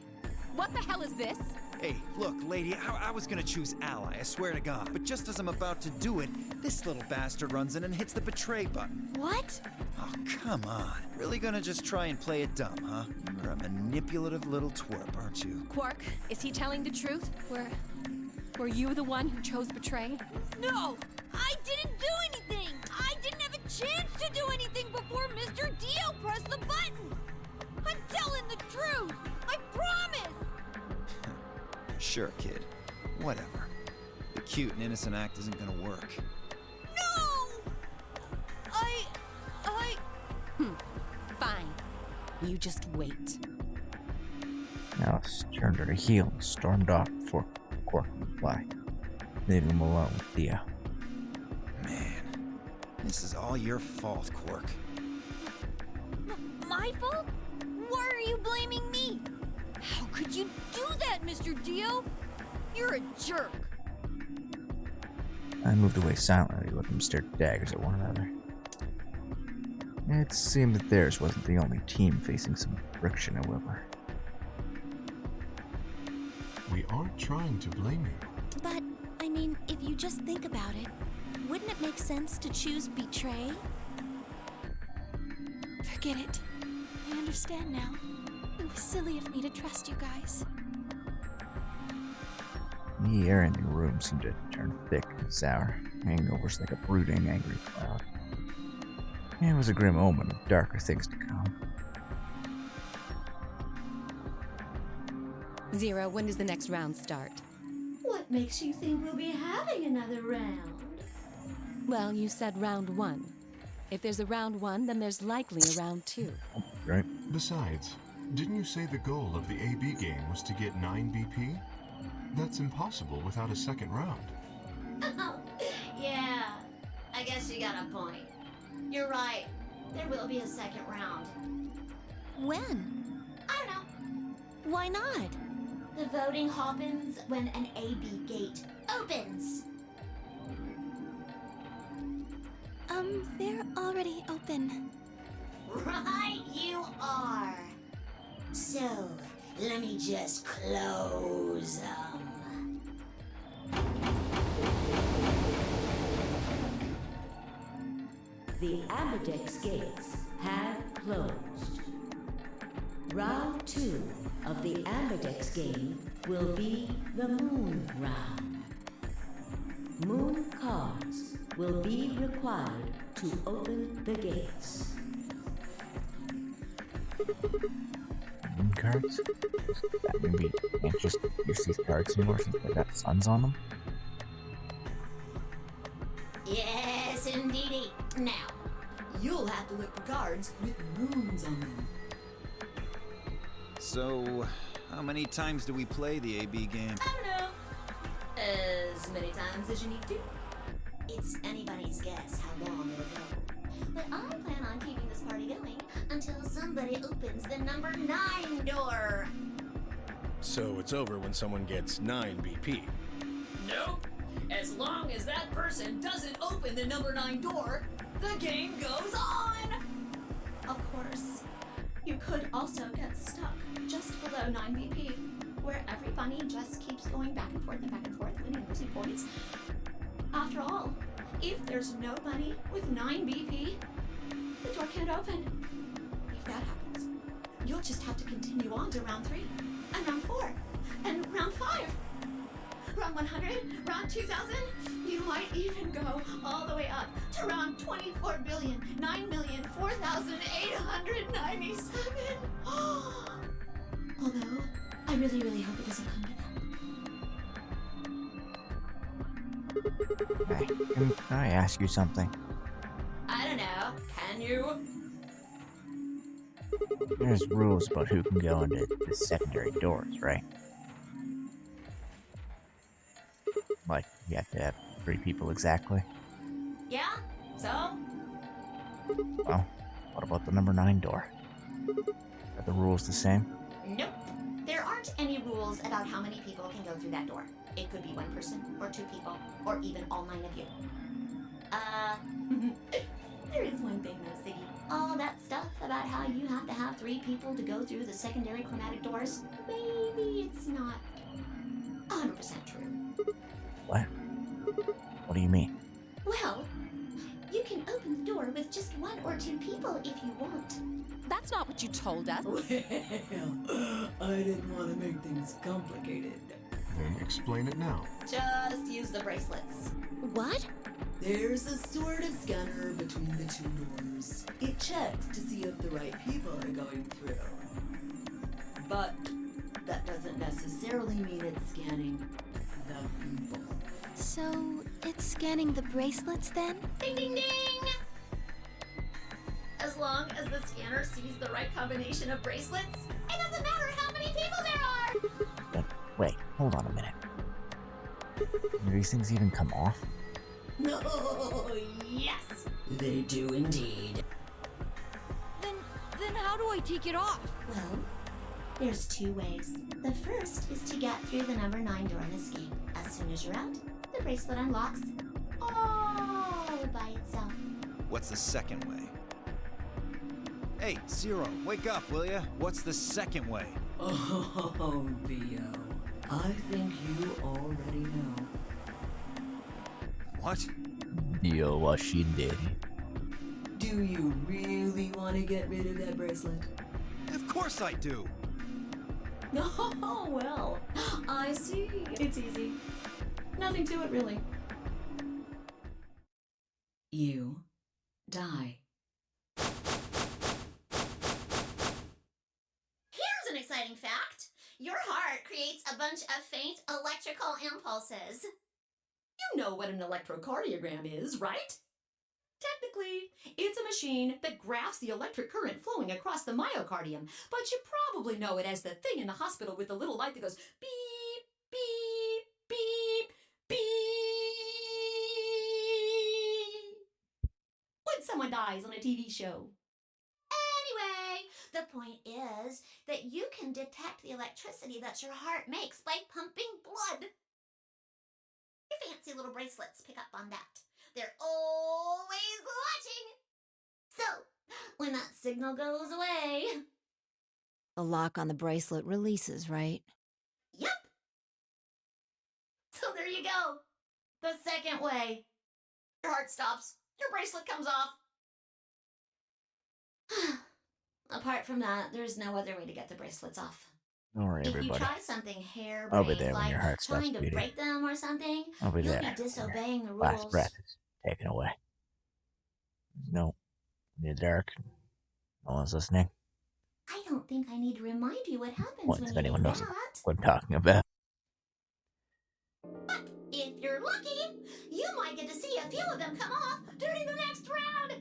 what the hell is this? Hey, look, lady, I was gonna choose ally, I swear to God. But just as I'm about to do it, this little bastard runs in and hits the betray button. What? Oh, come on. Really gonna just try and play it dumb, huh? You're a manipulative little twerp, aren't you? Quark, is he telling the truth? Were you the one who chose betray? No! I didn't do anything! I didn't have a chance to do anything before Mr. Dio pressed the button! I'm telling the truth! I promise! Sure, kid. Whatever. The cute and innocent act isn't gonna work. No! Fine. You just wait. Alice turned her to heel and stormed off before Quark could reply, leaving him alone with Dia. Man, this is all your fault, Quark. My fault? Why are you blaming me? How could you do that, Mr. Dio? You're a jerk. I moved away silently, letting them stare daggers at one another. It seemed that theirs wasn't the only team facing some friction, however. We aren't trying to blame you. But, I mean, if you just think about it, wouldn't it make sense to choose betray? Forget it. I understand now. It was silly of me to trust you guys. The air in the room seemed to turn thick and sour, hanging over us like a brooding, angry cloud. It was a grim omen of darker things to come. Zero, when does the next round start? What makes you think we'll be having another round? Well, you said round 1. If there's a round 1, then there's likely a round 2. Right. Besides, didn't you say the goal of the AB game was to get 9 BP? That's impossible without a second round. Yeah, I guess you got a point. You're right. There will be a second round. When? I don't know. Why not? The voting happens when an AB gate opens. They're already open. Right, you are. So, let me just close them. The Amberdex gates have closed. Round 2 of the Amberdex game will be the Moon Round. Moon cards will be required to open the gates. Moon cards? That mean we can't just use these cards anymore since they got suns on them? Yes, indeedy. Now, you'll have to look for cards with moons on them. So, how many times do we play the AB game? I don't know. As many times as you need to. It's anybody's guess how long it'll go. But I plan on keeping this party going until somebody opens the number 9 door. So it's over when someone gets 9 BP. Nope. As long as that person doesn't open the number 9 door, the game goes on! Of course. You could also get stuck just below 9 BP, where every bunny just keeps going back and forth, winning and losing points. After all, if there's no bunny with 9 BP, the door can't open. If that happens, you'll just have to continue on to round 3, and round 4, and round 5. Round 100, round 2000, you might even go all the way up to round 24,9,004,897. Although, I really, really hope it doesn't come to that. Hey, can I ask you something? I don't know. Can you? There's rules about who can go into the secondary doors, right? Like, you have to have 3 people exactly. Yeah? So? Well, what about the number 9 door? Are the rules the same? Nope. There aren't any rules about how many people can go through that door. It could be 1 person, or 2 people, or even all 9 of you. There is one thing though, Siggy. All that stuff about how you have to have 3 people to go through the secondary chromatic doors, maybe it's not 100% true. What? What do you mean? Well, you can open the door with just 1 or 2 people if you want. That's not what you told us. Well, I didn't want to make things complicated. Then explain it now. Just use the bracelets. What? There's a sort of scanner between the 2 doors. It checks to see if the right people are going through. But that doesn't necessarily mean it's scanning the people. So, it's scanning the bracelets then? Ding ding ding! As long as the scanner sees the right combination of bracelets, it doesn't matter how many people there are! But wait, hold on a minute. Do these things even come off? No, yes! They do indeed. Then how do I take it off? Well, there's 2 ways. The first is to get through the number 9 door and escape. As soon as you're out, the bracelet unlocks all by itself. What's the second way? Hey, Zero, wake up, will ya? What's the second way? Oh, Bio. I think you already know. What? Dio wa shindeiru. Do you really want to get rid of that bracelet? Of course I do. Oh, well, I see. It's easy. Nothing to it, really. You die. Here's an exciting fact. Your heart creates a bunch of faint electrical impulses. You know what an electrocardiogram is, right? Technically, it's a machine that graphs the electric current flowing across the myocardium, but you probably know it as the thing in the hospital with the little light that goes beep, beep, beep, beep when someone dies on a TV show. Anyway, the point is that you can detect the electricity that your heart makes by pumping blood. Your fancy little bracelets pick up on that. They're always watching. So, when that signal goes away... The lock on the bracelet releases, right? Yep. So there you go. The second way. Your heart stops. Your bracelet comes off. Apart from that, there's no other way to get the bracelets off. Don't worry, If you everybody. try something I'll be harebrained, there when like your heart stops trying to beating. break them or something, I'll be you'll there. be disobeying the Last rules. breath is taken away. No, in the dark. No one's listening. I don't think I need to remind you what happens Once when if you anyone do knows that. what I'm talking about. But if you're lucky, you might get to see a few of them come off during the next round.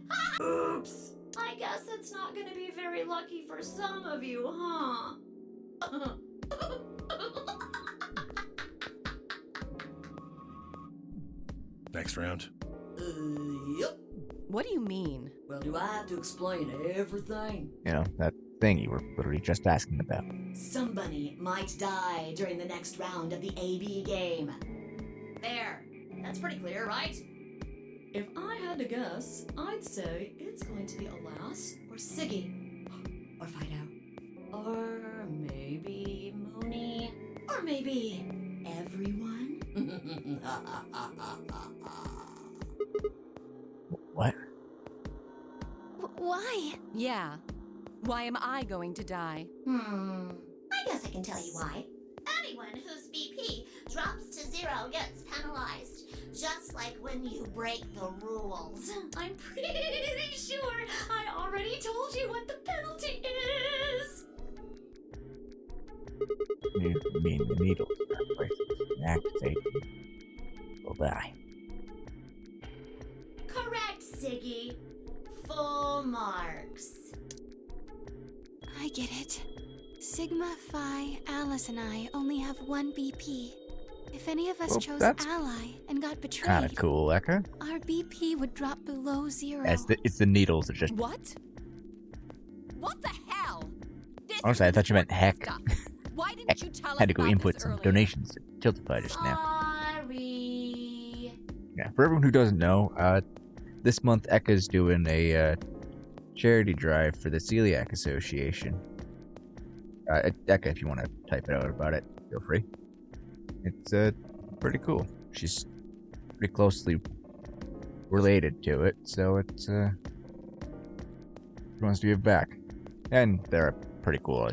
Oops. I guess it's not going to be very lucky for some of you, huh? Next round. Yep. What do you mean? Well, do I have to explain everything? You know, that thing you were literally just asking about. Somebody might die during the next round of the AB game. There. That's pretty clear, right? If I had to guess, I'd say it's going to be Alas or Siggy. Or Fido. Or maybe Mooney. Or maybe everyone? What? Why? Yeah. Why am I going to die? I guess I can tell you why. Anyone whose BP drops to 0 gets penalized. Just like when you break the rules. I'm pretty sure I already told you what the penalty is. You mean the needles are bracelets activate will die. Correct, Siggy. Full marks. I get it. Sigma, Phi, Alice, and I only have 1 BP. If any of us Well, chose that's Ally and got betrayed, Kinda cool, Eka. our BP would drop below 0. It's the needles that just. What? What the hell? This Honestly, I is thought you meant heck. important stuff. Why didn't you tell us Had to go about input this some earlier? donations to Tiltify just now. Sorry. Yeah, for everyone who doesn't know, this month Eka's doing a charity drive for the Celiac Association. Eka, if you want to type it out about it, feel free. It's pretty cool. She's pretty closely related to it, so it's she wants to give back, and they're a pretty cool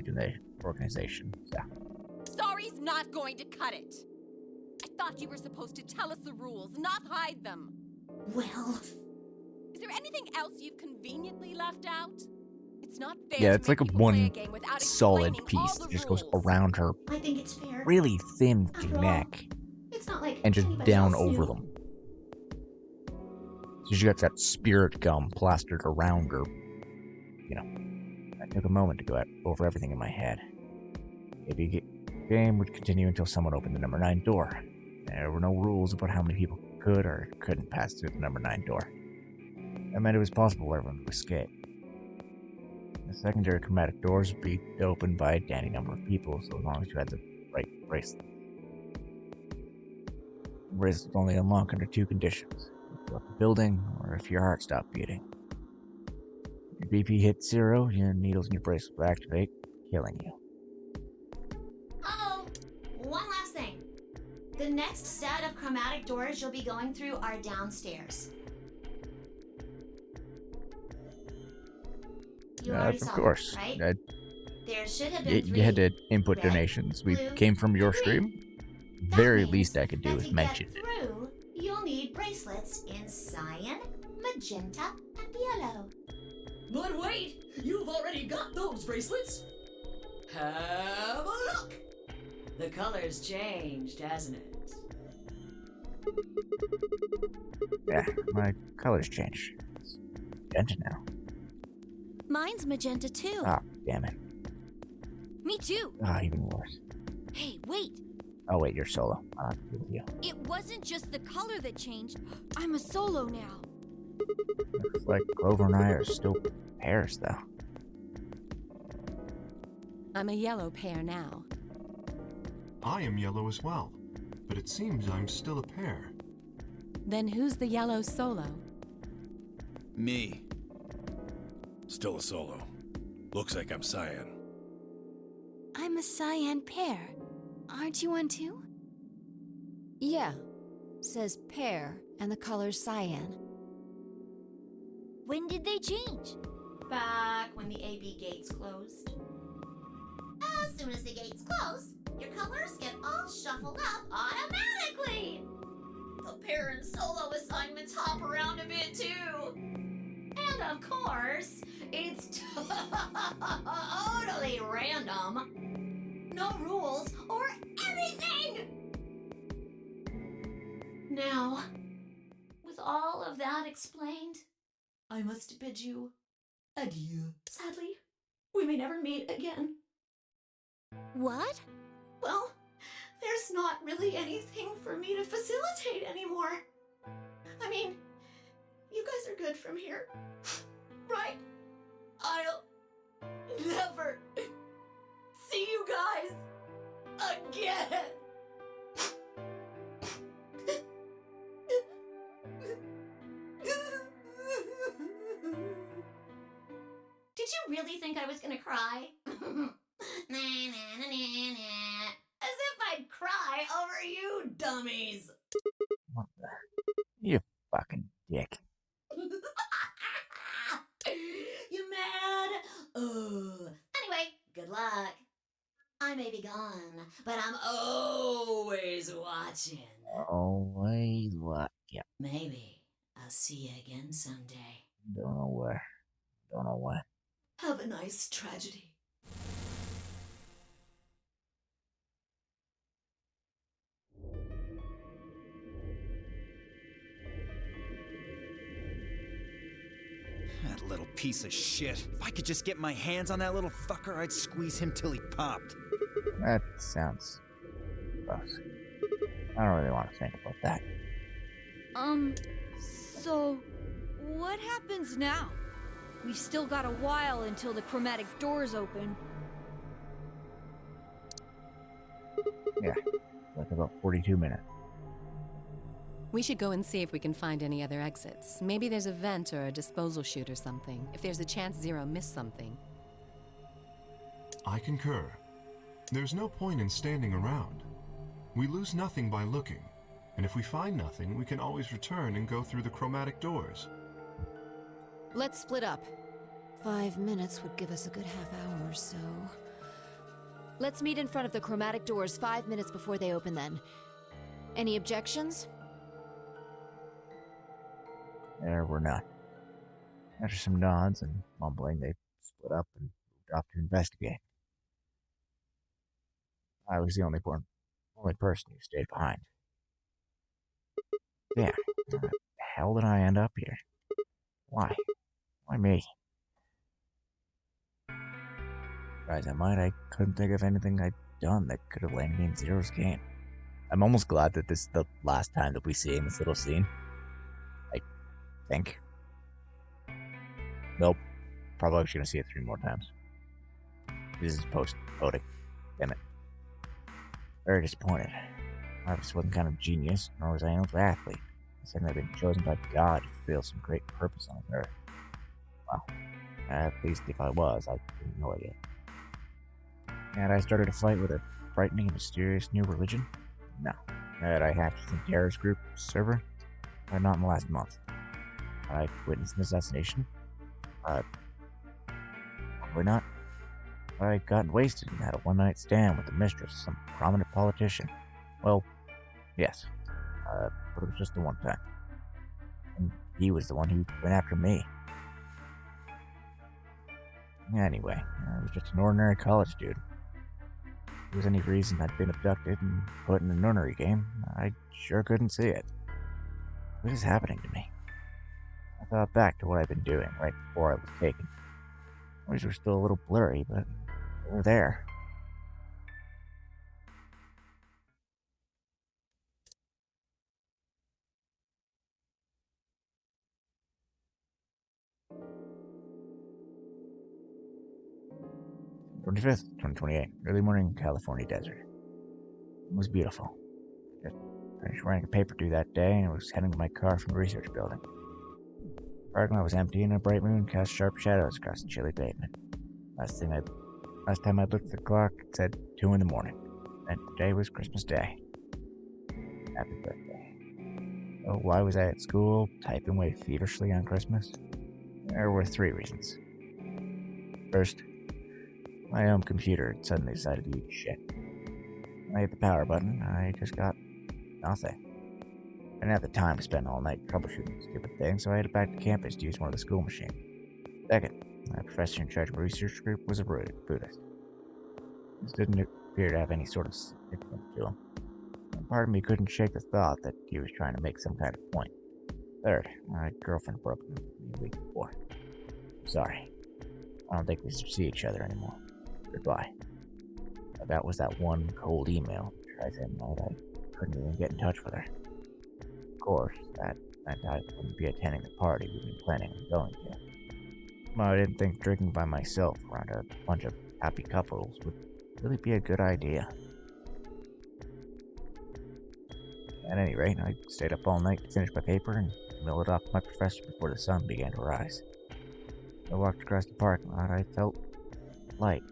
organization. So. Sorry's not going to cut it. I thought you were supposed to tell us the rules, not hide them. Well... Is there anything else you've conveniently left out? It's not fair Yeah, to it's make like a people play one game without solid explaining all piece the that just goes rules. around her I think it's fair. really thin After all, neck it's not like and just anybody down else over knew. them. So she got that spirit gum plastered around her. You know, I took a moment to go over everything in my head. Maybe the game would continue until someone opened the number 9 door. There were no rules about how many people could or couldn't pass through the number 9 door. That meant it was possible for everyone to escape. The secondary chromatic doors would be opened by any number of people, so as long as you had the right bracelet. The bracelet was only unlocked under 2 conditions: if you left the building, or if your heart stopped beating. If your BP hit 0, your needles in your bracelet would activate, killing you. Oh, one last next set of chromatic doors you'll be going through are downstairs. You already Of saw course. them, right? I, There should have been you had three. to input Red, donations. We blue, came from your and green. stream. Very least I could do That is to mention get it. through, you'll need bracelets in cyan, magenta, and yellow. But wait, you've already got those bracelets. Have a look. The color's changed, hasn't it? Yeah, my color's changed. It's magenta now. Mine's magenta too. Ah, damn it. Me too. Ah, even worse. Hey, wait. Oh wait, you're solo. I'll have to deal with you. It wasn't just the color that changed. I'm a solo now. Looks like Clover and I are still pairs, though. I'm a yellow pair now. I am yellow as well, but it seems I'm still a pair. Then who's the yellow solo? Me. Still a solo. Looks like I'm cyan. I'm a cyan pair. Aren't you one too? Yeah. Says pear, and the color's cyan. When did they change? Back when the AB gates closed. As soon as the gates close, your colors get all shuffled up automatically. The pair and solo assignments hop around a bit too. And of course, it's totally random. No rules or anything! Now, with all of that explained, I must bid you adieu. Sadly, we may never meet again. What? Well, there's not really anything for me to facilitate anymore. I mean, you guys are good from here, right? I'll never see you guys again. Did you really think I was gonna cry? As if I'd cry over you dummies. What the? You fucking dick. You mad? Anyway, good luck. I may be gone, but I'm always watching. Always what? Yeah. Maybe I'll see you again someday. Don't know where. Don't know what. Have a nice tragedy. That little piece of shit. If I could just get my hands on that little fucker, I'd squeeze him till he popped. That sounds gross. I don't really want to think about that. So what happens now? We've still got a while until the chromatic doors open. Yeah, like about 42 minutes. We should go and see if we can find any other exits. Maybe there's a vent or a disposal chute or something. If there's a chance Zero missed something. I concur. There's no point in standing around. We lose nothing by looking, and if we find nothing, we can always return and go through the chromatic doors. Let's split up. 5 minutes would give us a good half hour or so. Let's meet in front of the chromatic doors 5 minutes before they open then. Any objections? There were none. After some nods and mumbling, they split up and moved off to investigate. I was the only person who stayed behind. Yeah, how the hell did I end up here? Why? Why me? Try as I might, I couldn't think of anything I'd done that could have landed me in Zero's game. I'm almost glad that this is the last time that we see in this little scene. I think. Nope. Probably gonna see it 3 more times. This is post-voting. Damn it. Very disappointed. I just wasn't kind of genius, nor was I an athlete. Instead, I've been chosen by God to fulfill some great purpose on Earth. Well, at least if I was, I didn't know it yet. And I started a fight with a frightening and mysterious new religion? No. that I hacked some terrorist group server, but not in the last month. I witnessed an assassination. Probably not. I got wasted and had a one-night stand with the mistress of some prominent politician. Well, yes, but it was just the one time. And he was the one who went after me. Anyway, I was just an ordinary college dude. If there was any reason I'd been abducted and put in a nunnery game, I sure couldn't see it. What is happening to me? I thought back to what I'd been doing right before I was taken. Memories were still a little blurry, but they were there. '25th, 2028, early morning California desert. It was beautiful. Just finished writing a paper due that day and was heading to my car from the research building. The parking lot was empty and a bright moon cast sharp shadows across the chilly pavement. Last time I looked at the clock, it said 2 in the morning, and today was Christmas Day. Happy birthday. So why was I at school, typing away feverishly on Christmas? There were 3 reasons. First, my home computer had suddenly decided to eat shit. When I hit the power button, I just got nothing. I didn't have the time to spend all night troubleshooting the stupid thing, so I headed back to campus to use one of the school machines. Second, my professor in charge of my research group was a Buddhist. This didn't appear to have any sort of significance to him. And part of me couldn't shake the thought that he was trying to make some kind of point. Third, my girlfriend broke up with me a week before. Sorry. I don't think we should see each other anymore. Goodbye. That was that one cold email. Tried that night I couldn't even get in touch with her. Of course, that meant I wouldn't be attending the party we'd been planning on going to. Well, I didn't think drinking by myself around a bunch of happy couples would really be a good idea. At any rate, I stayed up all night to finish my paper and mail it off to my professor before the sun began to rise. As I walked across the parking lot, I felt light.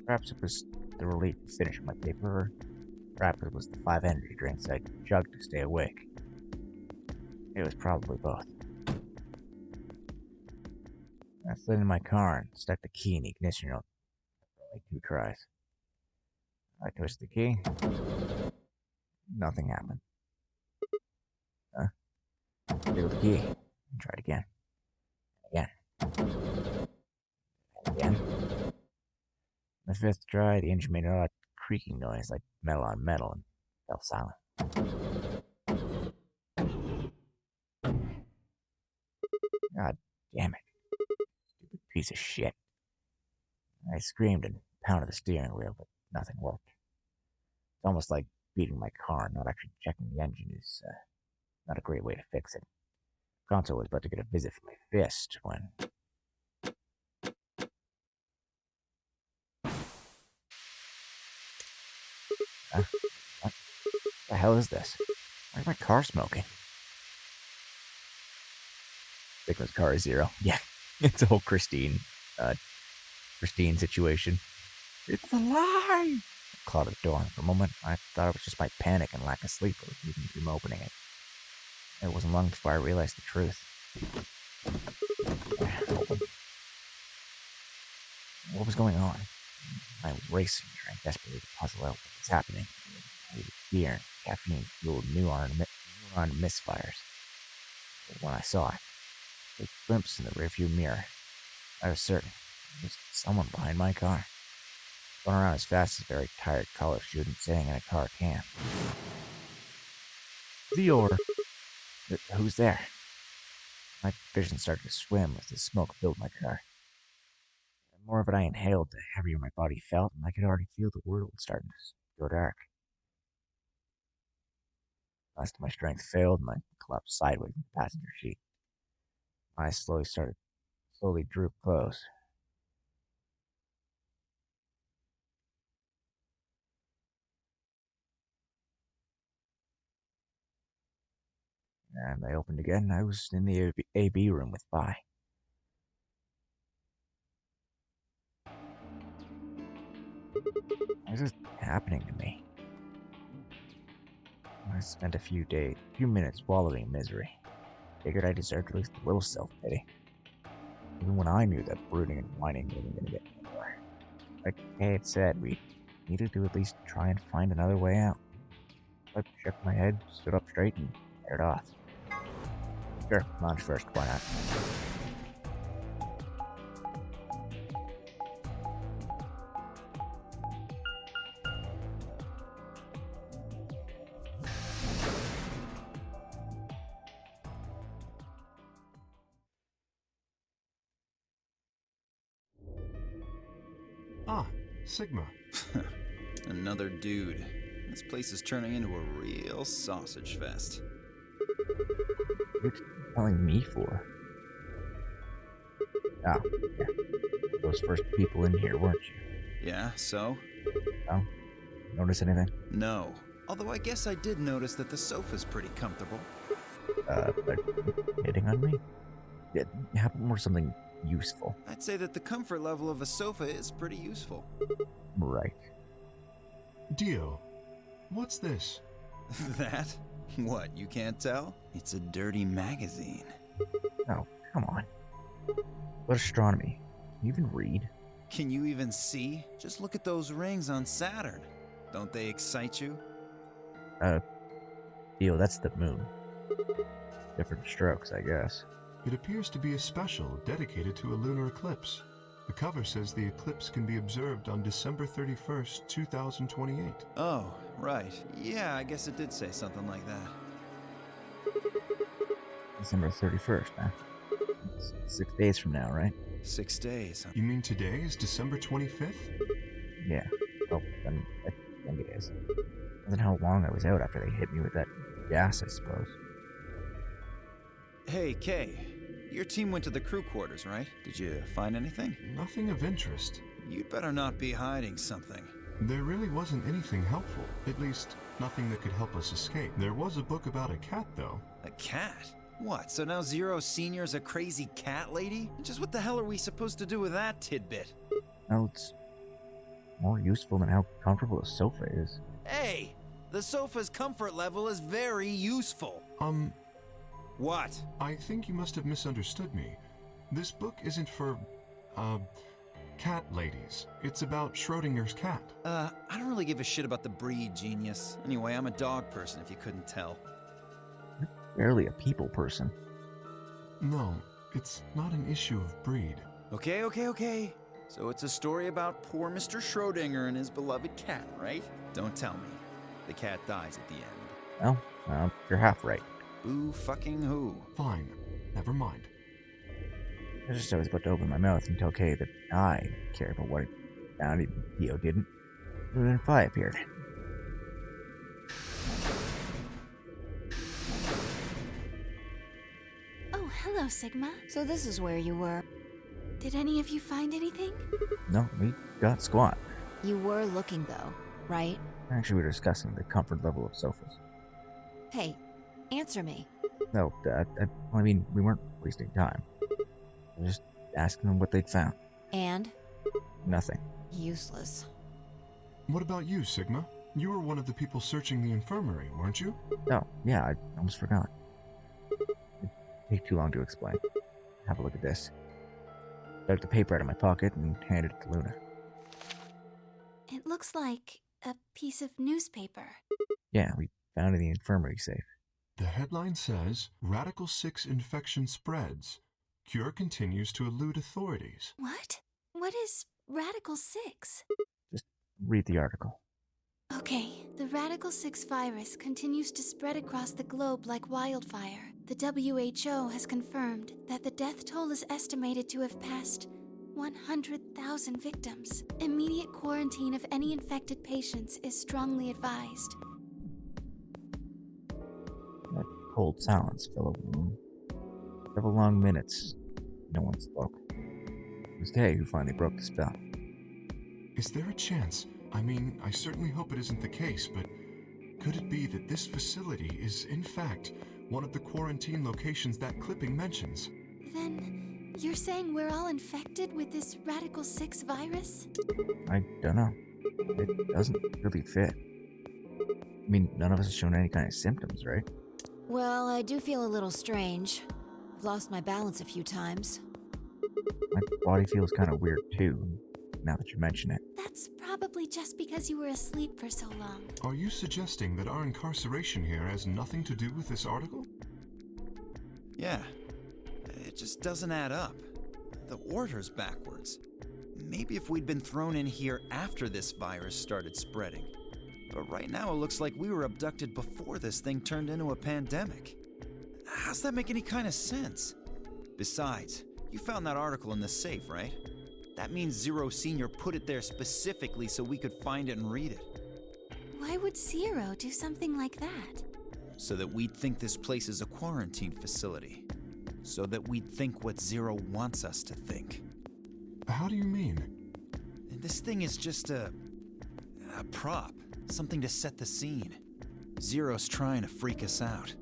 Perhaps it was the relief of finishing my paper, or perhaps it was the 5 energy drinks I chugged to stay awake. It was probably both. I slid in my car and stuck the key in the ignition for only 2 tries. I twisted the key. Nothing happened. Wiggled the key. And tried again. Again. And again. The 5th try, the engine made an odd creaking noise like metal on metal and fell silent. God damn it. Stupid piece of shit. I screamed and pounded the steering wheel, but nothing worked. It's almost like beating my car and not actually checking the engine is not a great way to fix it. Console was about to get a visit from my fist when... What the hell is this? Why is my car smoking? Sigma's car is 0. Yeah, it's a whole Christine situation. It's alive! I clawed at the door, and for a moment I thought it was just my panic and lack of sleep that was keeping me from opening it. It wasn't long before I realized the truth. What was going on? I was racing, trying desperately to puzzle out what was happening. I needed fear and caffeine-fueled neuron misfires. But when I saw it, a glimpse in the rearview mirror, I was certain there was someone behind my car, going around as fast as a very tired college student sitting in a car can. Theor! Who's there? My vision started to swim as the smoke filled my car. The more of it I inhaled, the heavier my body felt, and I could already feel the world starting to go dark. Last my strength failed, and I collapsed sideways in the passenger seat. My eyes slowly drooped closed. And I opened again, and I was in the AB room with Vi. What is this happening to me? spent a few minutes wallowing in misery. Figured I deserved at least a little self-pity. Even when I knew that brooding and whining wasn't going to get me anywhere. Like Kay had said, we needed to at least try and find another way out. I shook my head, stood up straight, and stared off. Sure, lunch first, why not? Ah, Sigma. Another dude. This place is turning into a real sausage fest. What are you telling me for? Oh, yeah. Those first people in here, weren't you? Yeah, so? Oh? Notice anything? No. Although I guess I did notice that the sofa's pretty comfortable. Like hitting on me? Yeah, have more something useful. I'd say that the comfort level of a sofa is pretty useful. Right. Dio, what's this? That? What, you can't tell? It's a dirty magazine. Oh, come on. What astronomy? Can you even read? Can you even see? Just look at those rings on Saturn. Don't they excite you? Dio, that's the moon. Different strokes, I guess. It appears to be a special dedicated to a lunar eclipse. The cover says the eclipse can be observed on December 31st, 2028. Oh, right. Yeah, I guess it did say something like that. December 31st, huh? It's 6 days from now, right? 6 days. You mean today is December 25th? Yeah. Oh, then I think it is. Wasn't how long I was out after they hit me with that gas, I suppose. Hey, Kay. Your team went to the crew quarters, right? Did you find anything? Nothing of interest. You'd better not be hiding something. There really wasn't anything helpful. At least, nothing that could help us escape. There was a book about a cat, though. A cat? What, so now Zero Senior's a crazy cat lady? Just what the hell are we supposed to do with that tidbit? Well, it's more useful than how comfortable a sofa is. Hey! The sofa's comfort level is very useful. What? I think you must have misunderstood me. This book isn't for, cat ladies. It's about Schrodinger's cat. I don't really give a shit about the breed, genius. Anyway, I'm a dog person, if you couldn't tell. You're barely a people person. No, it's not an issue of breed. Okay. So it's a story about poor Mr. Schrodinger and his beloved cat, right? Don't tell me. The cat dies at the end. Well, you're half right. Boo fucking who? Fine. Never mind. I was about to open my mouth and tell Kay that I care about what it found, even Dio didn't. And then Phi appeared. Oh, hello, Sigma. So this is where you were. Did any of you find anything? No, we got squat. You were looking, though, right? Actually, we were discussing the comfort level of sofas. Hey, answer me. No, I mean, we weren't wasting time. We were just asking them what they'd found. And? Nothing. Useless. What about you, Sigma? You were one of the people searching the infirmary, weren't you? Oh, yeah, I almost forgot. It'd take too long to explain. Have a look at this. I took the paper out of my pocket and handed it to Luna. It looks like a piece of newspaper. Yeah, we found it in the infirmary safe. The headline says, Radical 6 infection spreads. Cure continues to elude authorities. What? What is Radical 6? Just read the article. Okay, the Radical 6 virus continues to spread across the globe like wildfire. The WHO has confirmed that the death toll is estimated to have passed 100,000 victims. Immediate quarantine of any infected patients is strongly advised. That cold silence fell over the room. Several long minutes, no one spoke. It was Kay who finally broke the spell. Is there a chance? I mean, I certainly hope it isn't the case, but could it be that this facility is, in fact, one of the quarantine locations that clipping mentions? Then, you're saying we're all infected with this Radical 6 virus? I don't know. It doesn't really fit. I mean, none of us have shown any kind of symptoms, right? Well, I do feel a little strange. I've lost my balance a few times. My body feels kind of weird too, now that you mention it. That's probably just because you were asleep for so long. Are you suggesting that our incarceration here has nothing to do with this article? Yeah. It just doesn't add up. The order's backwards. Maybe if we'd been thrown in here after this virus started spreading. But right now it looks like we were abducted before this thing turned into a pandemic. How's that make any kind of sense? Besides, you found that article in the safe, right? That means Zero Senior put it there specifically so we could find it and read it. Why would Zero do something like that? So that we'd think this place is a quarantine facility. So that we'd think what Zero wants us to think. How do you mean? This thing is just a prop. Something to set the scene. Zero's trying to freak us out.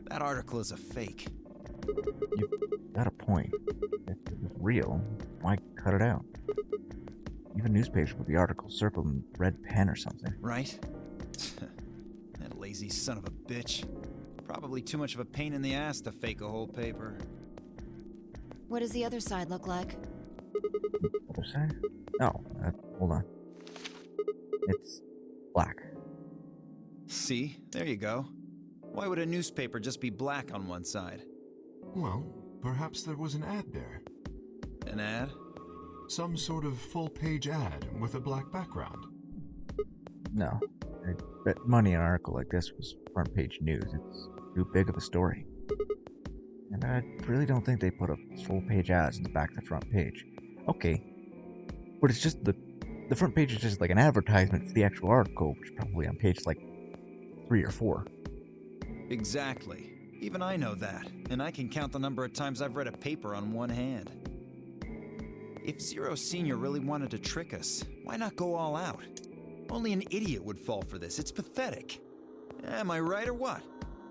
That article is a fake. You've got a point. If it was real, why cut it out? Even newspapers with the article circled in red pen or something. Right? That lazy son of a bitch. Probably too much of a pain in the ass to fake a whole paper. What does the other side look like? Other side? No, hold on. It's black. See? There you go. Why would a newspaper just be black on one side? Well, perhaps there was an ad there. An ad? Some sort of full-page ad with a black background. No. I bet money an article like this was front page news. It's too big of a story. And I really don't think they put a full page ads in the back of the front page. Okay. But it's just the front page is just like an advertisement for the actual article, which is probably on page like 3 or 4. Exactly. Even I know that, and I can count the number of times I've read a paper on one hand. If Zero Senior really wanted to trick us, why not go all out? Only an idiot would fall for this. It's pathetic. Am I right or what?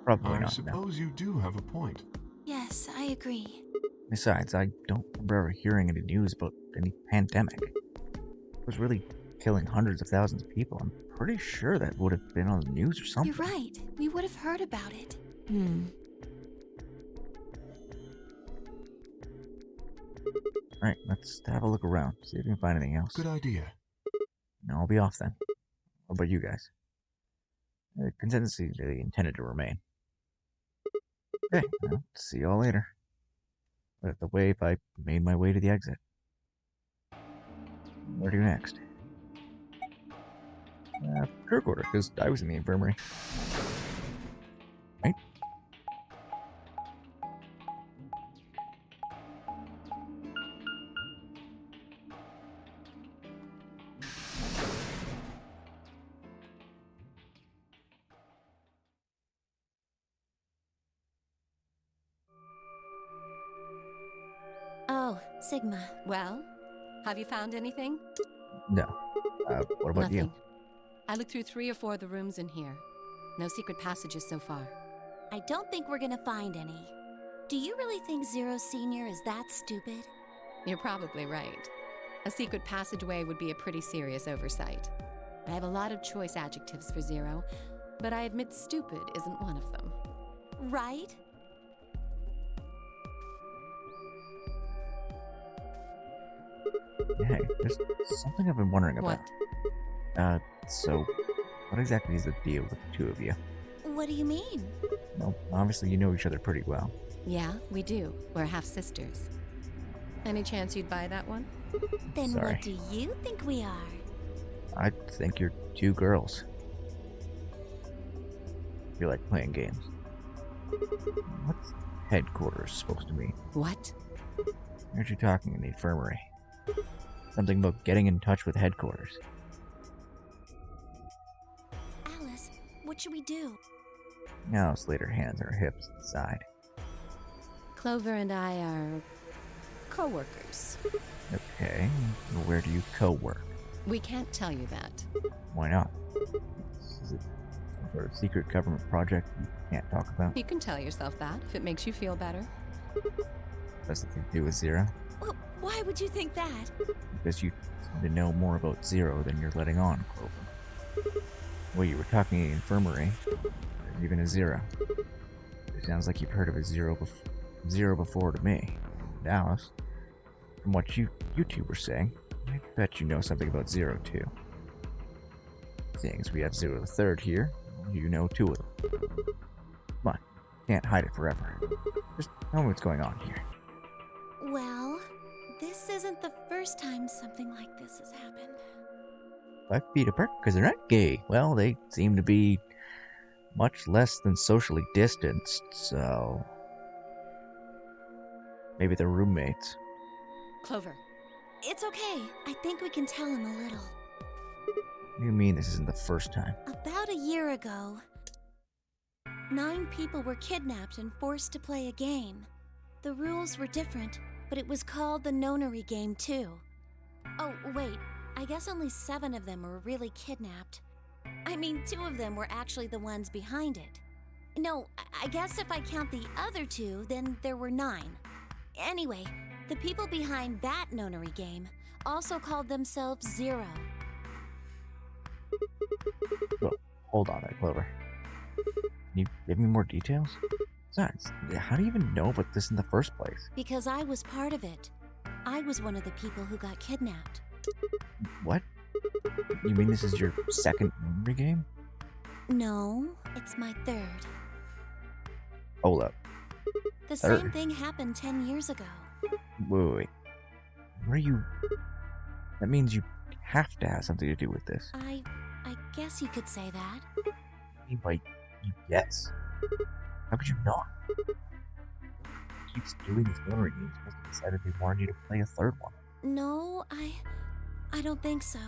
Probably I not. suppose you do have a point. Yes, I agree. Besides, I don't remember ever hearing any news about any pandemic. It was really killing hundreds of thousands of people. I'm pretty sure that would have been on the news or something. You're right. We would have heard about it. Alright, let's have a look around, see if we can find anything else. Good idea. No, I'll be off then. What about you guys? The consensus is they intended to remain. Okay, well, see y'all later. But at the wave, I made my way to the exit. Where to next? Crew quarter, because I was in the infirmary. Right? Oh, Sigma. Well, have you found anything? No. What about Nothing. you? I looked through 3 or 4 of the rooms in here. No secret passages so far. I don't think we're gonna find any. Do you really think Zero Senior is that stupid? You're probably right. A secret passageway would be a pretty serious oversight. I have a lot of choice adjectives for Zero, but I admit stupid isn't one of them. Right? Hey, there's something I've been wondering about. What? So, what exactly is the deal with the two of you? What do you mean? Well, obviously you know each other pretty well. Yeah, we do. We're half sisters. Any chance you'd buy that one? Then Sorry. what do you think we are? I think you're 2 girls. You like playing games. What's headquarters supposed to mean? What? I heard you talking in the infirmary. Something about getting in touch with headquarters. Alice, what should we do? Alice laid her hands on her hips to the side. Clover and I are co-workers. Okay, where do you co-work? We can't tell you that. Why not? Is it some sort of secret government project you can't talk about? You can tell yourself that if it makes you feel better. Has something to do with Zero? Well, why would you think that? Because you seem to know more about Zero than you're letting on, Clover. Well, you were talking in the infirmary. There's even a zero. It sounds like you've heard of a zero before to me. And Alice, from what you two were saying, I bet you know something about zero too. Seeing as we have zero the third here, you know two of them. Come on, can't hide it forever. Just tell me what's going on here. Well, this isn't the first time something like this has happened. 5 feet apart because they're not gay. Well, they seem to be much less than socially distanced, so maybe they're roommates. Clover. It's okay. I think we can tell him a little. What do you mean this isn't the first time? About a year ago, 9 people were kidnapped and forced to play a game. The rules were different, but it was called the nonary game too. Oh, wait. I guess only 7 of them were really kidnapped. I mean, 2 of them were actually the ones behind it. No, I guess if I count the other 2, then there were 9. Anyway, the people behind that nonary game also called themselves Zero. Well, hold on there, Clover. Can you give me more details? Besides, how do you even know about this in the first place? Because I was part of it. I was one of the people who got kidnapped. What? You mean this is your second memory game? No, it's my 3rd. Hold up. The Third? same thing happened 10 years ago. Wait. Where are you... That means you have to have something to do with this. I guess you could say that. What do you mean by you guess? How could you not? Keeps doing these memory games because they decided they wanted you to play a third one. No, I don't think so.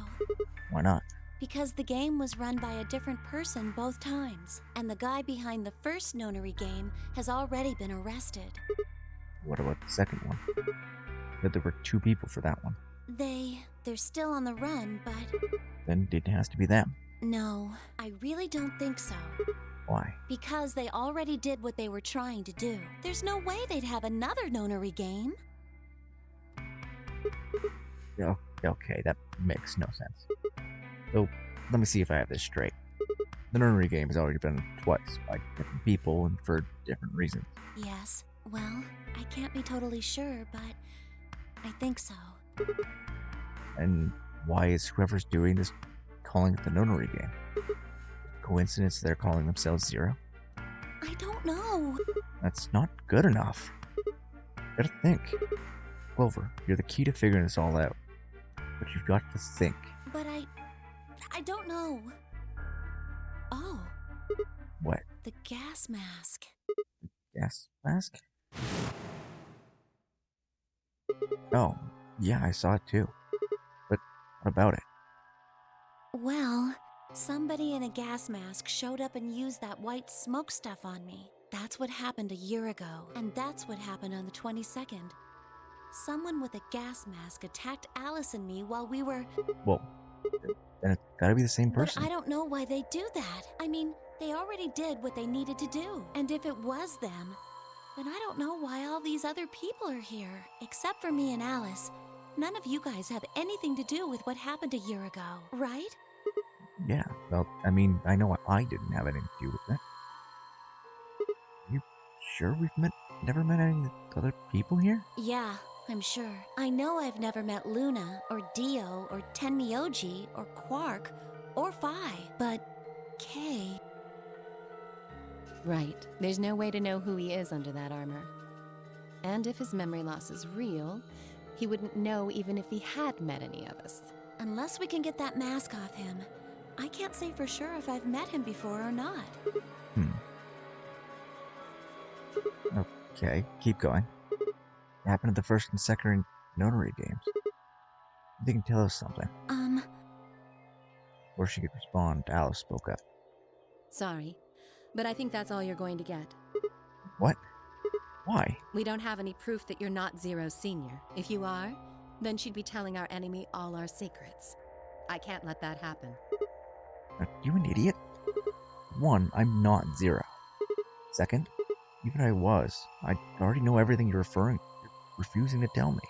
Why not? Because the game was run by a different person both times, and the guy behind the first nonary game has already been arrested. What about the second one? That there were 2 people for that one. They're still on the run, but... Then it has to be them. No, I really don't think so. Why? Because they already did what they were trying to do. There's no way they'd have another nonary game. Okay, that makes no sense. So, let me see if I have this straight. The nonary game has already been twice by different people and for different reasons. Yes, well, I can't be totally sure, but I think so. And why is whoever's doing this calling it the nonary game? Coincidence they're calling themselves Zero? I don't know. That's not good enough. Gotta think. Clover, you're the key to figuring this all out. But you've got to think. But I don't know. Oh. What? The gas mask. Gas mask? Oh, yeah, I saw it too. But what about it? Well, somebody in a gas mask showed up and used that white smoke stuff on me. That's what happened a year ago, and that's what happened on the 22nd. Someone with a gas mask attacked Alice and me while we were... Well, then it's gotta be the same person. But I don't know why they do that. I mean, they already did what they needed to do. And if it was them, then I don't know why all these other people are here. Except for me and Alice. None of you guys have anything to do with what happened a year ago, right? Yeah, well, I mean, I know I didn't have anything to do with it. You sure we've never met any other people here? Yeah, I'm sure. I know I've never met Luna, or Dio, or Tenmyoji, or Quark, or Phi, but Kay... Right. There's no way to know who he is under that armor. And if his memory loss is real, he wouldn't know even if he had met any of us. Unless we can get that mask off him, I can't say for sure if I've met him before or not. Okay, keep going. What happened to the first and second notary games? They can tell us something. Before she could respond, Alice spoke up. Sorry, but I think that's all you're going to get. What? Why? We don't have any proof that you're not Zero Senior. If you are, then she'd be telling our enemy all our secrets. I can't let that happen. Are you an idiot? 1, I'm not Zero. 2nd, even if I was, I already know everything you're refusing to tell me.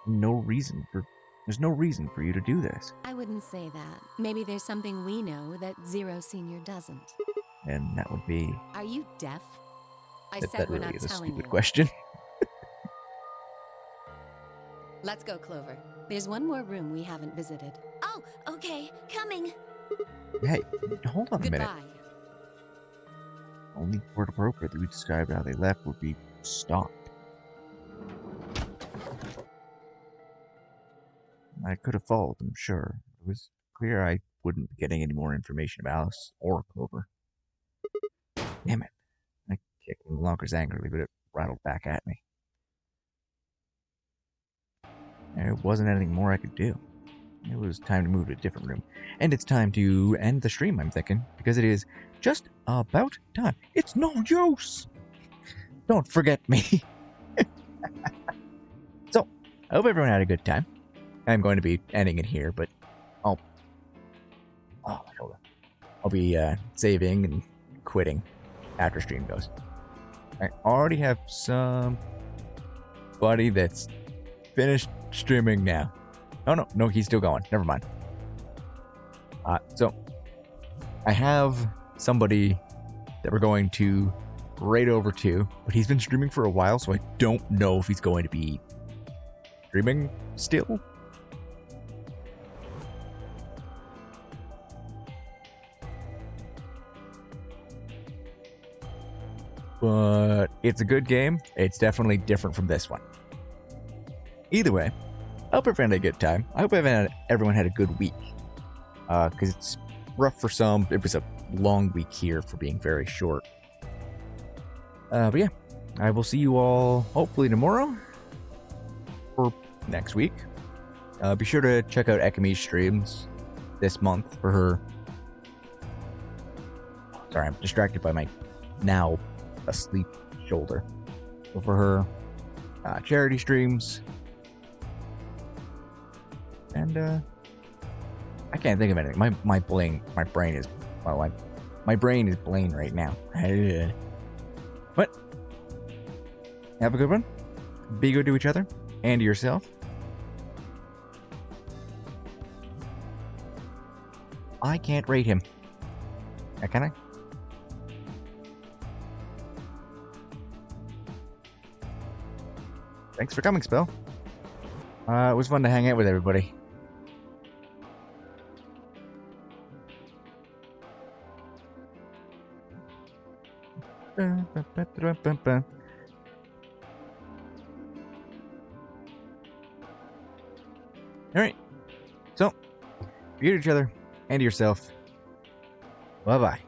No reason for There's no reason for you to do this. I wouldn't say that. Maybe there's something we know that Zero Senior doesn't. And that would be... Are you deaf? I That said we're really not is a telling stupid you. question. Let's go, Clover. There's one more room we haven't visited. Oh, okay. Coming. Hey, hold on a minute. Goodbye. Only word appropriately we described how they left would be stopped. I could have followed them, sure. It was clear I wouldn't be getting any more information about Alice or Clover. Damn it. I kicked the lockers angrily, but it rattled back at me. There wasn't anything more I could do. It was time to move to a different room. And it's time to end the stream, I'm thinking, because it is just about time. It's no use! Don't forget me. So, I hope everyone had a good time. I'm going to be ending it here, but I'll be saving and quitting after stream goes. I already have somebody that's finished streaming now. Oh no, he's still going. Never mind. So I have somebody that we're going to raid over to, but he's been streaming for a while, so I don't know if he's going to be streaming still. But it's a good game. It's definitely different from this one. Either way, I hope everyone had a good time. I hope everyone had a good week. Because it's rough for some. It was a long week here for being very short. But yeah, I will see you all hopefully tomorrow or next week. Be sure to check out Ekami's streams this month for her. Sorry, I'm distracted by my now asleep shoulder. So for her charity streams. And I can't think of anything. My brain is my brain is Blaine right now. But have a good one. Be good to each other and to yourself. I can't rate him. Can I? Thanks for coming, Spell. It was fun to hang out with everybody. Alright. So, be good to each other and to yourself. Bye-bye.